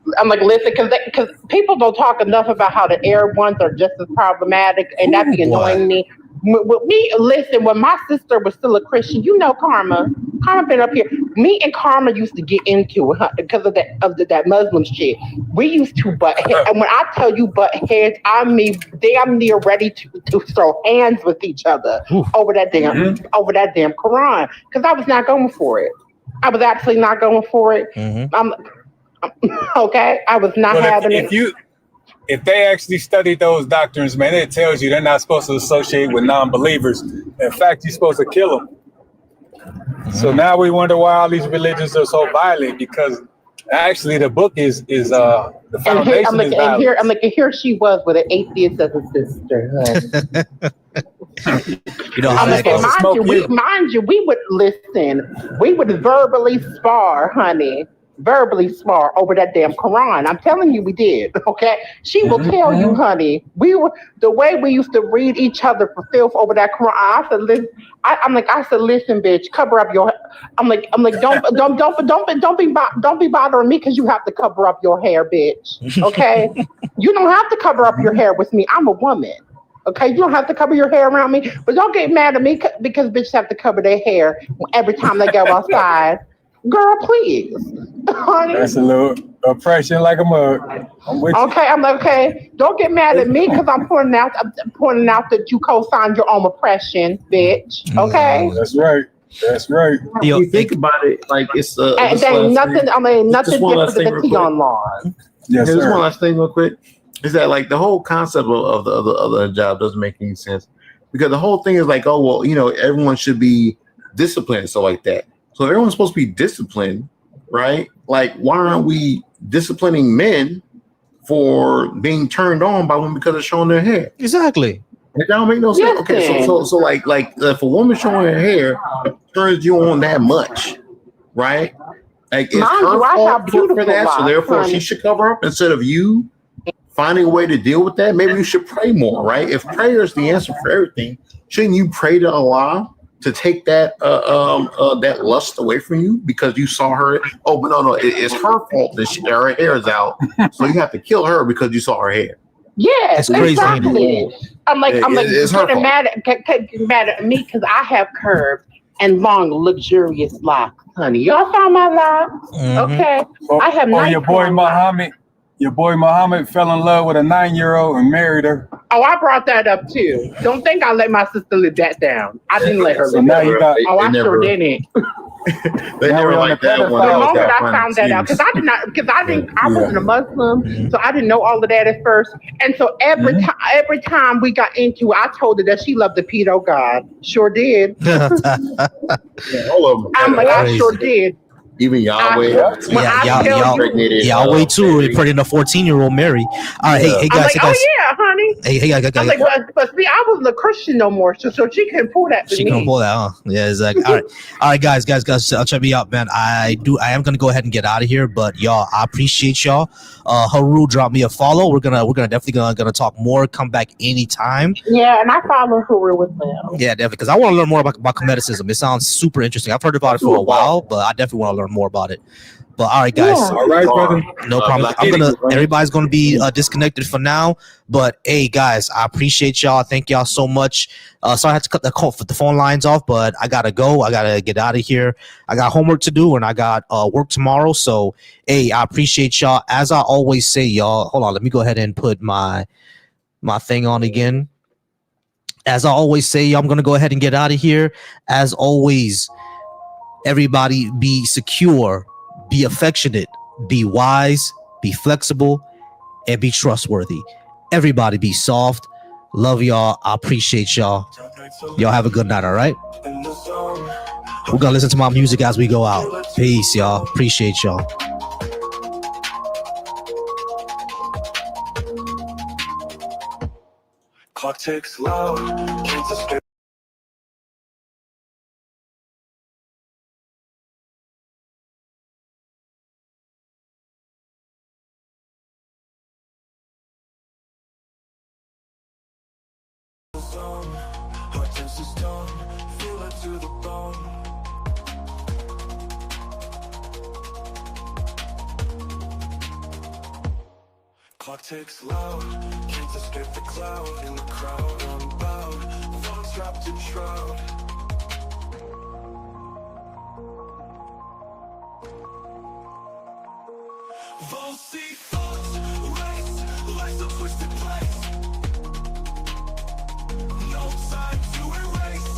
S11: listen, because people don't talk enough about how the Arab ones are just as problematic, and that be annoying me. With me, listen, when my sister was still a Christian, you know, Karma been up here. Me and Karma used to get into it because of that Muslim shit. We used to butt heads, and when I tell you butt heads, I mean damn near ready to throw hands with each other over that damn Quran, because I was not going for it. I was actually not going for it. Okay, I was not having it.
S14: If they actually studied those doctrines, man, it tells you they're not supposed to associate with non-believers. In fact, you're supposed to kill them. So now we wonder why all these religions are so violent, because actually the book is the foundation is violence.
S11: And here she was with an atheist as a sister.
S2: You know how that goes.
S11: Mind you, we would listen. We would verbally spar, honey. Verbally spar over that damn Quran. I'm telling you, we did. Okay, she will tell you, honey. The way we used to read each other for filth over that Quran. I said, listen. I said, listen, bitch, cover up your. I'm like, don't be bothering me because you have to cover up your hair, bitch. Okay, you don't have to cover up your hair with me. I'm a woman. Okay, you don't have to cover your hair around me, but don't get mad at me because bitches have to cover their hair every time they go outside. Girl, please. Honey.
S14: That's a little oppression like a mug. I'm with you.
S11: I'm like, okay, don't get mad at me because I'm pointing out that you co-signed your own oppression, bitch. Okay?
S14: That's right.
S10: You think about it, like it's
S11: and there ain't nothing different than the Tion law.
S10: Yes, there's one last thing real quick. Is that like the whole concept of the job doesn't make any sense, because the whole thing is like, oh well, you know, everyone should be disciplined, so like that. So everyone's supposed to be disciplined, right? Like, why aren't we disciplining men for being turned on by women because they're showing their hair?
S2: Exactly.
S10: It don't make no sense. Yes, okay, so like if a woman showing her hair turns you on that much, right? Like it's her fault for that, so therefore she should cover up instead of you finding a way to deal with that. Maybe you should pray more, right? If prayer is the answer for everything, shouldn't you pray to Allah to take that that lust away from you because you saw her? Oh, but no, it's her fault that her hair is out, so you have to kill her because you saw her hair.
S11: Yes, exactly. I'm like,
S10: it's
S11: getting mad at me because I have curved and long, luxurious locks, honey. Y'all saw my locks, okay? I have nice
S14: Your boy Muhammad fell in love with a 9-year-old and married her.
S11: Oh, I brought that up too. Don't think I let my sister live that down. I didn't let her live
S14: now
S11: that down. I sure didn't.
S10: They never like that one.
S11: The moment I found that out, because I wasn't a Muslim, so I didn't know all of that at first. And so every time we got into it, I told her that she loved the pedo god. Sure did.
S10: All of them.
S11: I'm like, I sure did.
S10: Even Yahweh.
S2: Yahweh too. They put in a 14-year-old Mary. All right, hey guys.
S11: I'm like, oh yeah, honey.
S2: Hey, guys.
S11: I'm like, but see, I wasn't a Christian no more, so she couldn't pull that.
S2: She couldn't pull that, huh? Yeah, exactly. All right, guys. Check me out, man. I am gonna go ahead and get out of here, but y'all, I appreciate y'all. Haru, drop me a follow. We're gonna definitely gonna talk more. Come back anytime.
S11: Yeah, and I follow Haru as well.
S2: Yeah, definitely, because I want to learn more about Comedicism. It sounds super interesting. I've heard about it for a while, but I definitely want to learn more about it. But all right, guys.
S14: Yeah. All right, brother.
S2: No problem. Everybody's gonna be disconnected for now. But hey, guys, I appreciate y'all. Thank y'all so much. Sorry I had to cut the phone lines off, but I gotta go. I gotta get out of here. I got homework to do and I got work tomorrow. So hey, I appreciate y'all. As I always say, y'all. Hold on, let me go ahead and put my thing on again. As I always say, I'm gonna go ahead and get out of here. As always, everybody be secure. Be affectionate, be wise, be flexible, and be trustworthy. Everybody be soft. Love y'all. I appreciate y'all. Y'all have a good night, all right? We're going to listen to my music as we go out. Peace, y'all. Appreciate y'all.
S1: Clock ticks loud. zone. Hard tense is done, feel it to the bone. Clock ticks loud, can't escape the cloud. In the crowd, unbowed, thoughts wrapped in shroud. Falsy thoughts, race, life's a twisted place. No time to erase,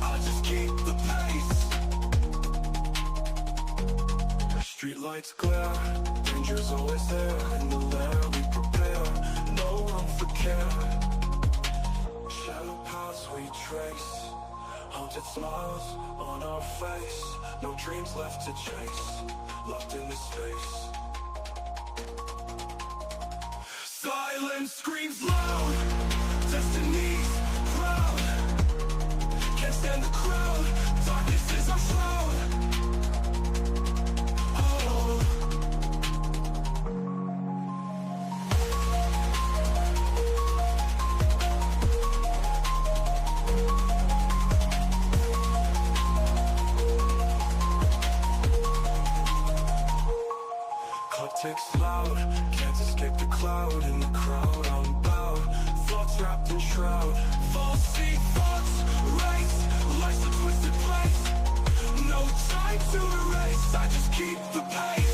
S1: I'll just keep the pace. Streetlights glare, danger's always there. In the lair we prepare, no room for care. Shadow paths we trace, haunted smiles on our face. No dreams left to chase, locked in this space. Silence screams loud, destiny's proud. Can't stand the crowd, darkness is our shroud. Clock ticks loud, can't escape the cloud. In the crowd, unbowed, thoughts wrapped in shroud. Falsy thoughts, race, life's a twisted place. No time to erase, I just keep the pace.